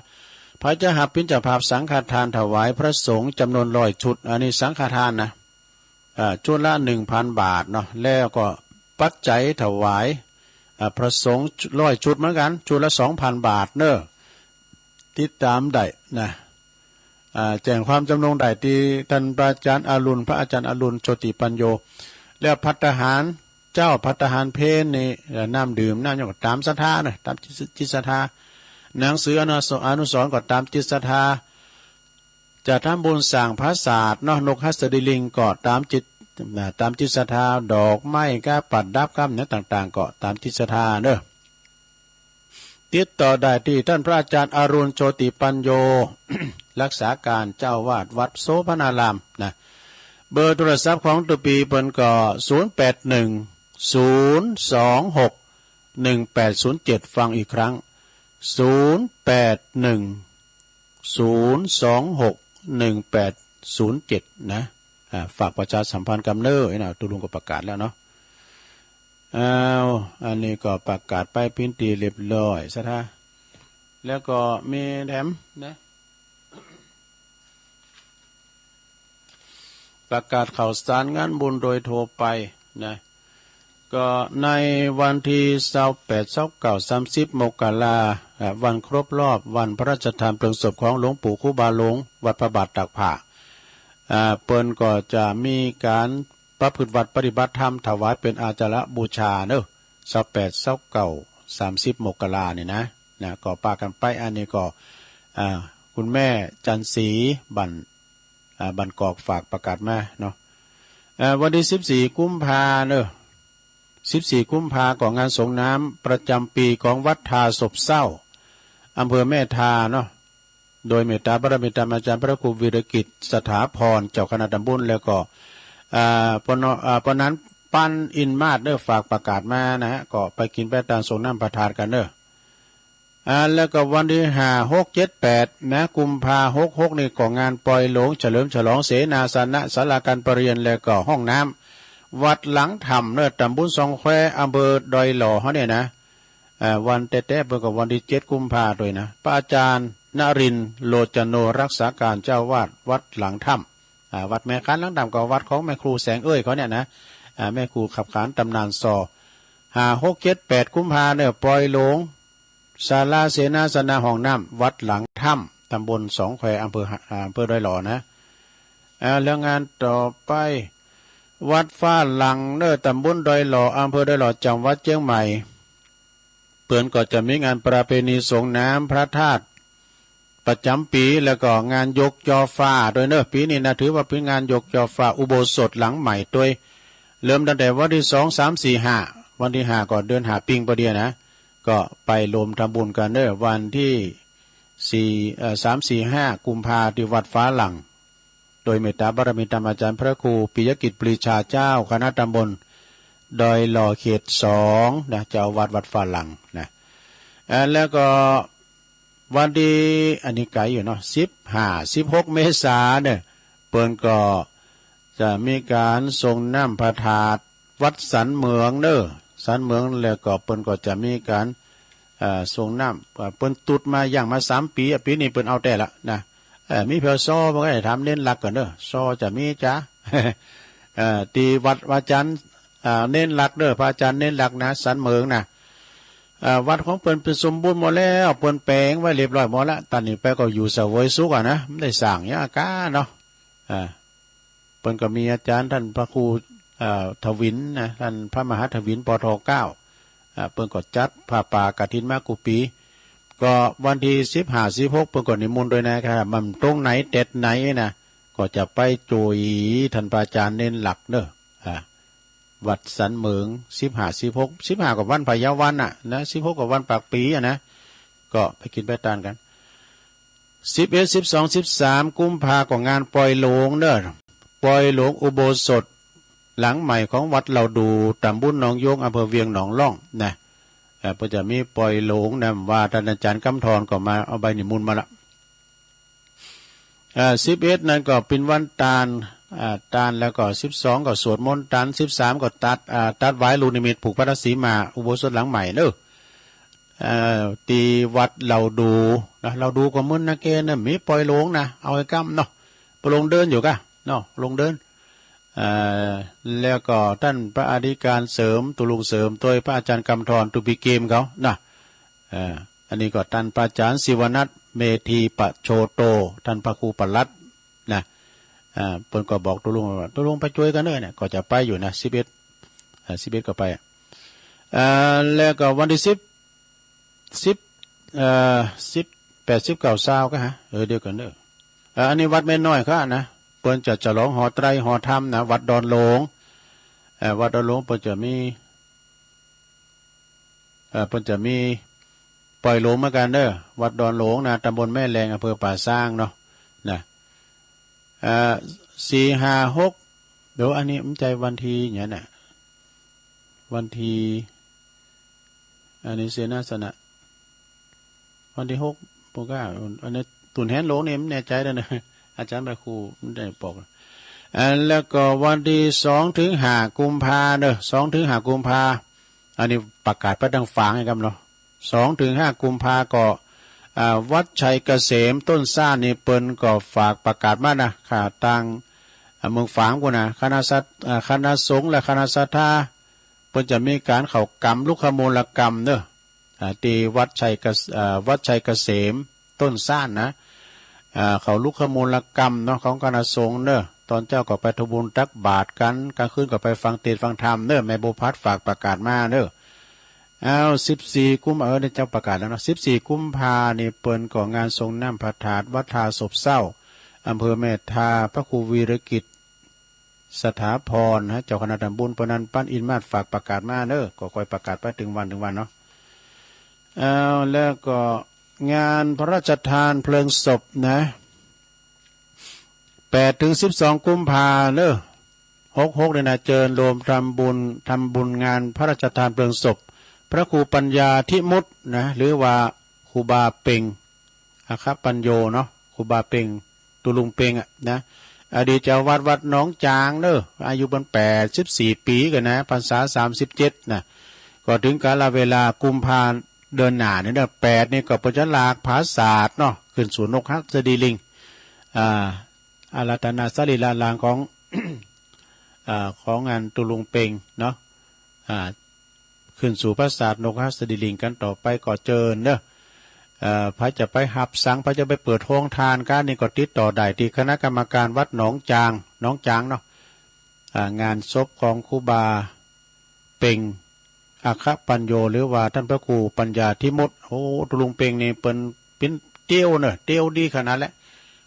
พระเจ้าหับพินเจ้าภาพสังฆทานถวายพระสงฆ์จำนวน100 ชุดอันนี้สังฆทานนะชุดละ 1,000 บาทเนาะแล้วก็ปัจจัยถวายพระสงฆ์100 ชุดเหมือนกันชุดละ 2,000 บาทเนอะติดตามได้นะ แจ้งความจำนงได้ที่ท่านพระอาจารย์อรุณพระอาจารย์อรุณโชติปัญโยแล้วภัตตาหารเจ้าภัตตาหารเพลนี่น้ำดื่มน้ำอย่างตามศรัทธานะตามจิตศรัทธาหนังสืออนุสรณ์ก็ตามจิตศรัทธาจะทำบุญสั่งพระศาสตร์เนาะนกฮัสดิลิงก็ตามจิตศรัทธาดอกไม้ก็ปัดดับคำเนี่ยต่างๆก็ตามจิตศรัทธาเนอะติดต่อได้ที่ท่านพระอาจารย์อรุณโชติปัญโย รักษาการเจ้าวาดวัดโสพนารามนะเบอร์โทรศัพท์ของตุปีเปิ้นก็0810261807ฟังอีกครั้ง0810261807นะฝากประชาสัมพันธ์กำเนิดนะตุลุงก็ประกาศแล้วเนาะอันนี้ก็ประกาศไปพินตีเรียบร้อยซะท่าแล้วก็มีแถมนะประกาศข่าวสารงานบุญโดยโทรไปนะก็ในวันที่28-29-30 มกราวันครบรอบวันพระราชทานเพลิงศพของหลวงปู่ครูบาหลวงวัดพระบาทตากผ้าเปิ้นก็จะมีการประพฤติวัดปฏิบัติธรรมถวายเป็นอาจาระบูชาเนอะ28-29-30 มกราเนี่ยนะก็ปากันไปอันนี้ก็คุณแม่จันศรีบันกอกฝากประกาศมาเนาะวันที่14 กุมภาเนอะ14 กุมภาของงานสงน้ำประจำปีของวัดทาศพเศร้าอำเภอแม่ทาเนาะโดยเมตตาบารมีธรรมอาจารย์พระครูวิรกิจสถาพรเจ้าคณะตำบลแล้วก็ปนั้นปั้นอินมาศเด้อฝากประกาศมานะฮะก็ไปกินไปตามสงน้ำประทานกันเด้อแล้วก็วันที่5 6 7 8นะกุมภา66นี่ก็งานปล่อยหลงเฉลิมฉลองเสนาสนะศาลาการประเรียนแล้วก็ห้องน้ำวัดหลังธรรมเด้อตำบลสองแควอำเภอดอยหล่อเฮาเนี่ยนะวันแต้ๆเพิ่นก็วันที่7 กุมภาด้วยนะพระอาจารย์นรินทร์โลจโนรักษาการเจ้าวาดวัดหลังธรรมวัดแม่ค้านหลังธรรมก็วัดของแม่ครูแสงเอ้ยเขาเนี่ยนะแม่ครูขับขานตำนานซอ5 6 7 8 กุมภาเนี่ยปล่อยหลงศาลาเสนาสนะห้องน้ำวัดหลังถ้ำตำบลสองแควอำเภอดอยหล่อนะแล้วงานต่อไปวัดฟ้าหลังเน้อตำบลดอยหล่ออำเภอดอยหล่อจังหวัดเชียงใหม่เปื่อนก็จะมีงานประเพณีสงน้ำพระธาตุประจำปีแล้วก็งานยกจอฟ้าโดยเน้อปีนี้นะถือว่าเป็นงานยกจอฟ้าอุโบสถหลังใหม่ตัวเริ่มตั้งแต่วันที่2 3 4 5วันที่5ก็เดือน5ปิงประเดียนะก็ไปรวมทำบุญกันเด้อวันที่3 4 5 กุมภาพันธ์ที่วัดฟ้าหลังโดยเมตตาบารมีธรรมอาจารย์พระครูปิยกิจปรีชาเจ้าคณะตำบลดอยหล่อเขต2นะเจ้าวัดฟ้าหลังนะแล้วก็วันที่อันนี้ไกลอยู่เนาะ16 เมษายนเนี่ยเปิ้นก็จะมีการส่งน้ำพระธาตุวัดสันเมืองเด้อสันเมืองแล้วก็เปิ้นก็จะมีการส่งน้ำเปิ้นตุดมาอย่างมา3 ปีปีนี้เปิ้นเอาแต่ละนะมีเพียวซอบ่ได้ทำเน้นหลักก่อนเด้อซอจะมีจ้า ตีวัดอาจารย์เน้นหลักเด้อพระอาจารย์เน้นหลักนะสันเมืองนะวัดของเปิ้นเป็นสมบูรณ์หมดแล้วเปิ้นแปลงไว้เรียบร้อยหมดละตอนนี้ไปก็อยู่เสวยสุขอ่ะนะไม่ได้สร้างหยังกะเนาะเปิ้นก็มีอาจารย์ท่านพระครูทวินนะท่านพระมหาทวินปท9เปิ้นก็จัดผ้าป่ากฐินมากุปีก็วันที่15 16เปิ้นก็นิมนต์โดยนะครับมันตรงไหนเต็ดไหนนะก็จะไปโจยท่านพระอาจารย์เน้นหลักเด้อวัดสันเมือง15 กับวันพยาวันน่ะนะ16กับวันปากปีอ่ะนะก็ไปกินไปทานกัน11 12 13 กุมภาพันธ์ของงานปล่อยหลวงเด้อปล่อยหลวงอุโบสถหลังใหม่ของวัดเราดูตำบลหนองโยงอำเภอเวียงหนองล่องนะเพื่อจะมีปล่อยหลวงนะว่าท่านอาจารย์กำธรก็มาเอาใบนิมนต์มาละ11นั่นก็เป็นวันตาลแล้วก็12ก็สวดมนต์ตาล13ก็ตัดไว้ลูกนิมิตผูกพระศรีมาอุโบสถหลังใหม่เด้อตีวัดเราดูนะเราดูก็มึนนะเกณฑ์นะมีปล่อยหลวงนะเอาไอ้กำเนาะไปลงเดินอยู่กะเนาะลงเดินแล้วก็ท่านพระอธิการเสริมตุลุงเสริมโดยพระอาจารย์กำธรตุปีเกมเขานะอันนี้ก็ท่านพระอาจารย์ศิวนัท เมธีปะโชโตท่านพระครูปลัดนะเพิ่นก็บอกตุลุงว่าตุลุงไปช่วยกันเด้อเนี่ยก็จะไปอยู่นะ11ก็ไปแล้วก็วันที่10 18 19 20ก็ฮะเดียวกันเด้ออันนี้วัดแม่น้อยค่ะนะเปิ้นจะฉลองหอไตรหอธรรมนะวัดดอนหลวงวัดดอนหลวงเปิ้นจะมีปล่อยโลงเหมือนกันเด้อวัดดอนหลวงนะตำบลแม่แรงอำเภอป่าซางเนาะนะ4-5-6เดี๋ยวอันนี้มันใจวันที่เนี่ยน่ะวันที่อันนี้เสนาสนะวันที่6ปก้าอันนี้ตุนแหนหลวงนี่มันแน่ใจแล้วนะอาจารย์พระครูได้บอกแล้วก็วันที่2-5 กุมภาเด้อ2-5 กุมภาอันนี้ประกาศไปทางฝางให้กันเนาะ2-5 กุมภาก็วัดชัยเกษมต้นซ่านี่เปิ้นก็ฝากประกาศมานะค่ะทางเมืองฝางพุ่นนะคณะสงฆ์และคณะศรัทธาเปิ้นจะมีการเข้ากรรมลุกขมูลกรรมเด้อที่วัดชัยเกษมต้นซ่านนะเขาลุกขมูลกรรมเนาะของคณะสงฆ์เด้อตอนเจ้าก็ไปทำบุญตักบาตรกันกลางคืนก็ไปฟังเทศน์ฟังธรรมเด้อแม่บุพัฒน์ฝากประกาศมาเด้อ14 กุมภาเจ้าประกาศแล้วเนาะ14 กุมภานี่เปิ้นก่องานทรงน้ำพระธาตุวัดทาศพเศร้าอำเภอแม่ทาพระครูวีรกิจสถาพรนะเจ้าคณะตำบลปนันปั้นอินมาศฝากประกาศมาเด้อก็คอยประกาศไปถึงวันเนาะแล้วก็งานพระราชทานเพลิงศพนะ8-12 กุมภาเด้อ66เนี่ยนะเจิญรวมทำบุญงานพระราชทานเพลิงศพพระครูปัญญาธิมุตนะหรือว่าครูบาเป่งอาคปัญโยเนาะครูบาเป่งตุลุงเป่งนะอดีตเจ้าวัดหนองจางเด้ออายุบน84 ปีกันนะพรรษา37นะก็ถึงกาลเวลากุมภาเดือนหน้าเนี่ย8นี่ก็ปัญจลากภาษาสเนาะขึ้นสู่นกฮัสดีลิงอารัตนาสรีลาลางของ ของงานตุลุงเป่งเนาะขึ้นสู่พระศาสตร์นกฮัสดีลิงกันต่อไปก็เจิญเนอะพระจะไปหับสังพระจะไปเปิดโรงทานการนี่ก็ติดต่อได้ที่คณะกรรมการวัดหนองจางเนาะงานศพของครูบาเป่งอาคปัญโยหรือว่าท่านพระครูปัญญาธิมุตโอ้ตุลุงเป่งนี่เป็นเตี้ยวเนอะเตี้ยวดีขนาดแล้ว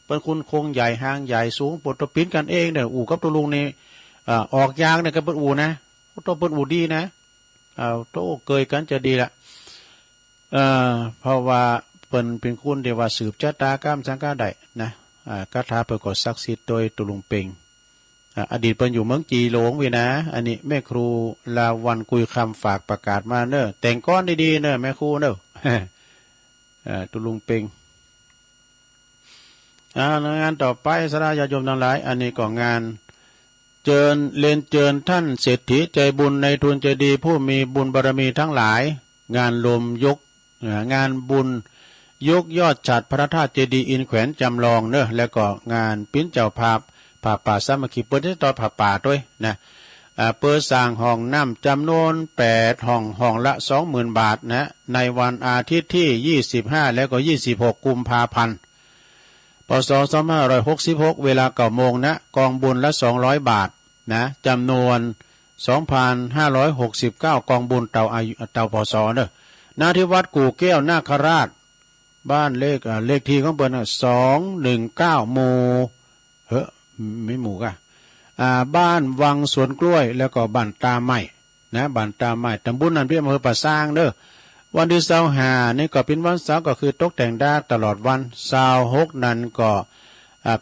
เป็นคุณคงใหญ่ห้างใหญ่สูงปดปิ้นกันเองเนี่ยอู่กับตุลุงนี่ออกยางเนี่ยก็เป็นอู่นะต้องเป็นอู่ดีนะโตเกยกันจะดีละเพราะว่าเป็นคุณเดียวว่าสืบชะตากรรมสังฆาได้นะคาถาเปิดกดศักดิ์สิทธิ์โดยตุลุงเป่งอดีตเป็นอยู่เมืองจีหลงวินะอันนี้แม่ครูลาวันกุยคำฝากประกาศมาเนอะแต่งก้อนดีๆเนอะแม่ครูเนอะตุลุงเป่งงานต่อไปสราญาโยมทั้งหลายอันนี้ก็งานเจิญท่านเศรษฐีใจบุญในทุนใจดีผู้มีบุญบารมีทั้งหลายงานลมงานบุญยกยอดฉัตรพระธาตุเจดีย์อินแขวนจำลองเนอะแล้วก็งานปิ้นเจ้าภาพผ่าป่าสามัคคีเปิดที่ต่อผ่าป่าด้วยนะเปิดสร้างห้องน้ำจำนวน8 ห้องละ 20,000 บาทนะในวันอาทิตย์ที่25แล้วก็26 กุมภาพันธ์พ.ศ. 2566เวลา9 โมงนะกองบุญละ200 บาทนะจำนวน 2,569 กองบุญเต่าพ.ศ. เนอะณที่วัดกู่แก้วนาคราชบ้านเลขที่ของเปิ้น219หมู่ไม่หมู่กะบ้านวังสวนกล้วยแล้วก็บ้านตาไม้นะบ้านตาไม้ตำบลนั้นเพียงอำเภอป่าซางเด้อวันที่25นี่ก็เป็นวันเสาร์ก็คือตกแต่งดาตลอดวัน26นั้นก็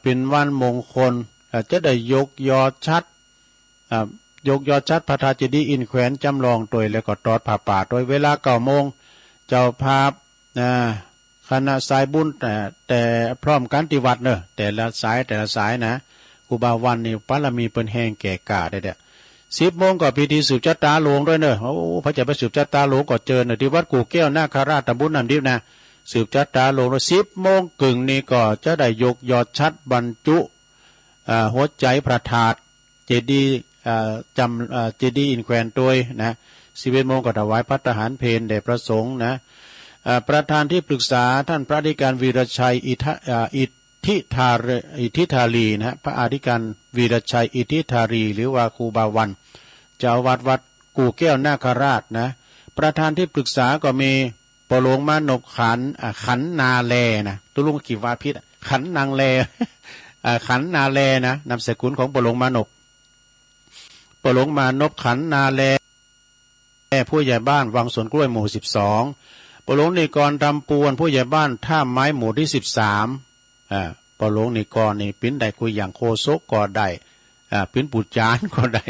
เป็นวันมงคลจะได้ยกยอชัดพระธาตุเจดีย์อินแขวนจำลองโดยแล้วก็ตอดผ่าป่าโดยเวลา9 โมงเจ้าภาพคณะสายบุญแต่พร้อมกันที่วัดเนอะแต่ละสายนะครูบาวันนี่ปารมีเป็นแห่งแก่กล้าได้10 โมงก็พิธีสืบชะตาหลวงด้วยเนอะโอ้พระจะไปสืบชะตาหลวงก็เจอเนอะที่วัดกู่แก้วนาคราชตำบลนันดิบนะสืบชะตาหลวง10 โมงครึ่งนี่ก็จะได้ยกยอดชัดบรรจุหัวใจพระธาตุเจดีย์เจดีย์อินแขวนตัวนะ11 โมงก็ถวายภัตตาหารเพลแด่พระสงฆ์นะ ประธานที่ปรึกษาท่านพระอธิการวีรชัยอิทธิธารีนะฮะพระอธิการวีรชัยอิทธิธารีหรือว่าครูบาวันเจ้าวัดวัดกู่แก้วนาคราชนะประธานที่ปรึกษาก็มีปหลวงมานพขันนาแลนะตุลุงกี่วาพิษขันนางแล ขันนาแลนะนามสกุลของปหลวงมานพขันนาแลผู้ใหญ่บ้านวังสวนกล้วยหมู่12ปหลวงนิกรดำปวนผู้ใหญ่บ้านท่าไม้หมู่ที่13ปหลวงนิกรนี่ปิ้นได้คุยอย่างโคโซก็ได้ปิ้นปุจจานก็ได้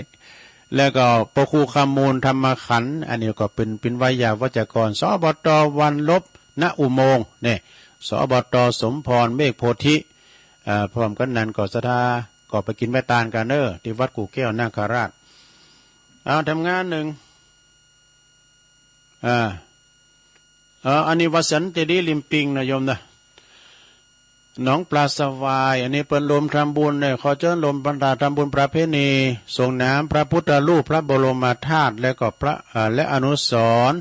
แล้วก็ปครูคำมูลธรรมขันธ์อันนี้ก็เป็นวิยาวัจกรสบตวันลบณอุโมงค์เนี่ยสบตสมพรเมฆโพธิพร้อมกันนั้นก็ศรัทธาก็ไปกินแม่ตาลกันที่วัดกู่แก้วนาคราชเอาทำงานหนึ่งอันนี้วัดสันติริมปิงนะโยมนะหนองปลาสวายอันนี้เป็นลมทำบุญเนี่ยขอเชิญลมบรรดาทำบุญประเพณีส่งน้ำพระพุทธรูปพระบรมธาตุและก็พระและอนุสรณ์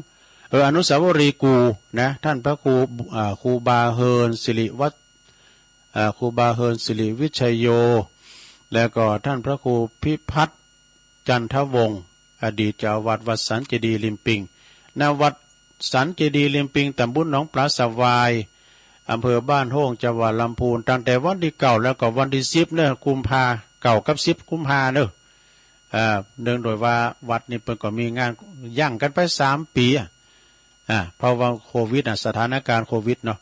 อนุสาวรีย์กูนะท่านพระครูบาเฮินสิริวัฒครูบาเฮินสิริวิชัยโยแล้วก็ท่านพระครูพิพัฒน์จันทวงศ์อดีตเจ้าวัดวัดสันเจดีย์ริมปิงณวัดสันเจดีย์ริมปิงตำบลหนองปลาสวายอำเภอบ้านโฮงจังหวัดลำพูนตั้งแต่วันที่9แล้วก็วันที่10เนี่ยกุมภาเก่ากับ10กุมภาเนอะเนื่องโดยว่าวัดนี้เพิ่นก็มีงานย่างกันไป3 ปีเพราะว่าโควิดสถานการณ์โควิดเนาะ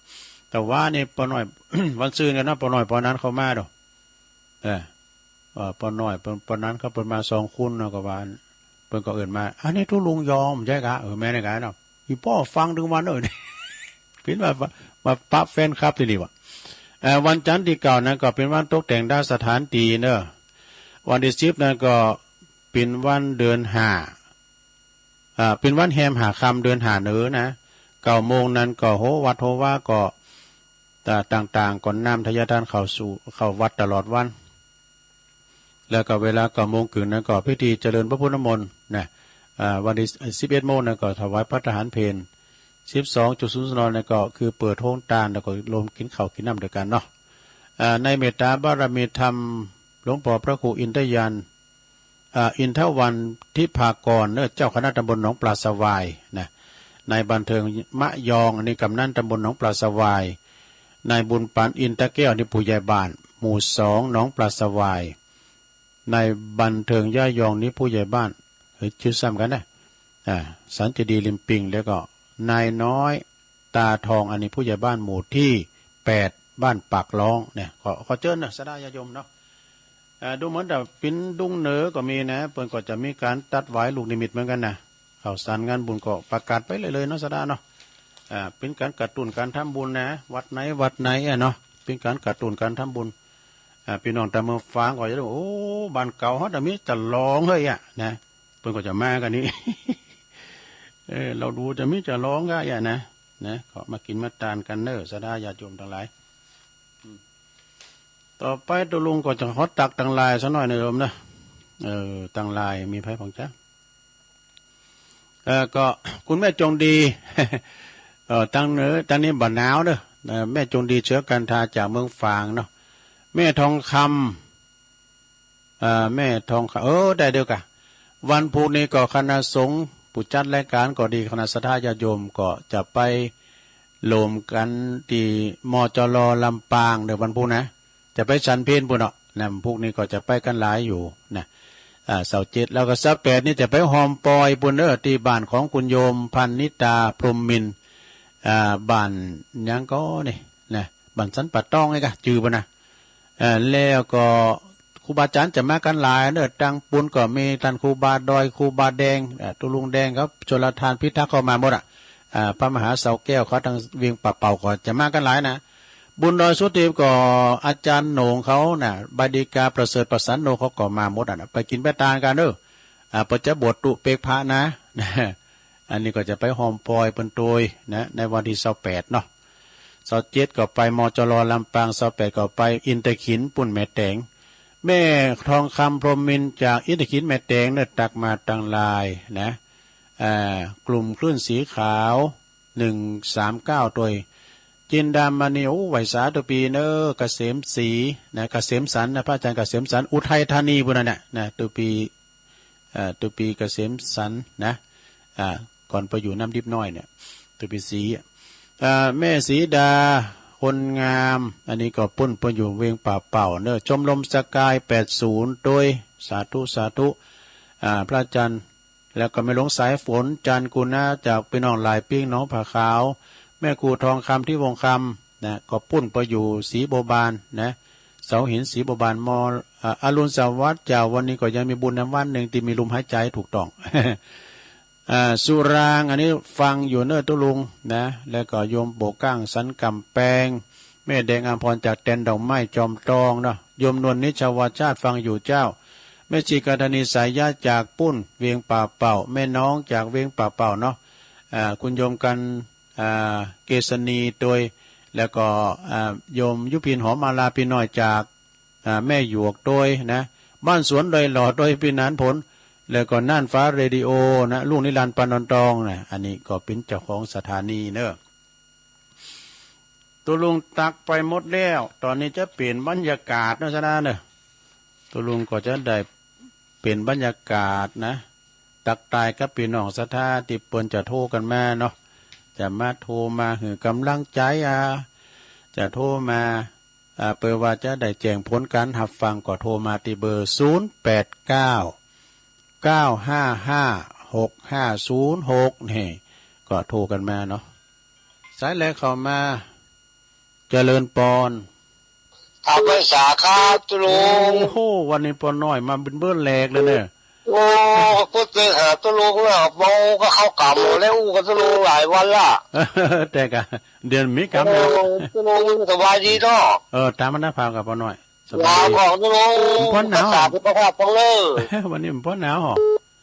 แต่ว่านี่ปอน้อย วันซื่นกันเนาะปอน้อยปอนั้นเขามาดอกปอน้อยปอนั้นเขาเพิ่นมา2คนเนาะก็ว่าเพิ่นก็เอิ้นมาอันนี้ทุลุงยอมใช่กะแม่นกะเนาะอีพ่อฟังถึงวันเพิ่นมาปะแฟนคลับที่นี่วะวันจันทร์ที่9นั้นก็เป็นวันตกแต่งด้านสถานที่เนอะวันที่10นั้นก็เป็นวันเดือน5เป็นวันแฮมหาค่ำเดือน5เนอนะ9 โมงนั้นก็โหวัดโหว่าก็ต่างๆก่อนน้ำทยทานเข้าวัดตลอดวันแล้วก็เวลา9 โมงครึ่งนั้นก็พิธีเจริญพระพุทธมนต์นะวันที่11 โมงนั้นก็ถวายพระทหารเพล12.00 นนั่นก็คือเปิดโรงทานแล้วก็รวมกินข้าวกินน้ำด้วยกันเนาะในเมตตาบารมีธรรมหลวงพ่อพระครูอินทยานอินทวันทิพากรเจ้าคณะตำบลหนองปลาสวายนะในบันเทิงมะยองอันนี้กำนันตำบลหนองปลาสวายนายบุญปานอินตะแก้วนี่ผู้ใหญ่บ้านหมู่2หนองปลาสวายในบันเทิงย่ายองนี้ผู้ใหญ่บ้านชื่อซ้ำกันนะสันเจดีย์ริมปิงแล้วก็นายน้อยตาทองอันนี้ผู้ใหญ่บ้านหมู่ที่8บ้านปากร้องเนี่ยขอเชิญนะสดายโยมเนาะดูเหมือนแต่ปิ้นดุ้งเหนือก็มีนะเปิ้นก็จะมีการตัดไว้ลูกนิมิตเหมือนกันนะข่าวสารงานบุญก็ประกาศไปเลยเนาะสดาเนาะเป็นการกระตุ้นการทำบุญนะวัดไหนเนาะเป็นการกระตุ้นการทำบุญพี่น้องแต่เมืองฟ้าก็จะดูโอ้บ้านเก่าเขาแต่มีจะร้องเฮ้ยนะเปิ้นก็จะมากันนี้ เราดูจะมิจะร้องก็อย่านะขอมากินมาทานกันเนอสดาญาติโยมทั้งหลายต่อไปตัวลุงก็จะขอตักตังลายซะหน่อยนะโยมนะตังลายมีไผ่ของจ้าก็คุณแม่จงดี ตั้งเนื้อตั้งนี้บ่หนาวเด้อแม่จงดีเชื้อกันทาจากเมืองฝางเนาะแม่ทองคำแม่ทองคำได้เดียวกันวันพุธนี้ก็คณะสงฆ์ผู้จัดรายการก็ดีคณะสัตยาโยมก็จะไปโลมกันที่มจรลำปางเดี๋ยววันพุธนะจะไปชันเพลปุ่นเนาะนะพวกนี้ก็จะไปกันหลายอยู่นะเสาร์7แล้วก็เสาร์8นี่จะไปหอมปอยปุ่นที่บ้านของคุณโยมพันนิตาพรหมมินบ้านยังก็นี่นะบ้านสันปัดต้องไงกะจือปุ่นนะแล้วก็ครูบาอาจารย์จะมากันหลายตังปุนก็มีท่านครูบาดอยครูบาแดงตุลุงแดงครับชลทานพิทักษ์เข้ามาหมดพระมหาเสาแก้วเขาทางเวียงป่าเป่าก็จะมากันหลายนะบุญดอยสุเทพก็อาจารย์โหน่งเขาบดีกาประเสริฐประสันโนเขาก็มาหมดไปกินไปตานกันปัจจบทตุเปกพระนะอันนี้ก็จะไปหอมปอยเป็นตัวนะในวันที่28เนาะ27ก็ไปมจรลำปาง28ก็ไปอินเตอร์ขินปุ่นแม่แตงแม่ทองคำพรหมมินจากอินทขินแม่แตงตักมาตังลายนะกลุ่มคลื่นสีขาว 139ตัวจินดามณีโอ้ไหวสาตัวปีเนอเกษมศรีนะเกษมสันนะพระอาจารย์เกษมสันอุทัยธานีบุญน่ะนะตัวปีเกษมสันนะก่อนไปอยู่น้ำดิบน้อยเนี่ยตัวปีสีแม่สีดาคนงามอันนี้ก็ปุ้นไปอยู่เวียงป่าเป่าเนอะชมรมสกาย80โดยสาธุสาธุพระอาจารย์แล้วก็ไม่หลงสายฝนจันกุณาจากพี่น้องหลายปิ้งน้องผาขาวแม่ครูทองคำที่วงคำนะก็ปุ้นไปอยู่สีโบบานนะเสาหินสีโบบานมอรุณสวัสดิ์เจ้าวันนี้ก็ยังมีบุญน้ำวันหนึ่งที่มีลมหายใจถูกต้อง สุรางอันนี้ฟังอยู่เนื้อตุลุงนะแล้วก็โยมโบก้างสันกำแปงแม่แดงอภรจากแดนดอกไม้จอมตองเนาะโยมนวลนิชาวาชาติฟังอยู่เจ้าแม่จีกาธนีสายญาติจากปุ้นเวียงป่าเป่าแม่น้องจากเวียงป่าเป่าเนาะคุณโยมกันเกษณีโดยแล้วก็โยมยุพินหอมมาลาพี่น้อยจากแม่หยวกโดยนะบ้านสวนโดยหล่อโดยพี่นานผลแล้วก็น่านฟ้าเรดิโอนะลุงนิรันดร์ปานนตองนะอันนี้ก็เป็นเจ้าของสถานีเนอะตัวลุงตักไปหมดแล้วตอนนี้จะเปลี่ยนบรรยากาศนะชนะเนอะตัวลุงก็จะได้เปลี่ยนบรรยากาศนะตักตายกับพี่น้องศรัทธาที่เปิ้นจะโทรกันมาเนาะจะมาโทรมาหือกำลังใจจะโทรมาเปิดว่าจะได้แจ้งผลการหับฟังก็โทรมาที่เบอร์089 955 6506นี่ก็โทรกันมาเนาะสายแรกเข้ามาเจริญปอนทำไว้สาครับตุลุงโอ้โหวันนี้ปอนน้อยมาเป็นเบิ้ลแหลกเลยเนี่ยโอ้พูดเลยหาตุลุงแล้วโมก็เข้ากำแล้วอู้กับตุลุงหลายวันละแต่กะเดือนมิกำแล้วตุลุงสบายดีเนาะตามมันน่าพากับปอนน้อยสบายของตุลุงพ้นหนาวสุขภาพฟังเลยวันนี้มันพ้นหนาวหรอ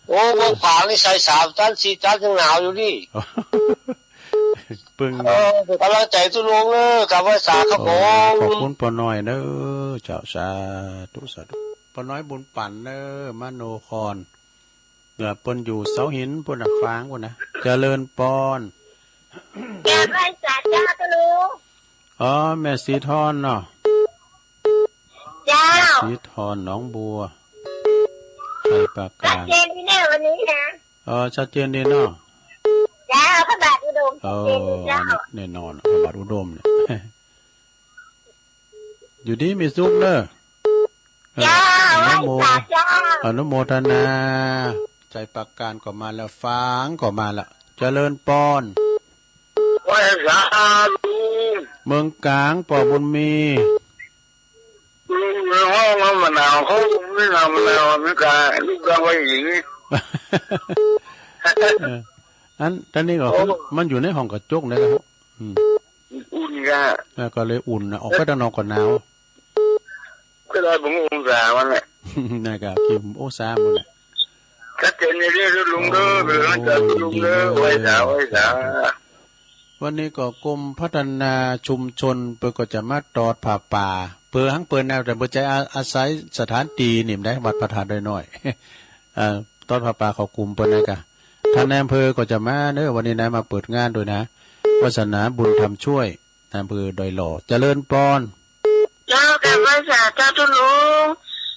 โอ้เมืองผางนี่ใส่3 ชั้น 4 ชั้นยังหนาวอยู่นี่ปึงกำลังใจตุลุงเลยกับไว้สาครับผมขอบคุณปอน้อยเนอะเจ้าสาธุสาธุปอน้อยบุญปั่นเนอะมโนครปนอยู่เสาหินปนฟางปนนะเจริญปอนแกไว้สาจ้าตุลุงแม่สีทอนเนาะเจ้าสีทอนหนองบัวใส่ปากกาชัดเจนที่แน่วันนี้นะชัดเจนดีเนาะเจ้าพระบาทอุดมเจ้าแน่นอนพระบาทอุดมเนี่ยอยู่ดีมีสุขเนอะเจ้าไว้สาจ้าอนุโมทนาใจปากการก็มาแล้วฟางก็มาแล้วเจริญปอนไว้สาเมืองกลางปอบุญมีห้องมะนาวเขาไม่ทำมะนาวไม่กล้าลูกก็ไว้อย่างนี้ตอนนี้ก็มันอยู่ในห้องกระจกนะครับอุ่นก็เลยอุ่นนะออกไปด้านนอกก่อนหนาวก็ได้ผมองศามันแหละนะครับคิมโอซามันแหละชัดเจนในเรื่องลุงเด้อเป็นเรื่องลุงเด้อไว้สาวันนี้ก็กรมพัฒนาชุมชนเปิดก็จะมาตอดผ่าป่าเปิดทั้งเปิดแนวแต่เปิดใจอาศัยสถานตีนิ่มได้วัดประธานได้น้อยตอดผ่าป่าเขากลุ่มเปิดนะกะท่านนายอำเภอก็จะมาเนอะวันนี้นายมาเปิดงานด้วยนะวาสนาบุญทำช่วยนายอำเภอดอยหล่อเจริญปอนเจ้าแก่ไว้สาจ้าตุลุง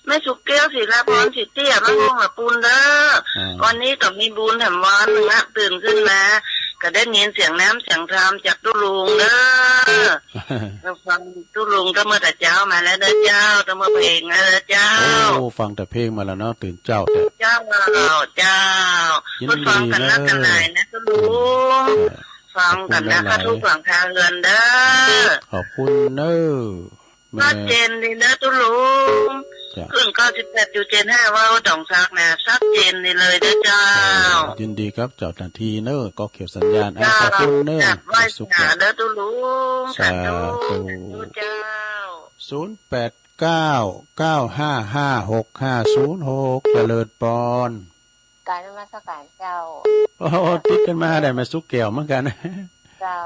ไม่สุกเกี้ยวศิลาพรสิเตี้ยมะม่วงหะปูนเด้อวันนี้ต้องมีบุญแถมวันนะตื่นขึ้นมาก็ได้ยินเสียงน้ำเสียงธรรมจากตุลุงเด้อฟังตุลุงก็เมื่อแต่เจ้ามาแล้วเด้อเจ้าก็เมื่อเพลงแล้วเจ้าโอ้ฟังแต่เพลงมาแล้วเนาะตื่นเจ้าแต่เจ้าฟังกันนักกันไหนนะตุลุงฟังกันนะทุกฝั่งทางเรือนเด้อขอบคุณเนอะชัดเจนดีนะตุลุงขึ้น98อยู่75ว่าต้องซักนะชัดเจนนี่เลยเด้อเจ้ายินดีครับเจ้าหน้าที่เนอะก็เขียวสัญญาณขอบคุณเนอะสุขภาพเด้อตุลุงสาธุเจ้า0899556506เจริญปอนการนมัสการเจ้าติดกันมาได้มาสุกแก้วเหมือนกันเจ้า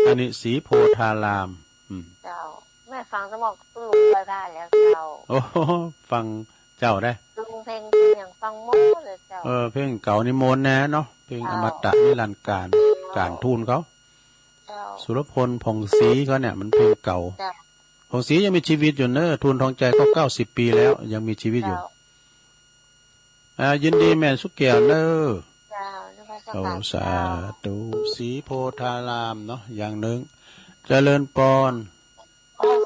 อันนี้สีโพธารามเจ้าแม่ฟังสมองตุลุงไปได้แล้วเจ้าโอ้ฟังเจ้าได้ลุงเพลงอย่างฟังหมดเลยเจ้าเพลงเก่านิมนต์นะเนาะเพลงอมตะนิรันดร์การทูลเขา สุรพลผ่องศรีเขาเนี่ยมันเพลงเก่าผ่องศรียังมีชีวิตอยู่เนอะทูลทองใจก็90 ปีแล้วยังมีชีวิตอยู่ยินดีแม่สุกแก้วเนอะโอ้สาธุสีโพธารามเนาะอย่างหนึ่งเจริญปอน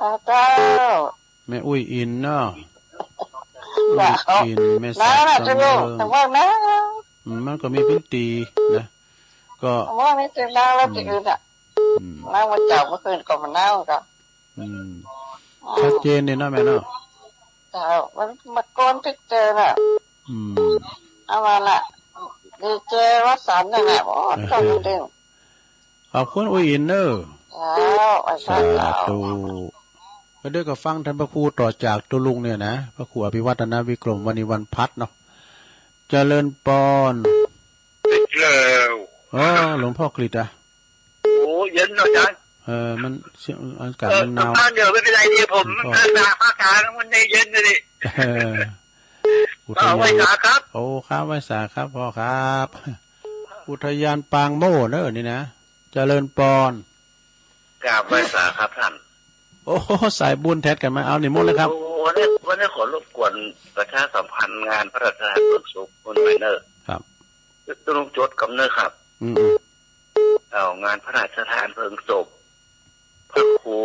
สาธุแม่อุ้ยอินเนาะอินแม่สาธุแต่ว่านะมันก็มีพิธีนะก็ว่าไม่เจอหน้าแล้วติดอื่นอ่ะน้ามาจับเมื่อคืนก็มาหน้าก็ชัดเจนเลยนะแม่เนาะมันมาก้นที่เจอน่ะเอามาละดีเจวัดสันนั่นแหละโอ้ต้องเด้งขอบคุณอุ้ยอินเนอร์สาธุก็ด้วยกับฟังท่านพระครูต่อจากตัวลุงเนี่ยนะพระครูอภิวัฒนาวิกรมวันนี้วันพัดเนาะเจริญปอนแล้วหลวงพ่อกฤษอ่ะโอ้เย็นเนาะจ๊ะมันอากาศมันหนาวเดี๋ยวไม่เป็นไรดีผมหนาวอากาศมันเย็นเลยเอาไว้สาครับโอ้ข้าวไว้สาครับพ่อครับอุทยานปางโม่เนอะนี่นะเจริญปอนกราบไว้สาครับท่านโอ้สายบุญแท้กันมาเอาหนิมดเลยครับวันนี้ขอรบกวนประชาสัมพันธ์งานพระราชทานเพลิงศพคุณไมเนอร์ครับต้องจดกำเนิดครับเอางานพระราชทานเพลิงศพพระครู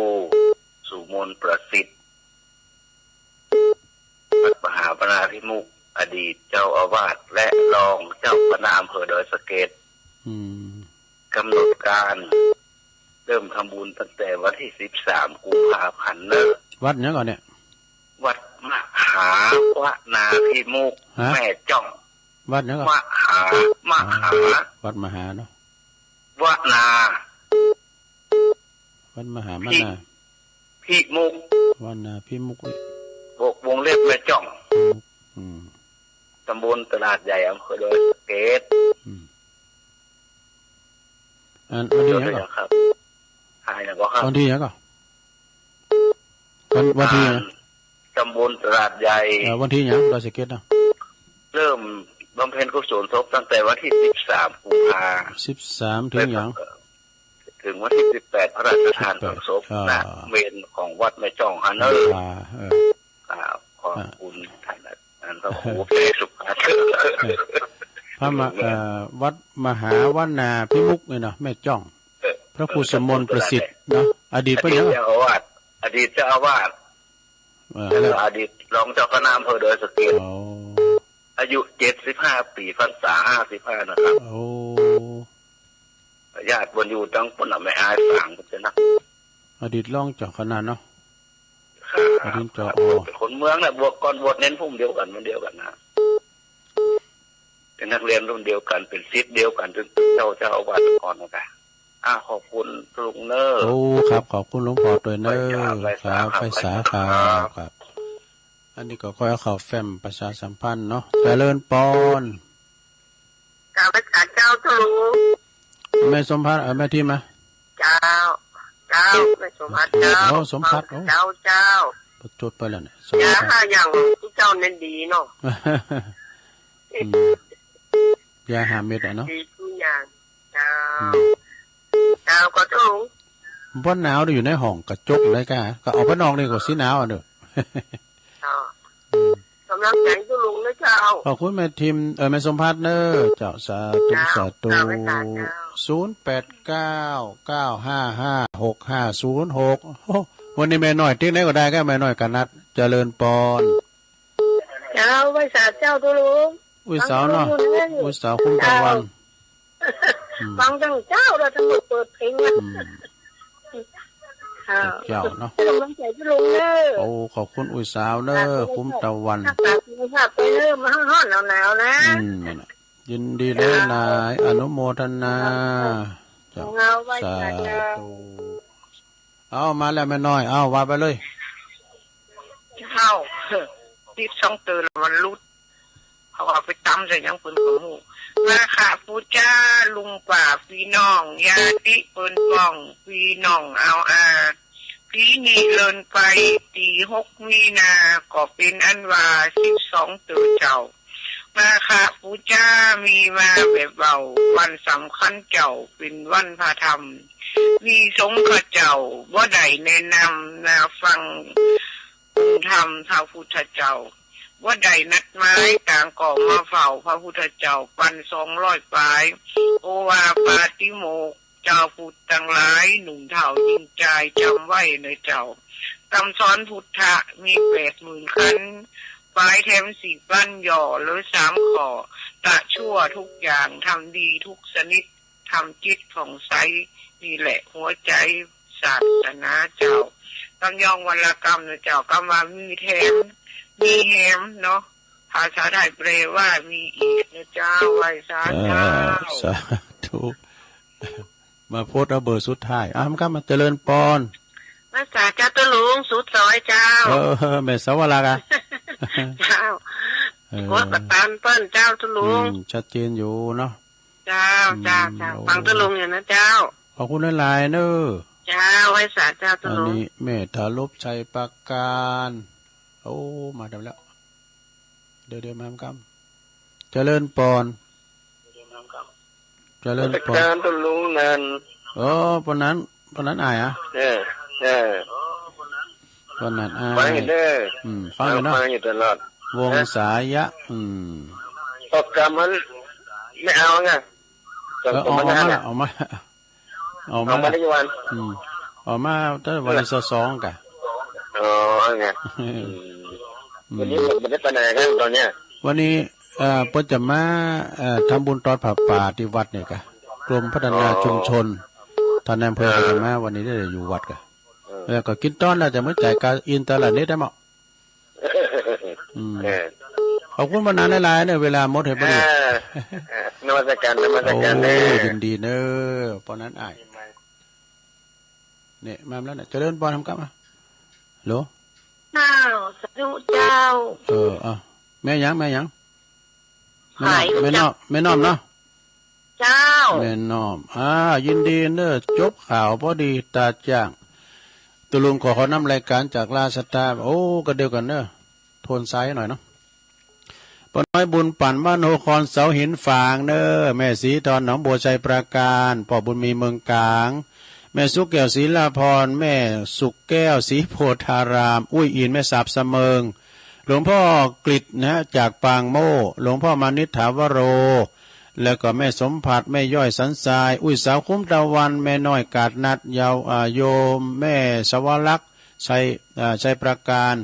สุมนประสิทธิ์วัดมหาปณาภิมุขอดีตเจ้าอาวาสและรองเจ้าคณะอำเภอดอยสะเก็ดกำหนดการเริ่มทำบุญตั้งแต่วันที่13 กุมภาพันธ์เนอะวัดเนี้ยก่อนเนี่ยวัดมหาวนาภิมุขแม่จ้องวัดเนี้ยก่อนมหาวัดมหาเนาะวนาวัดมหามนาภิมุขวนาภิมุขวงเล็บแม่จ้องตำบลตลาดใหญ่อำเภอดอยสะเก็ดวันที่ไหนก่อนครับหายแล้วก็ครับวันที่ไหนก่อนวันที่ตำบลตลาดใหญ่วันที่ไหนดอยสะเก็ดเนาะเริ่มบำเพ็ญกุศลศพตั้งแต่วันที่13 กุมภาพันธ์13ถึงอย่างถึงวันที่18พระราชทานเพลิงศพณเมรุของวัดแม่จ้องฮานเนอร์ขอบคุณท่านพระครูเสสุขะพระวัดมหาวนาภิมุขเนี่ยเนาะแม่จ้องพระครูสมนประสิทธิ์เนาะอดีตเป็นยังไงอดีตเจ้าอาวาสแล้วอดีตรองเจ้าคณะอำเภอดอยสะเก็ดอายุ75 ปีพรรษา55นะครับญาติบนอยู่ตั้งปุ่นไม่อายสั่งจะนักอดีตรองเจ้าคณะเนาะอดีตเจ้าคนเมืองน่ะบวกก่อนบวชเน้นพุ่มเดียวกันมันเดียวกันนะเป็นนักเรียนรุ่นเดียวกันเป็นศิษย์เดียวกันจนเจ้าอาวาสก่อนนะขอบคุณลุงเนอร์โอ้ครับขอบคุณหลวงพ่อตัวเนอร์ครับไฟสาครับอันนี้ก็ค่อยเอาข่าวแฟ้มประชาสัมพันธ์เนาะเจริญปอนกล่าวไปกับเจ้าทุลุงแม่สมพัฒน์แม่ที่มาเจ้าแม่สมพัฒน์เจ้าสมพัฒน์เจ้าจดไปแล้วเนี่ยยาห้าอย่างที่เจ้าเน้นดีเนาะยา5 เม็ดอ่ะเนาะดีทุกอย่างเจ้าก็ทุลุงบ่หนาวอยู่ในห้องกระจกเลยกะก็เอาไปนอกนี่ก็สิหนาวอ่ะเด้อสำหรับแสงทุลุงนะเจ้าขอบคุณแม่ทีมแม่สมพัฒน์เนอร์เจ้าสาธุ0899555656วันนี้แม่น้อยที่ไหนก็ได้ก็แม่น้อยกันนัดเจริญปอนเจ้าไว้สาเจ้าทุลุงอุ้ยสาวเนาะอุ้ยสาวคุ้มตะวันฟังทั้งเจ้าแล้วทั้งเปิดเพลงเจ้าเนาะกำลังใจทุลุงเนอโอ้ขอบคุณอุ้ยสาวเนอคุ้มตะวันไปเริ่มมาห้อนหนาวๆนะยินดีเลยนายอนุโมทนาเจ้าสาธุเอามาแล้วแม่น้อยเอาว่าไปเลยเข้าติด2 ตื่นมันรุดเขาเอาไปตำใส่ยังปืนของหมูมาค่ะปูจ้าลุงป่าพี่น้องญาติเปิ้นป้องพี่น้องเอาปีนี้เลินไปตี6 มีนาก็เป็นอันว่า12 ตื่นเจ้า มาค่ะปูจ้ามีมาแบบเบาวันสำคัญเจ้าเป็นวันพระธรรมมีสงฆ์ข้าเจ้าบ่ได้แนะนำนาฟังธรรมพระพุทธเจ้าว่าใดนัดไม้ต่างก่อมาเฝ้าพระพุทธเจ้าปัน200 ปลายโอวาปาติโมกเจ้าพุทธทั้งหลายหนุ่มเฒ่ายิ่งใจจำไว้ในเจ้าคำสอนพุทธะมี80,000 ขันปลายแถม4 ปั้นย่อหรือ3 ข้อตะชั่วทุกอย่างทำดีทุกชนิดทำจิตผ่องใสนี่แหละหัวใจศาสนาเจ้าต้องยองวรรณกรรมนะเจ้ากรรมว่ามีแถมมีแฮมเนาะภาษาไทยแปลว่ามีอีกนะเจ้าไว้สาธุมาโพสต์เอาเบอร์สุดท้ายครับมาเจริญปอนภาษาเจ้าตุลุงสุดซอยเจ้าแม่สาวลากะเจ้าโคตรตานเปิ้นเจ้าตุลุงชัดเจนอยู่เนาะเจ้าฟังตุลุงอย่างนะเจ้าขอบคุณหลายๆเนอะเจ้าไว้สาเจ้าตุลุงอันนี้แม่ทารบชัยประการโอ้มาเดี๋ยวแล้วเดี๋ยวมาครับเจริญปอนเจริญปอนการตุลุงนั่นปอนนั้นอายอ่ะปอนนั้นอายฟังเด้อฟังอยู่เนาะฟังอยู่ตลอดวงสายะตกกรรมมันไม่เอาไงออกมาได้วันออกมาตั้งวันที่2กะไงวันนี้มันได้ไปไหนกันตอนเนี้ยวันนี้เพิ่นจะมาทำบุญตอนผ้าป่าที่วัดเนี่ยกะกรมพัฒนาชุมชนท่านนายอำเภอจะมาวันนี้ได้อยู่วัดกะแล้วก็กินต้อนแล้วจะไม่จ่ายการอินเตอร์เน็ตได้มั้งขอบคุณมานานหลายๆเนี่ยเวลาหมดเห็นบ่ดีนมัสการเด้อยินดีเนอะปอนนั้นอ้ายเนี่ยมาแล้วเนี่ยเจริญปอนทำกับโหลเจ้าสาธุเจ้าแม่ยังแม่น้อมเนาะเจ้าแม่น้อมยินดีเนอะจบข่าวพอดีตาจ้างตุลุงขอนำรายการจากราชตาก็เดียวกันเนอะโทนซ้ายหน่อยเนาะปน้อยบุญปั่นบ้านโฮคอนเสาหินฝางเนอะแม่สีทอนหนองบัวชัยปราการพ่อบุญมีเมืองกลางแม่สุกแก้วศรีลาพรแม่สุกแก้วศรีโพธารามอุ้ยอินแม่สาบเสมิงหลวงพ่อกฤษนะจากปางโม่หลวงพ่อมานิษฐาวโรแล้วก็แม่สมผัดแม่ย่อยสันทรายอุ้ยสาวคุ้มตะวันแม่น้อยกาดนัดยาวโยมแม่สวรักษ์ชัยประการ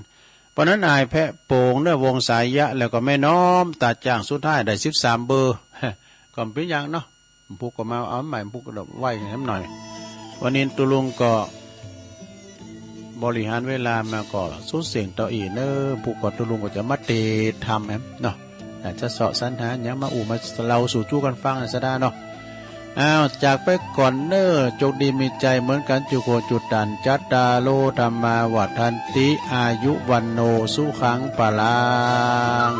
เพราะนั้นนายแพะโป่งเนื้อวงสายยะแล้วก็แม่น้อมตัดจ้างสุดท้ายได้13 เบอร์ก่อนเป็นอย่างเนาะผูกก็มาเอาใหม่ผูกก็ดอกไว้ให้หน่อยวันนี้ตุลุงก็บริหารเวลามาก็สุดเสียงต่ออีเนอผูกก็ตุลุงก็จะมาเตะทำแอมเนาะอาจจะเสาะสันหาอย่างมามาเราสู่จู้กันฟังสะดาเนาะจากไปก่อนเนอจงดีมีใจเหมือนกันจุโกจุดดันจัตตาโลธรรมาวัฏันติอายุวันโนสุขังปะลัง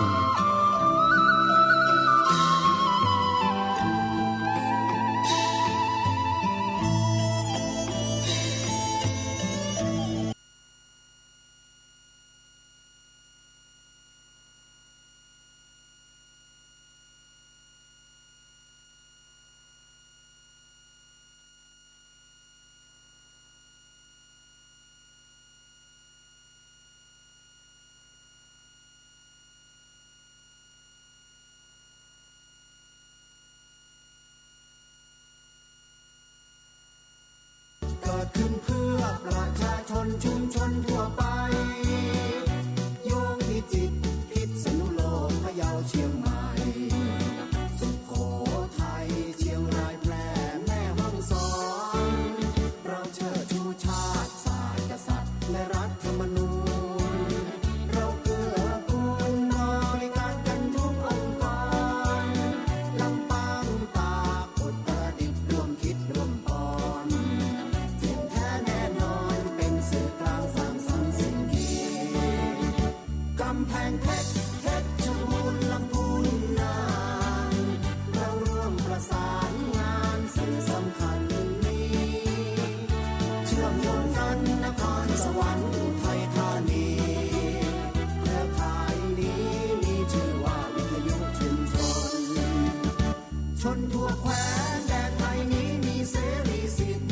วแคว้นแดนไทยนี้มีเสรีสิทธิ์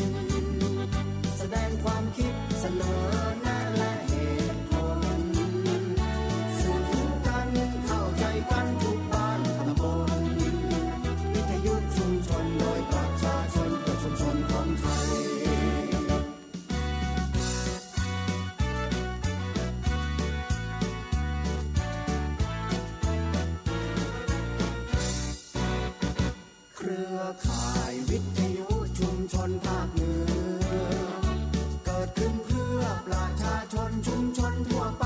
แสดงความคิดเสนอแนะและเหตุผลสื่อถึงกันเข้าใจกันทุกบ้านตำบลวิทยุชุมชนโดยประชาชนเพื่อชุมชนของไทยเครือข่ายวิทยุชุมชนภาคเหนือเกิดขึ้นเพื่อประชาชนชุมชนทั่วไป